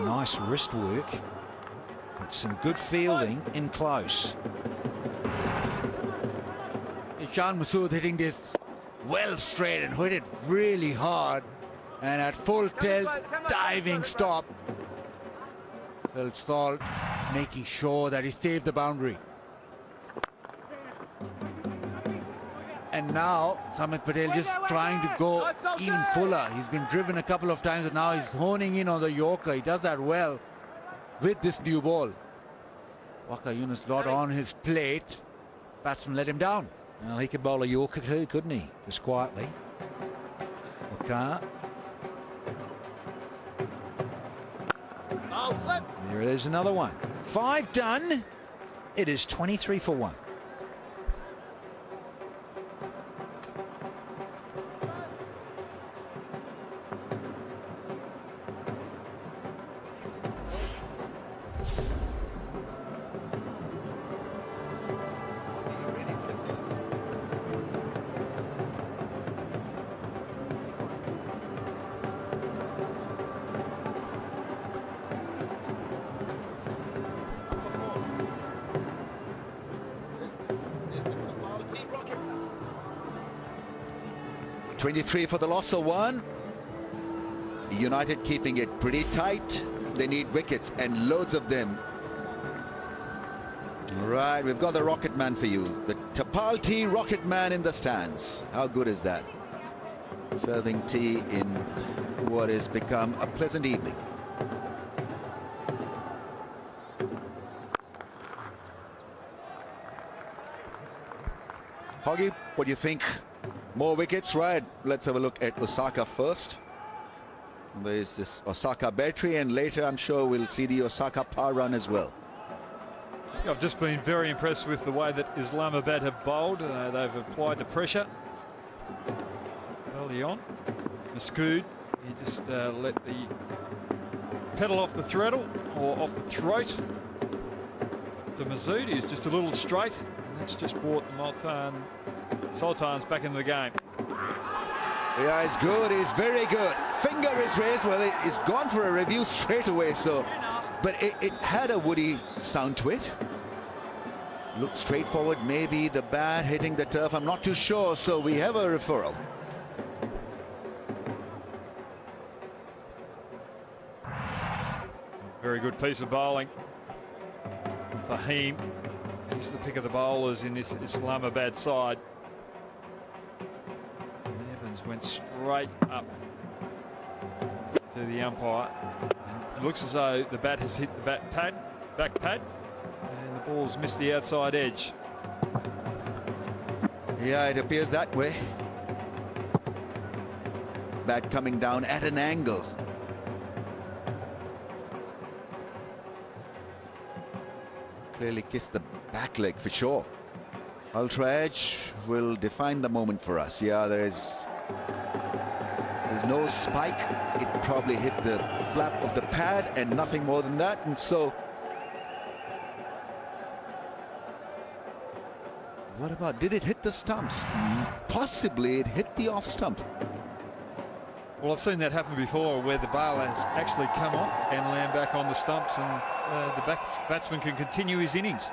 Nice wrist work. But some good fielding in close. Shan Masood hitting this well straight and hit it really hard. And at full tilt, diving stop. Phil Salt making sure that he saved the boundary. And now Samit Patel just trying to go even fuller. He's been driven a couple of times, and now he's honing in on the Yorker. He does that well with this new ball. Waqar Younis lot on his plate. batsman let him down. Well, he could bowl a Yorker too, couldn't he? Just quietly. Wakar. There it is, another one. 5 done. It is 23 for 1. .23 for the loss of 1. United keeping it pretty tight. They need wickets and loads of them. Right, we've got the Rocket Man for you. The Tapalti Rocket Man in the stands. How good is that? Serving tea in what has become a pleasant evening. Hoggy, what do you think? More wickets, right? Let's have a look at Osaka first. There's this Osaka battery, and later I'm sure we'll see the Osaka power run as well. I've just been very impressed with the way that Islamabad have bowled. They've applied the pressure early on. Maskood, he just let the pedal off the throttle, or off the throat to Masood. He's just a little straight, and that's just brought the Sultans back into the game. Yeah, he's good. He's very good. Finger is raised. Well, he's gone for a review straight away. So, but it had a woody sound to it. Looked straightforward. Maybe the bat hitting the turf. I'm not too sure. So we have a referral. Very good piece of bowling. Fahim, he's the pick of the bowlers in this Islamabad side. Went straight up to the umpire, and it looks as though the bat has hit the back pad, and the ball's missed the outside edge. Yeah, it appears that way. Bat coming down at an angle. Clearly kissed the back leg for sure. Ultra edge will define the moment for us. Yeah, there's no spike. It probably hit the flap of the pad and nothing more than that. And so, what about, did it hit the stumps? Possibly it hit the off stump. Well, I've seen that happen before, where the bowler has actually come off and land back on the stumps, and the batsman can continue his innings.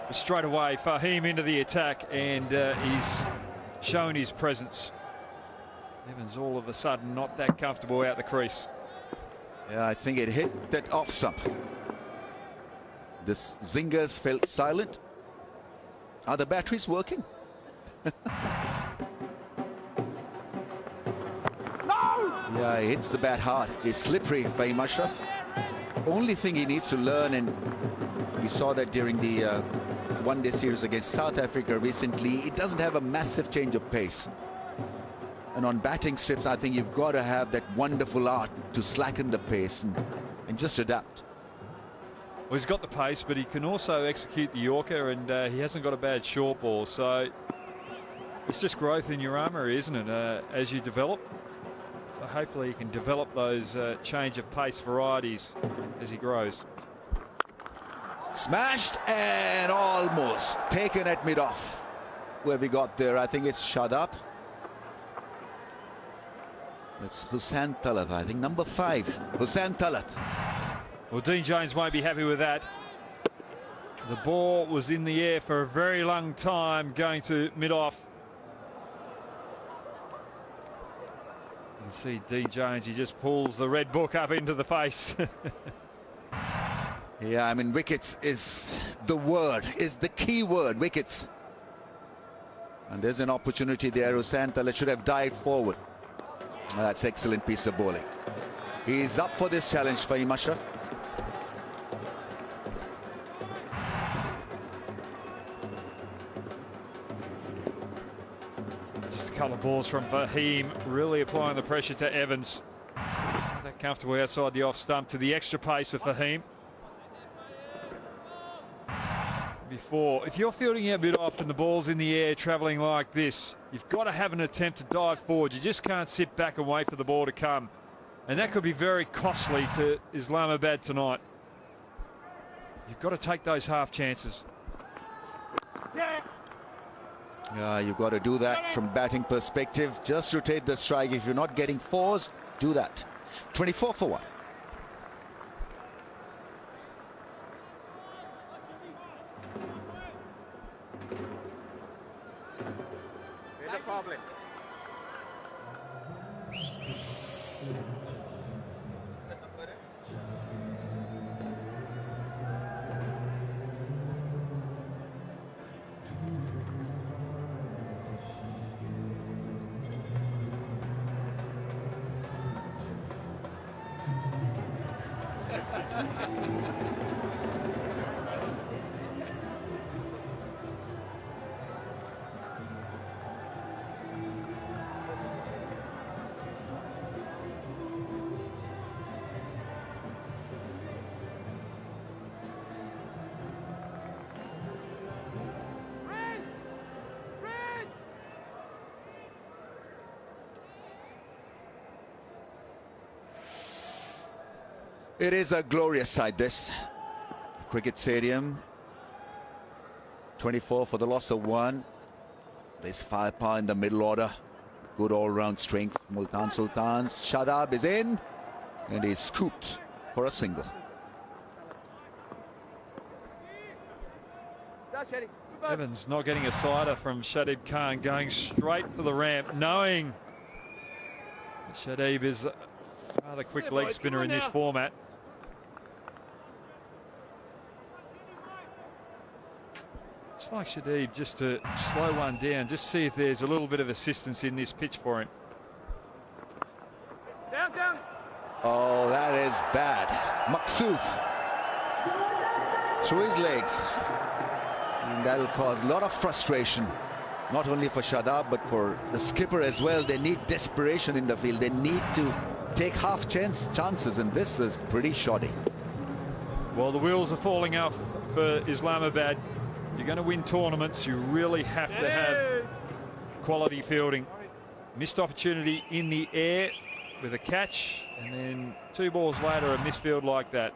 But straight away, Fahim into the attack, and he's shown his presence. Evans all of a sudden not that comfortable out the crease. Yeah, I think it hit that off stump. The zingers felt silent. Are the batteries working? Yeah, he hits the bat hard. He's slippery, Fahim Ashraf. Only thing he needs to learn, and we saw that during the one-day series against South Africa recently, it doesn't have a massive change of pace. And on batting strips, I think you've got to have that wonderful art to slacken the pace and just adapt. Well, he's got the pace, but he can also execute the Yorker, and he hasn't got a bad short ball. So it's just growth in your armoury, isn't it, as you develop? So hopefully he can develop those change of pace varieties as he grows. Smashed and almost taken at mid-off. Where we got there, I think it's Shadab. It's Hussain Talat, I think, number 5. Hussain Talat. Well, Dean Jones won't be happy with that. The ball was in the air for a very long time, going to mid-off. You can see Dean Jones, he just pulls the red book up into the face. Yeah, I mean, wickets is the word, is the key word, wickets. And there's an opportunity there. Hussain Talat should have dived forward. That's excellent piece of bowling. He's up for this challenge, Fahim Ashraf. Just a couple of balls from Fahim, really applying the pressure to Evans. That comfortable outside the off stump to the extra pace of Fahim. Before, if you're fielding a bit off and the ball's in the air travelling like this, you've got to have an attempt to dive forward. You just can't sit back and wait for the ball to come. And that could be very costly to Islamabad tonight. You've got to take those half chances. Yeah, you've got to do that from batting perspective. Just rotate the strike. If you're not getting fours, do that. 24 for 1. It is a glorious sight, this cricket stadium. 24 for the loss of 1. There's firepower in the middle order. Good all-round strength. Multan Sultans. Shadab is in, and he's scooped for a single. Evans not getting a sider from Shadib Khan, going straight for the ramp, knowing Shadib is a rather quick leg spinner in this format. It's like Shadib just to slow one down, just see if there's a little bit of assistance in this pitch for him. Down, down. Oh, that is bad. Maqsood through his legs. And that'll cause a lot of frustration, not only for Shadab, but for the skipper as well. They need desperation in the field. They need to take half chances, and this is pretty shoddy. Well, the wheels are falling off for Islamabad. You're going to win tournaments, you really have to have quality fielding. Missed opportunity in the air with a catch, and then 2 balls later a misfield like that.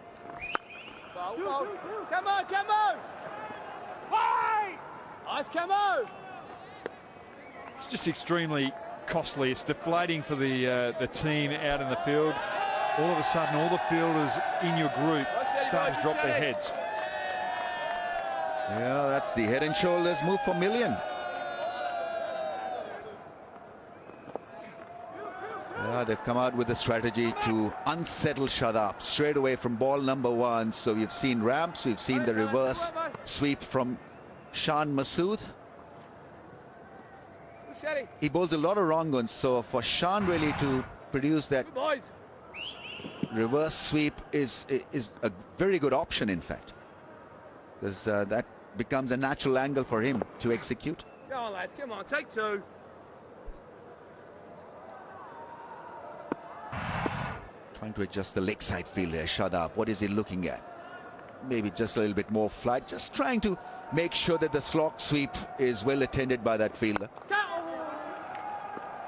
Come on, come on! Hey! Nice, come on! It's just extremely costly. It's deflating for the team out in the field. All of a sudden, all the fielders in your group start to drop their heads. Yeah, that's the head and shoulders move for million. Yeah, they've come out with a strategy to unsettle Shadab straight away from ball number 1. So we've seen ramps, we've seen the reverse sweep from Shan Masood. He bowls a lot of wrong ones, so for Shan really to produce that reverse sweep is a very good option, in fact, because that becomes a natural angle for him to execute. Come on, lads, come on, take 2. Trying to adjust the leg side field there, Shadab. What is he looking at? Maybe just a little bit more flight, just trying to make sure that the slog sweep is well attended by that fielder.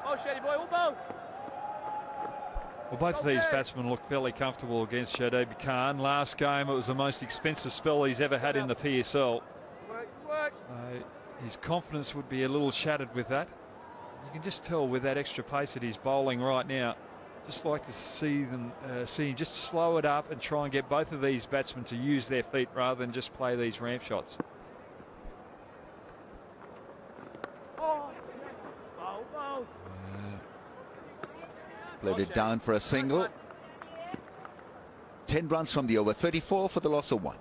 Oh, Shady boy, all ball. Well, both of these batsmen look fairly comfortable against Shadib Khan. Last game, it was the most expensive spell he's ever had in the PSL. His confidence would be a little shattered with that. You can just tell with that extra pace that he's bowling right now. Just like to see him just slow it up and try and get both of these batsmen to use their feet rather than just play these ramp shots. Played it down for a single. 10 runs from the over, 34 for the loss of 1.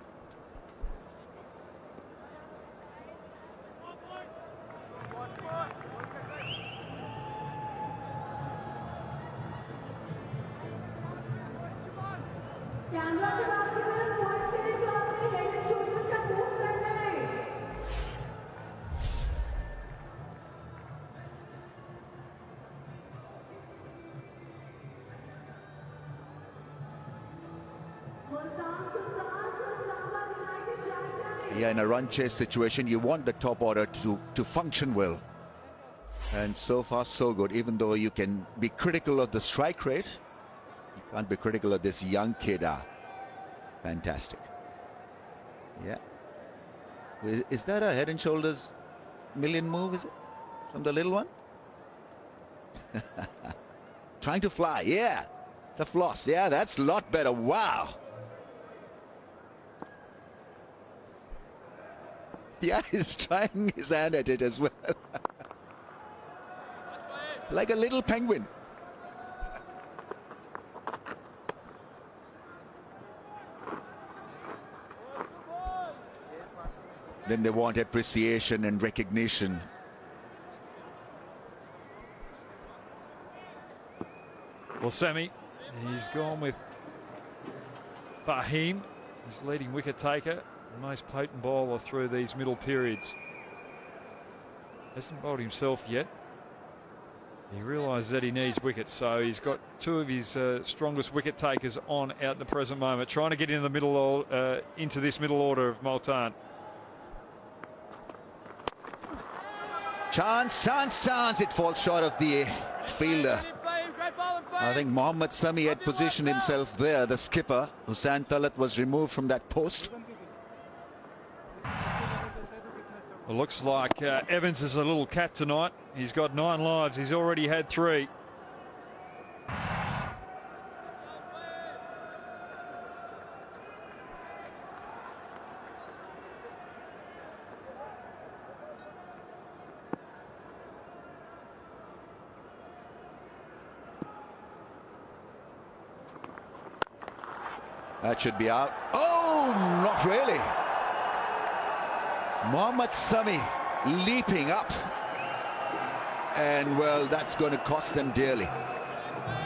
Yeah, in a run chase situation, you want the top order to function well. And so far, so good. Even though you can be critical of the strike rate, you can't be critical of this young kid. Fantastic. Yeah. Is that a head and shoulders million move, is it? From the little one? Trying to fly, yeah. It's a floss, yeah, that's a lot better. Wow. Yeah, he's trying his hand at it as well. Like a little penguin. Then they want appreciation and recognition. Well, Sammy, he's gone with Bahim, his leading wicket taker, the most potent bowler through these middle periods. Hasn't bowled himself yet. He realises that he needs wickets, so he's got two of his strongest wicket takers on out in the present moment, trying to get into the middle, into this middle order of Multan. Chance, chance, chance. It falls short of the fielder. I think Mohammad Sami had positioned himself there. The skipper, Hussain Talat, was removed from that post. Well, looks like Evans is a little cat tonight. He's got 9 lives. He's already had 3. That should be out. Oh, not really. Mohammad Sami leaping up. And, well, that's going to cost them dearly.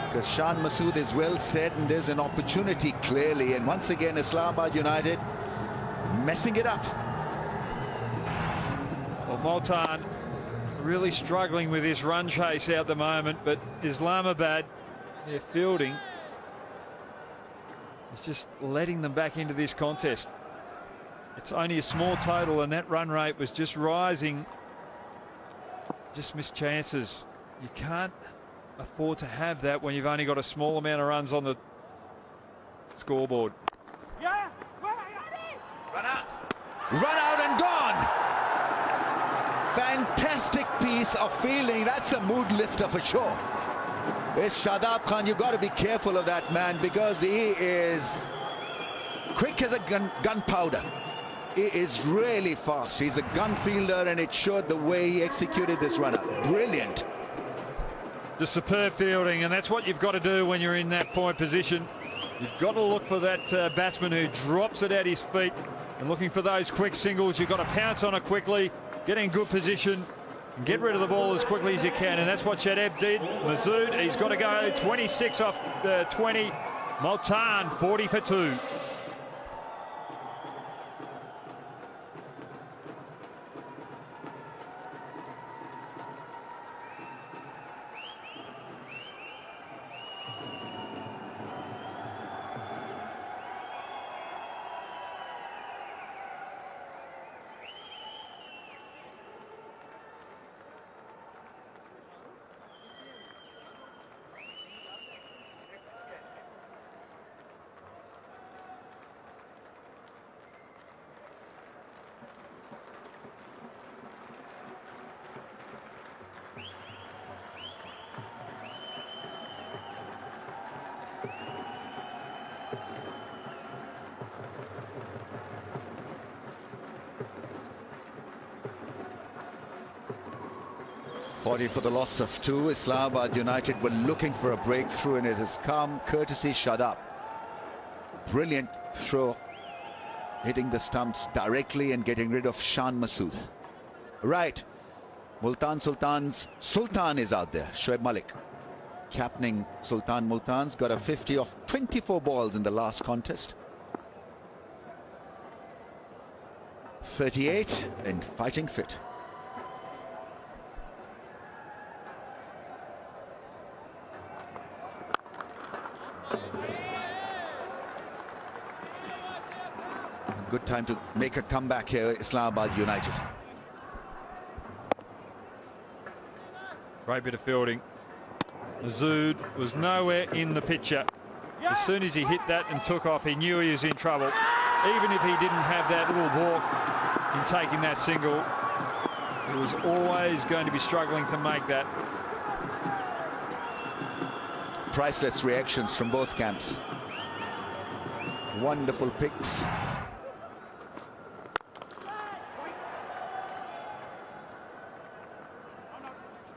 Because Shan Masood is well set and there's an opportunity clearly. And once again, Islamabad United messing it up. Well, Multan really struggling with this run chase out the moment, but Islamabad, their fielding, is just letting them back into this contest. It's only a small total and that run rate was just rising. Just missed chances. You can't afford to have that when you've only got a small amount of runs on the scoreboard. Run out and gone. Fantastic piece of fielding. That's a mood lifter for sure. It's Shadab Khan. You've got to be careful of that man because he is quick as a gunpowder. He is really fast. He's a gun fielder and it showed the way he executed this run-up. Brilliant. The superb fielding, and that's what you've got to do when you're in that point position. You've got to look for that batsman who drops it at his feet and looking for those quick singles. You've got to pounce on it quickly, get in good position and get rid of the ball as quickly as you can, and that's what Shadab did. Masood, he's got to go 26 off 20. Multan 40 for 2. For the loss of 2. Islamabad United were looking for a breakthrough and it has come courtesy Shadab. Brilliant throw, hitting the stumps directly and getting rid of Shan Masood. Right, Multan Sultan's Sultan is out there. Shoaib Malik captaining Sultan Multan's got a 50 off 24 balls in the last contest. 38 and fighting fit. Good time to make a comeback here, Islamabad United. Great bit of fielding. Mazood was nowhere in the picture. As soon as he hit that and took off, he knew he was in trouble. Even if he didn't have that little walk in taking that single, he was always going to be struggling to make that. Priceless reactions from both camps. Wonderful picks.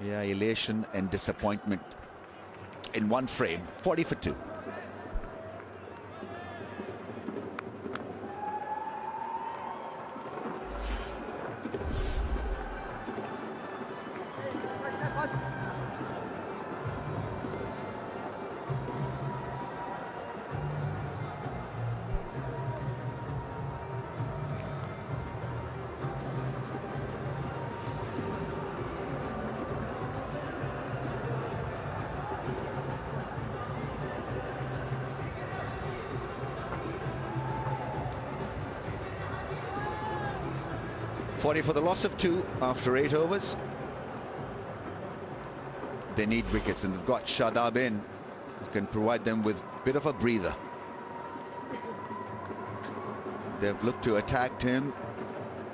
Yeah, elation and disappointment in one frame. 40 for 2. For the loss of 2 after 8 overs. They need wickets, and they've got Shadab in, who can provide them with a bit of a breather. They've looked to attack him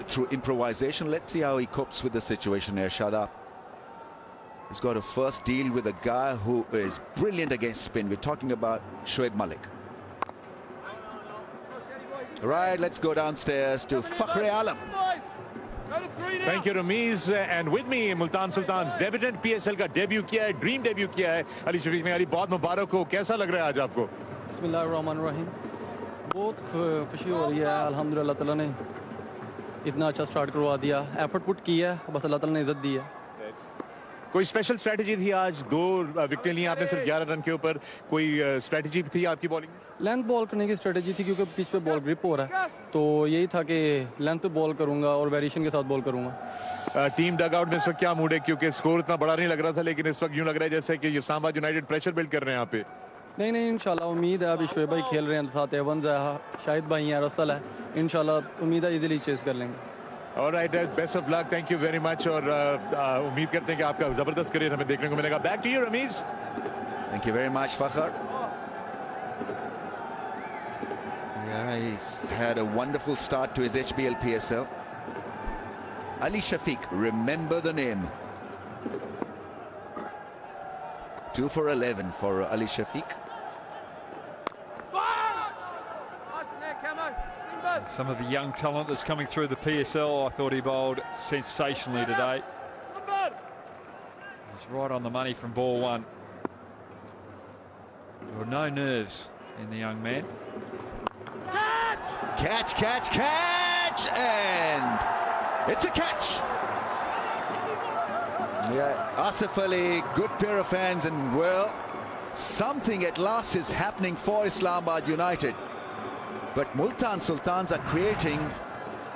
through improvisation. Let's see how he copes with the situation here. Shadab has got to first deal with a guy who is brilliant against spin. We're talking about Shoaib Malik. Right, let's go downstairs to Fakhre Alam. Thank you, Ramiz. And with me, Multan Sultan's debutant PSL का debut किया है, dream debut किया है. अली शफीक ने, अली बहुत मुबारक हो. कैसा लग रहा है आज आपको? बिस्मिल्लाहिर्रहमानिर्रहीम. बहुत खुशी हो रही है. अल्हम्दुलिल्लाह ताला ने इतना अच्छा स्टार्ट करवा दिया. एफर्ट पुट किया है, बस अल्लाह ताला ने इज्जत दी है. कोई स्पेशल स्ट्रेटजी थी आज? 2 विकेटें ली आपने सिर्फ 11 रन के ऊपर. कोई स्ट्रेटजी थी आपकी बॉलिंग में? लेंथ बॉल करने की स्ट्रेटजी थी, क्योंकि पिच पे बॉल ग्रिप हो रहा है, तो यही था कि लेंथ पे बॉल करूंगा और वेरिएशन के साथ बॉल करूंगा. टीम डग आउट में इस वक्त क्या मूड है? क्योंकि स्कोर इतना बड़ा नहीं लग रहा था, लेकिन इस वक्त यूं लग रहा है जैसे कि इस्लामाबाद यूनाइटेड प्रेशर बिल्ड कर रहे हैं यहाँ पे. नहीं इंशाल्लाह उम्मीद है. अभी शोएब भाई खेल रहे हैं, साथ एवंस है, शाहिद भाई हैं, रसल है. इंशाल्लाह उम्मीद है इजीली चेस कर लेंगे. Alright, best of luck. Thank you very much. और उम्मीद करते हैं कि आपका जबरदस्त करियर हमें देखने को मिलेगा. Back to you Rameez. Thank you very much, Fakhar. Yeah, he's had a wonderful start to his HBL PSL. Ali Shafiq, remember the name. 2 for 11 for Ali Shafiq. Some of the young talent that's coming through the PSL, I thought he bowled sensationally today. He's right on the money from ball 1. There were no nerves in the young man. Catch, and it's a catch. Yeah, Asif Ali, good pair of hands, and well, something at last is happening for Islamabad United. But Multan Sultans are creating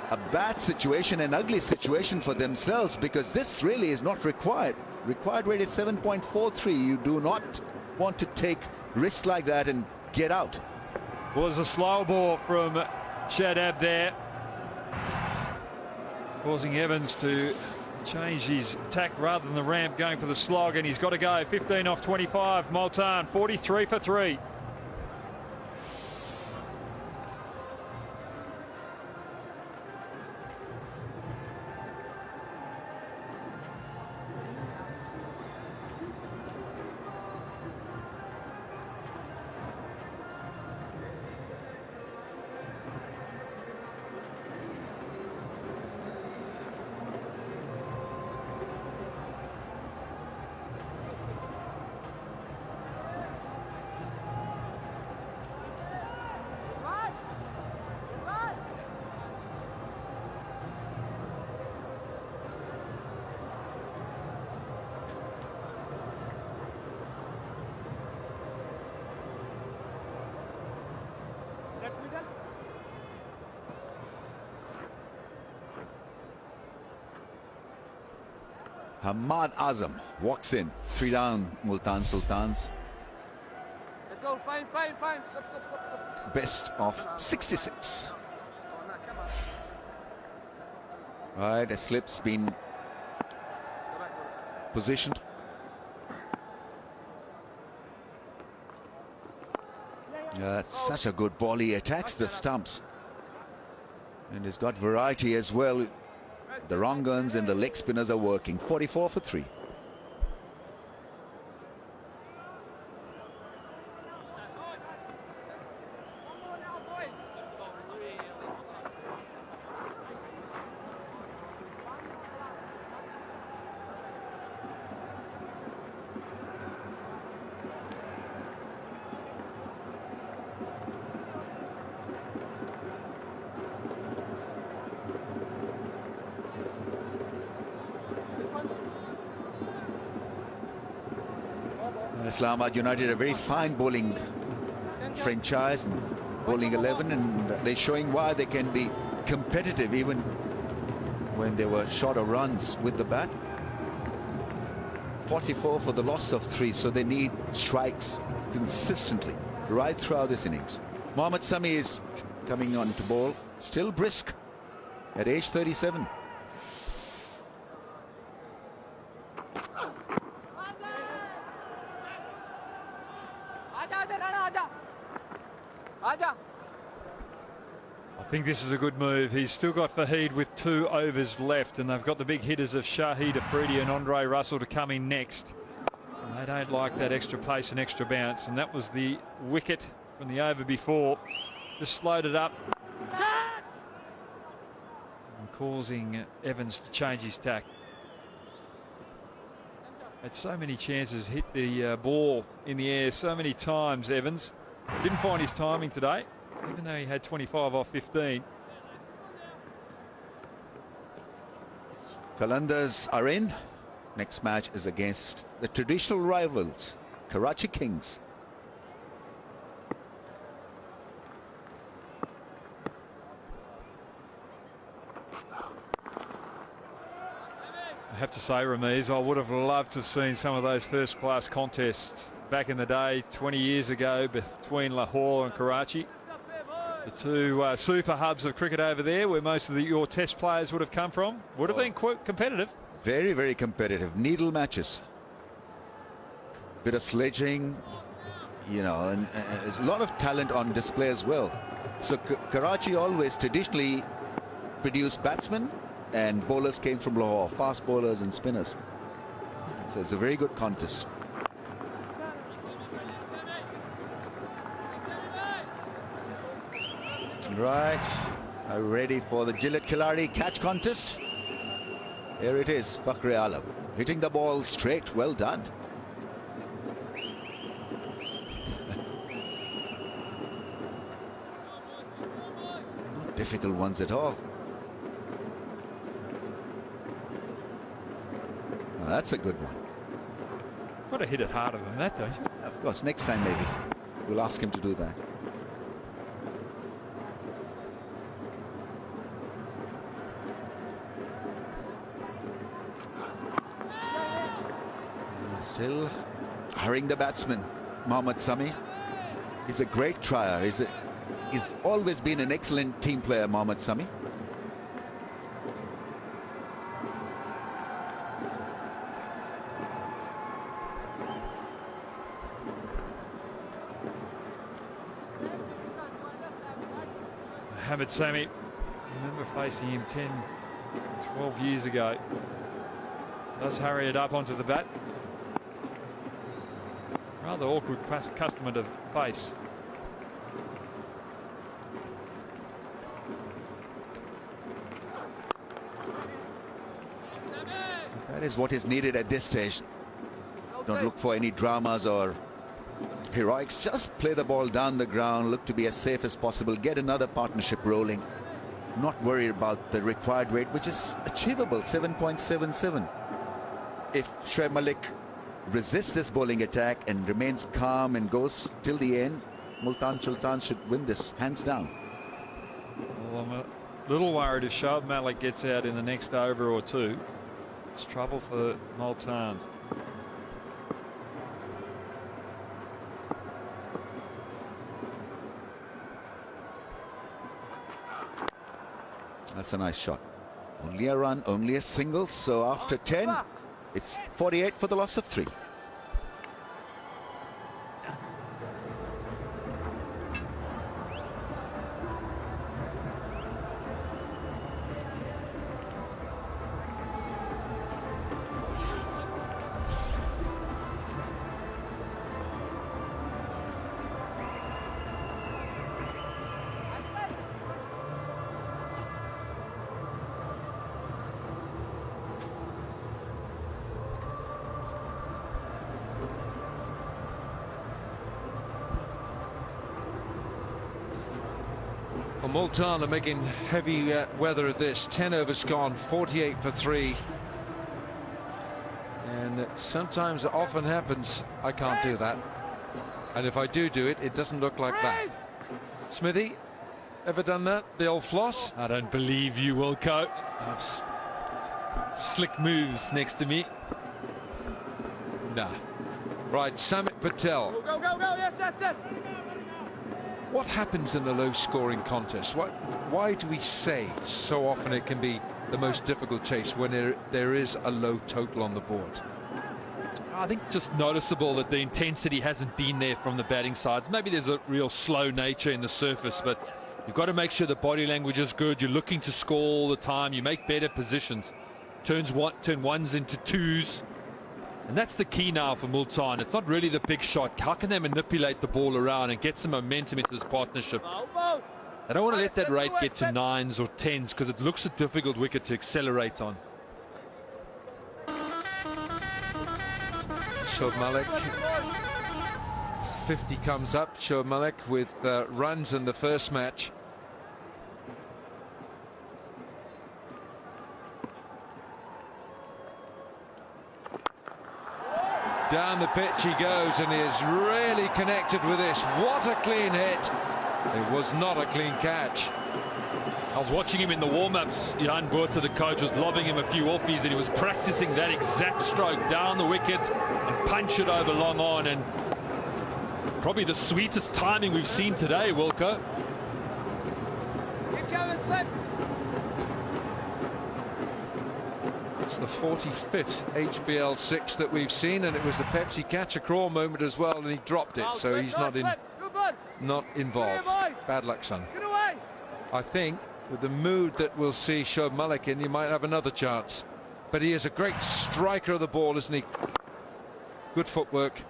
a bad situation, an ugly situation for themselves, because this really is not required. Required rate is 7.43. You do not want to take risks like that and get out. Was a slow ball from Shadab there, causing Evans to change his attack rather than the ramp, going for the slog, and he's got to go. 15 off 25. Multan 43 for 3. Hamad Azam walks in. 3 down, Multan Sultans. It's all fine. Stop. Best of 66. Right, a slip's been positioned. That's such a good ball. He attacks the stumps. And he's got variety as well. The wrong guns and the leg spinners are working. 44 for 3. Islamabad United, a very fine bowling franchise, and bowling 11, and they're showing why they can be competitive even when they were short of runs with the bat. 44 for the loss of 3, so they need strikes consistently right throughout this innings. Mohammad Sami is coming on to bowl, still brisk at age 37. I think this is a good move. He's still got Fahid with 2 overs left, and they've got the big hitters of Shahid Afridi and Andre Russell to come in next. And they don't like that extra pace and extra bounce, and that was the wicket from the over before. Just slowed it up and causing Evans to change his tack. Had so many chances, hit the ball in the air so many times, Evans. Didn't find his timing today, even though he had 25 off 15. Qalandars are in. Next match is against the traditional rivals, Karachi Kings. I have to say, Ramiz, I would have loved to have seen some of those first-class contests back in the day, 20 years ago, between Lahore and Karachi. The 2 super hubs of cricket over there, where most of your test players would have come from. Would have been quite competitive. Very, very competitive. Needle matches. Bit of sledging, you know, and there's a lot of talent on display as well. So Karachi always traditionally produced batsmen, and bowlers came from Lahore, fast bowlers and spinners. So it's a very good contest. Right, are we ready for the Gillette Khiladi catch contest? Here it is, Fakhri Alam hitting the ball straight. Well done. Not difficult ones at all. Oh, that's a good one. Got to hit it harder than that, don't you? Of course, next time maybe we'll ask him to do that. Still hurrying the batsman, Mohammad Sami. He's a great trier. He's always been an excellent team player, Mohammad Sami. Mohammad Sami, I remember facing him 10, 12 years ago. Does hurry it up onto the bat. Rather awkward customer to face. That is what is needed at this stage. Don't look for any dramas or heroics. Just play the ball down the ground, look to be as safe as possible, get another partnership rolling. Not worry about the required rate, which is achievable, 7.77. If Shoaib Malik resists this bowling attack and remains calm and goes till the end, Multan Sultan should win this hands down. Well, I'm a little worried if Shoaib Malik gets out in the next over or two. It's trouble for Multans. That's a nice shot. Only a run, only a single. So after 10, it's 48 for the loss of 3. Well, Multan are making heavy weather of this. 10 overs gone, 48 for 3. And sometimes, it often happens, I can't do that. And if I do it, it doesn't look like that. Smithy, ever done that? The old floss? I don't believe you, Wilco. Slick moves next to me. Nah. Right, Samit Patel. Go, go, go, go, yes, yes, yes. What happens in a low-scoring contest? Why do we say so often it can be the most difficult chase when there is a low total on the board? I think just noticeable that the intensity hasn't been there from the batting sides. Maybe there's a real slow nature in the surface, but you've got to make sure the body language is good. You're looking to score all the time. You make better positions. Turn ones into twos. And that's the key now for Multan. It's not really the big shot. How can they manipulate the ball around and get some momentum into this partnership? I don't want to let that rate get to 9s or 10s because it looks a difficult wicket to accelerate on. Shoaib Malik. 50 comes up. Shoaib Malik with runs in the first match. Down the pitch he goes, and he is really connected with this. What a clean hit. It was not a clean catch. I was watching him in the warm-ups. Jan Boerter, the coach, was lobbing him a few offies, and he was practicing that exact stroke down the wicket and punch it over long on. And probably the sweetest timing we've seen today, Wilco. Keep going, slip. It's the 45th HBL 6 that we've seen, and it was the Pepsi catch-a-crawl moment as well, and he dropped it, so he's not involved. Bad luck, son. I think with the mood that we'll see Shoaib Malik in, you might have another chance. But he is a great striker of the ball, isn't he? Good footwork.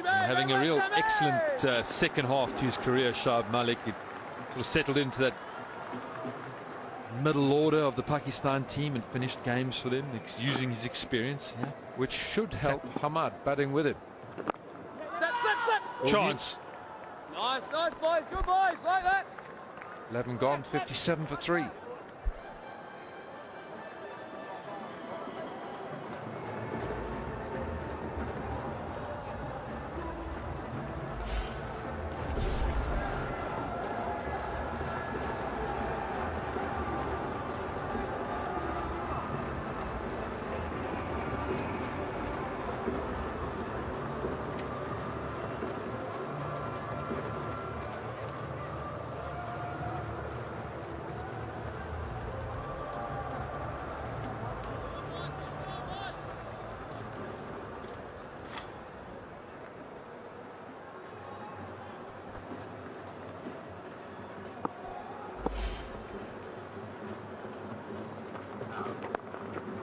Having a real excellent second half to his career, Shoaib Malik. He sort of settled into that middle order of the Pakistan team and finished games for them, using his experience. Yeah. Which should help Hamad batting with him. Slip, slip, slip. Chance. Nice, nice, boys. Good boys. Like that. 11 gone, 57 for 3.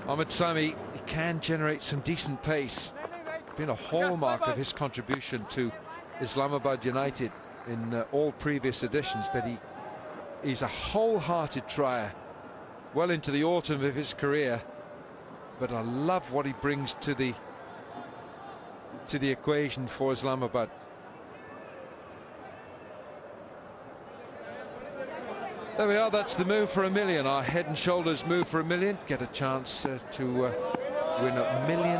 Ahmed Sami, he can generate some decent pace. Been a hallmark of his contribution to Islamabad United in all previous editions, that he's a wholehearted trier well into the autumn of his career. But I love what he brings to the equation for Islamabad. There we are, that's the move for $1 million. Our head and shoulders move for $1 million. Get a chance to win $1 million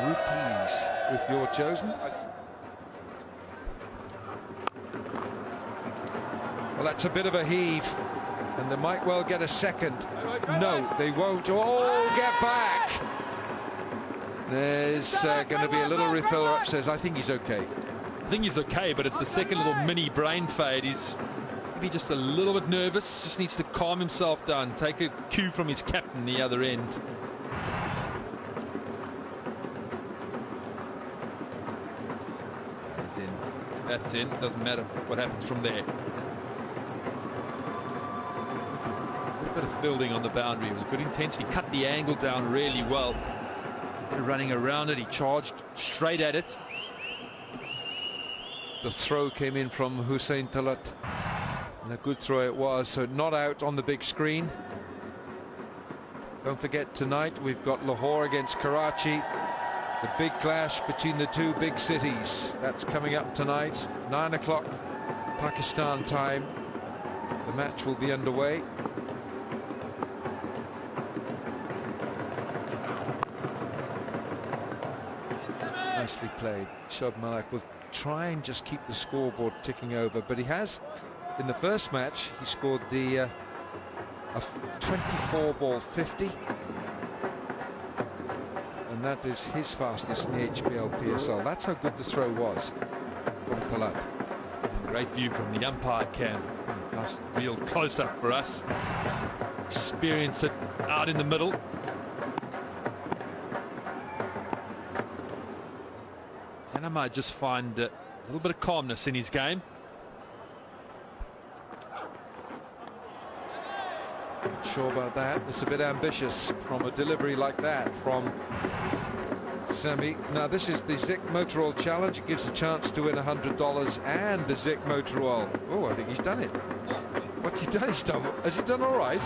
rupees if you're chosen. Well, that's a bit of a heave, and they might well get a second. No, they won't. Oh, get back! There's going to be a little refill upstairs. I think he's okay. I think he's okay, but it's the second little mini brain fade. He's maybe just a little bit nervous, just needs to calm himself down, take a cue from his captain the other end. That's in. Doesn't matter what happens from there. A bit of fielding on the boundary. It was good intensity. Cut the angle down really well. Running around it, he charged straight at it. The throw came in from Hussein Talat, and a good throw it was, so not out on the big screen. Don't forget, tonight we've got Lahore against Karachi, the big clash between the two big cities. That's coming up tonight, 9 o'clock Pakistan time. The match will be underway. Nicely played. Shoaib Malik will try and just keep the scoreboard ticking over, but he has, in the first match, he scored the a 24-ball 50, and that is his fastest in the HBL PSL. That's how good the throw was from Talat. Great view from the umpire cam. Nice real close-up for us. Experience it out in the middle. And I might just find a little bit of calmness in his game. Not sure about that. It's a bit ambitious from a delivery like that from Semi. Now this is the Zik Motor Oil Challenge. It gives a chance to win $100 and the Zik Motor Oil. Oh, I think he's done it. What's he done? Has he done all right?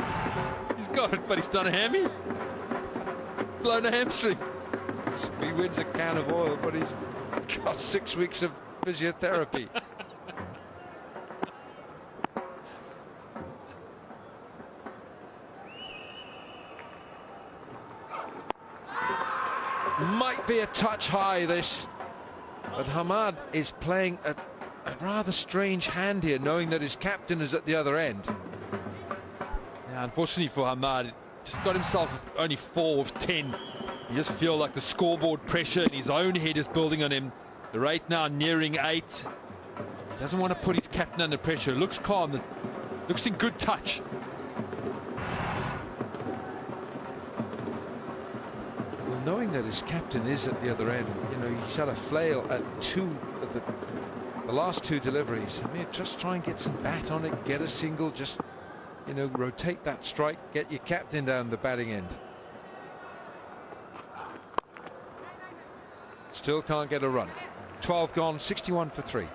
He's got it, but he's done a hammy. Blown a hamstring. He wins a can of oil, but he's got 6 weeks of physiotherapy. Might be a touch high, this, but Hamad is playing a rather strange hand here, knowing that his captain is at the other end. Yeah, unfortunately for Hamad, just got himself only 4 of 10. You just feel like the scoreboard pressure in his own head is building on him. The rate now nearing 8. He doesn't want to put his captain under pressure. Looks calm, looks in good touch. Knowing that his captain is at the other end, you know, he's had a flail at the last 2 deliveries. I mean, just try and get some bat on it, get a single, just, you know, rotate that strike, get your captain down the batting end. Still can't get a run. 12 gone, 61 for 3.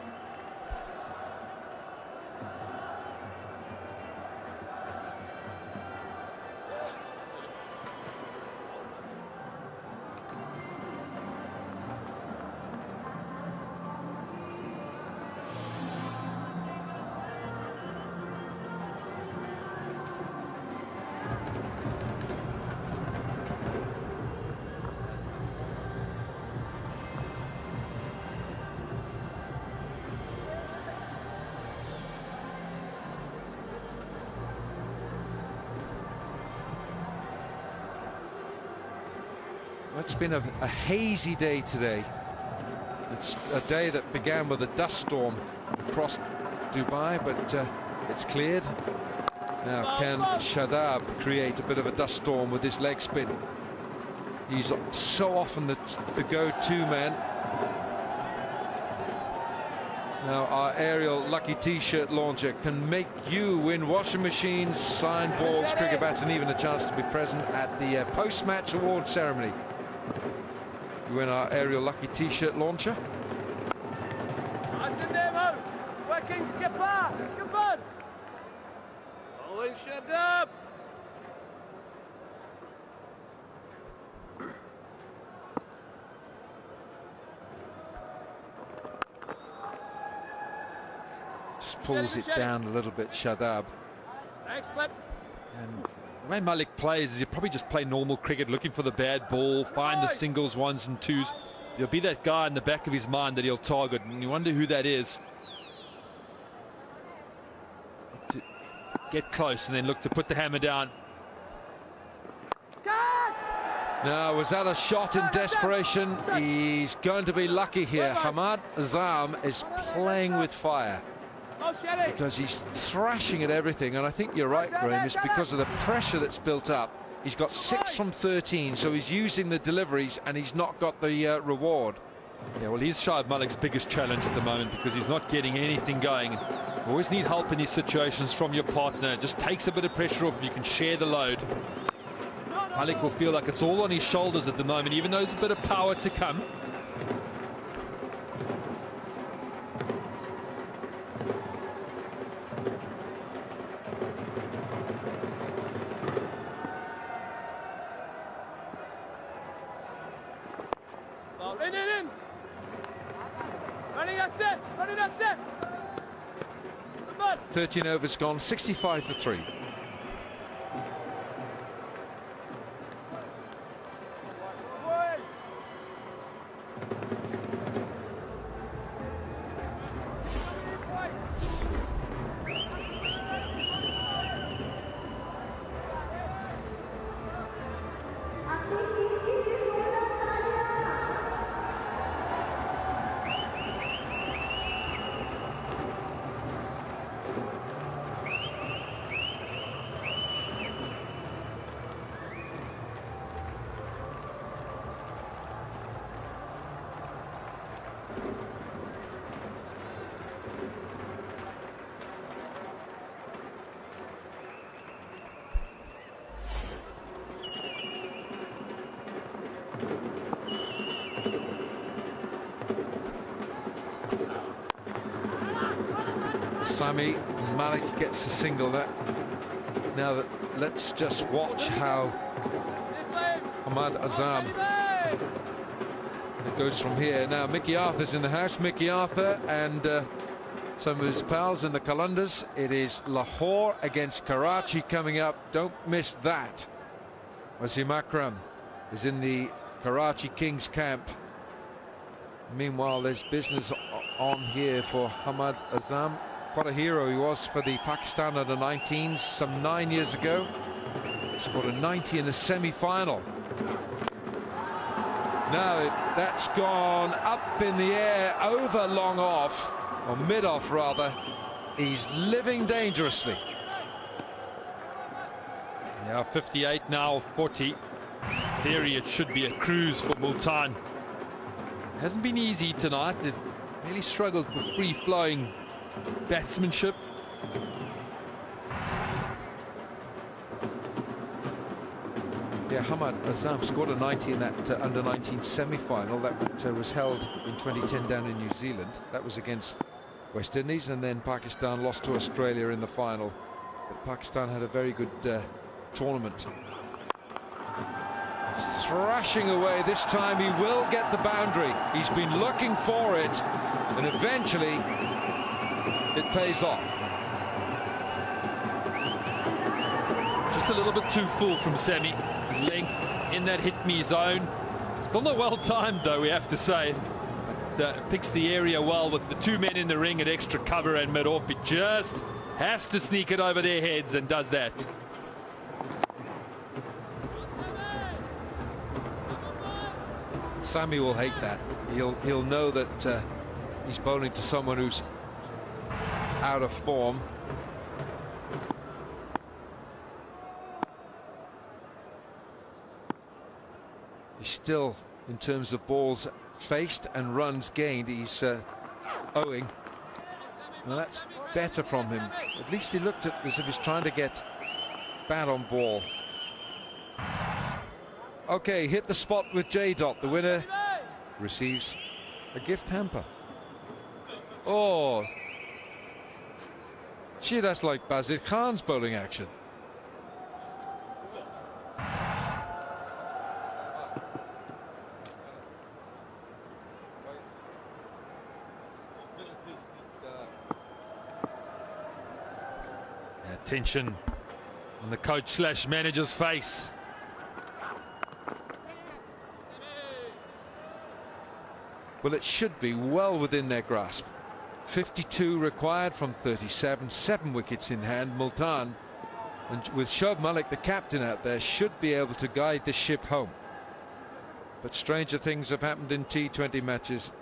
It's been a hazy day today. It's a day that began with a dust storm across Dubai, but it's cleared. Now can Shadab create a bit of a dust storm with his leg spin? He's so often the go-to man. Now our aerial lucky t-shirt launcher can make you win washing machines, signed balls, cricket bats, and even a chance to be present at the post-match award ceremony. You win our aerial lucky t-shirt launcher. Working skipper, skipper. Always shut up. Just pulls it down a little bit, Shadab. Excellent. And the way Malik plays is he'll probably just play normal cricket, looking for the bad ball, find the singles, 1s and 2s. There'll be that guy in the back of his mind that he'll target, and you wonder who that is. To get close and then look to put the hammer down. Now, was that a shot in desperation? He's going to be lucky here. Hamad Azam is playing with fire because he's thrashing at everything, and I think you're right, Graham. It's because of the pressure that's built up. He's got 6 from 13, so he's using the deliveries and he's not got the reward. Yeah, well, he's Shoaib Malik's biggest challenge at the moment because he's not getting anything going. You always need help in these situations from your partner. It just takes a bit of pressure off if you can share the load. Malik will feel like it's all on his shoulders at the moment, even though there's a bit of power to come. In. Running assist. 13 overs gone, 65 for 3. Sami Malik gets the single there. Now let's just watch how Hamad Azam it goes from here. Now Mickey Arthur's in the house. Mickey Arthur and some of his pals in the Qalandars. It is Lahore against Karachi coming up. Don't miss that. Wasim Akram is in the Karachi Kings camp. Meanwhile, there's business on here for Hamad Azam. What a hero he was for the Pakistan under-19s some 9 years ago. Scored a 90 in the semi-final. Now that's gone up in the air, over long off, or mid-off rather. He's living dangerously. Yeah, 58 now, 40. In theory, it should be a cruise for Multan. Hasn't been easy tonight. It really struggled for free-flowing batsmanship. Yeah, Hamad Azam scored a 90 in that under-19 semi-final that was held in 2010 down in New Zealand. That was against West Indies, and then Pakistan lost to Australia in the final. But Pakistan had a very good tournament. He's thrashing away. This time he will get the boundary. He's been looking for it, and eventually it pays off. Just a little bit too full from Sami. Length in that hit-me zone. Still not well timed, though, we have to say. But picks the area well with the 2 men in the ring at extra cover and mid-off. It just has to sneak it over their heads and does that. Sami will hate that. He'll know that he's bowling to someone who's out of form. He's still, in terms of balls faced and runs gained, he's owing. Well, that's better from him. At least he looked as if he's trying to get bat on ball. Okay, hit the spot with J-Dot. The winner receives a gift hamper. Oh, gee, that's like Bazir Khan's bowling action. Tension on the coach/manager's face. Well, it should be well within their grasp. 52 required from 37, 7 wickets in hand. Multan, and with Shoaib Malik, the captain, out there, should be able to guide the ship home. But stranger things have happened in T20 matches.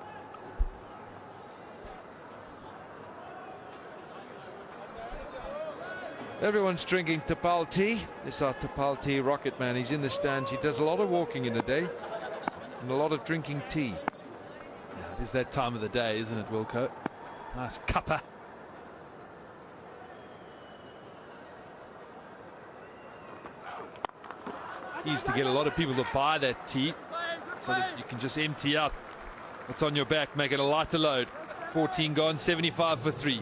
Everyone's drinking Tapal tea. This is our Tapal tea rocket man. He's in the stands. He does a lot of walking in a day and a lot of drinking tea. Yeah, it is that time of the day, isn't it, Wilco? Nice cuppa. He used to get a lot of people to buy that tea so that you can just empty out what's on your back, make it a lighter load. 14 gone, 75 for 3.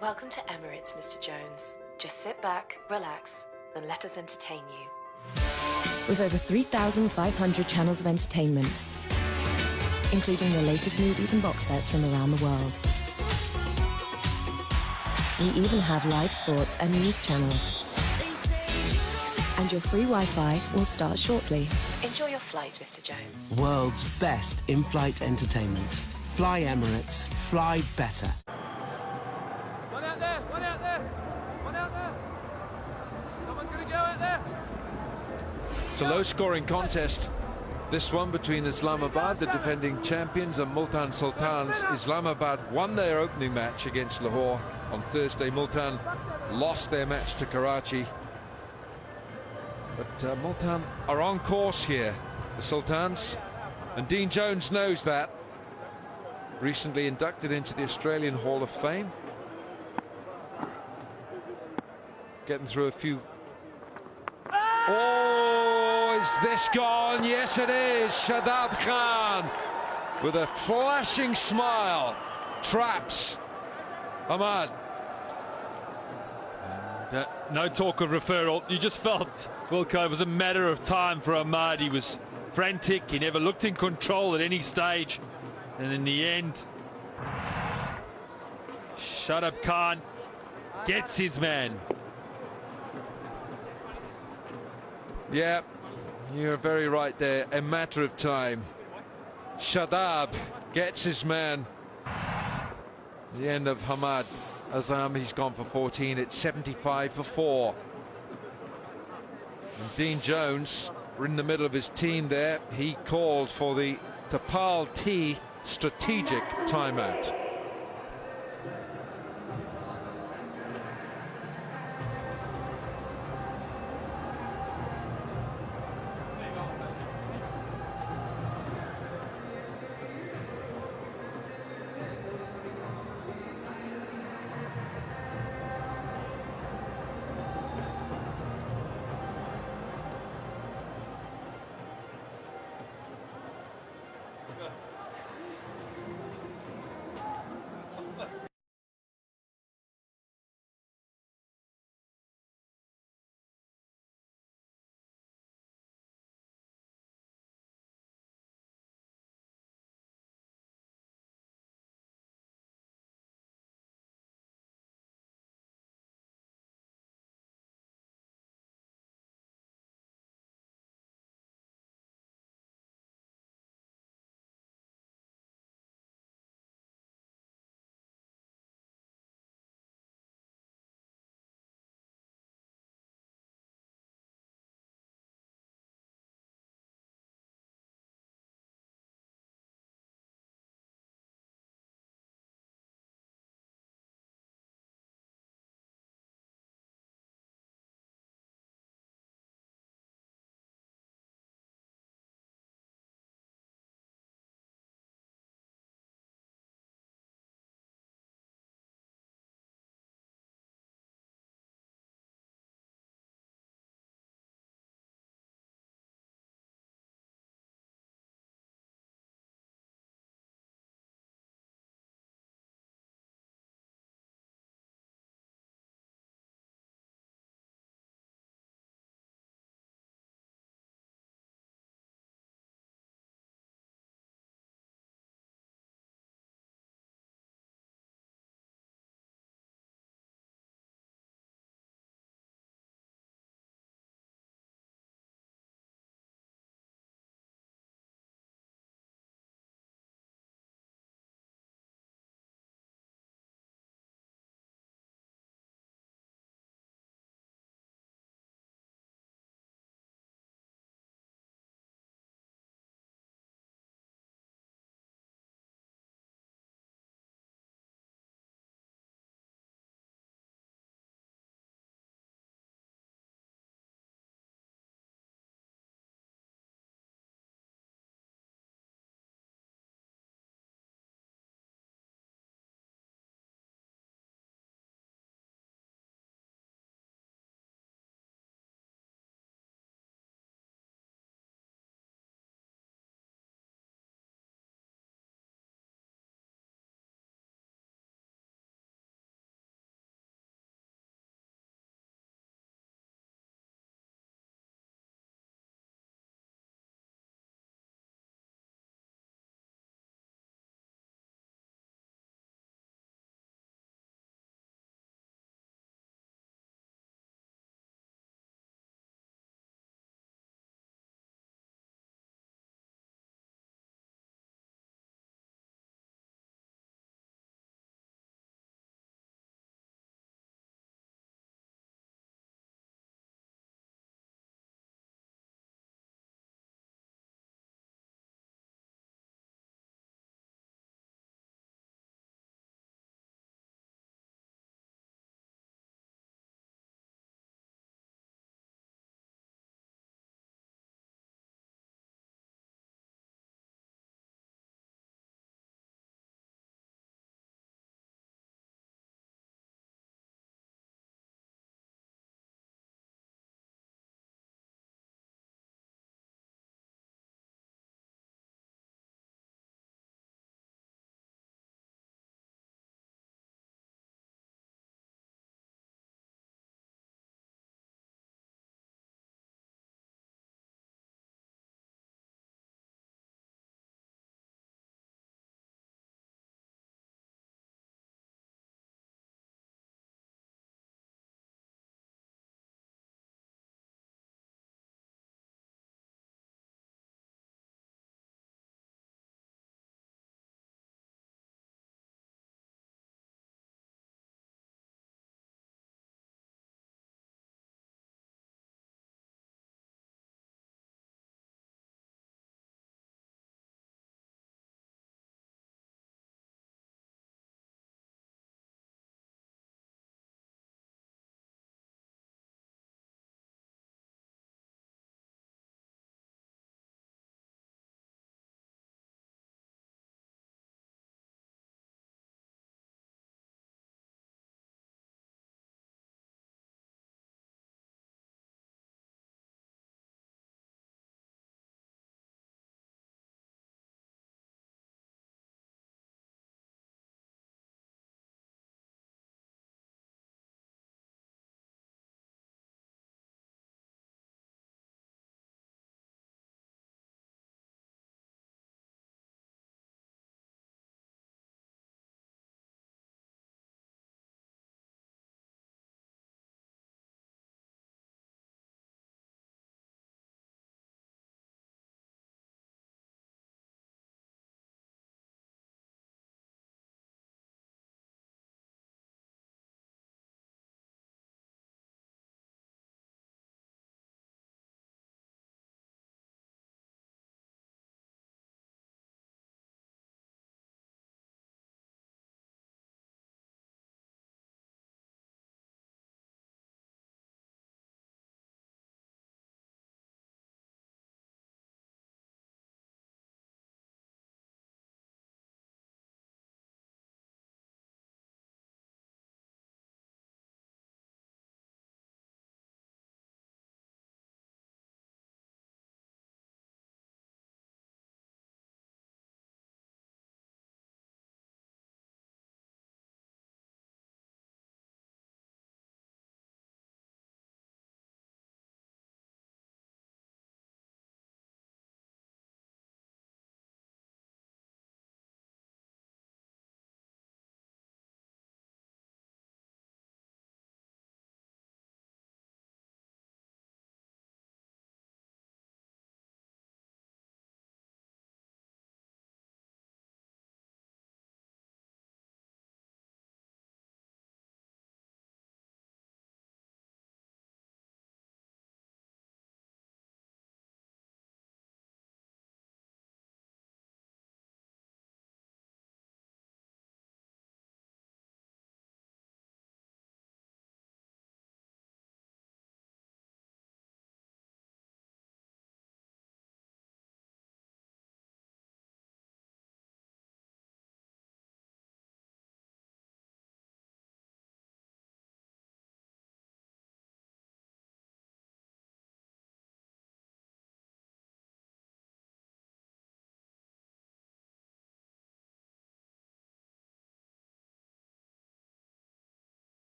Welcome to Emirates, Mr. Jones. Just sit back, relax, then let us entertain you. With over 3,500 channels of entertainment, including the latest movies and box sets from around the world. We even have live sports and news channels. And your free Wi-Fi will start shortly. Enjoy your flight, Mr. Jones. World's best in-flight entertainment. Fly Emirates. Fly better. One out there, one out there, one out there. Someone's going to go out there. It's a low-scoring contest. This one between Islamabad, the defending champions, and Multan Sultans. Islamabad won their opening match against Lahore on Thursday. Multan lost their match to Karachi. But Multan are on course here, the Sultans. And Dean Jones knows that. Recently inducted into the Australian Hall of Fame. Getting through a few... Oh, is this gone? Yes, it is. Shadab Khan, with a flashing smile, traps Ahmad. No talk of referral. You just felt, Wilco, it was a matter of time for Ahmad. He was frantic. He never looked in control at any stage. And in the end, Shadab Khan gets his man. Yeah, you're very right there. A matter of time. Shadab gets his man. The end of Hamad Azam. He's gone for 14. It's 75 for 4. And Dean Jones, we're in the middle of his team there. He called for the Tapal T strategic timeout.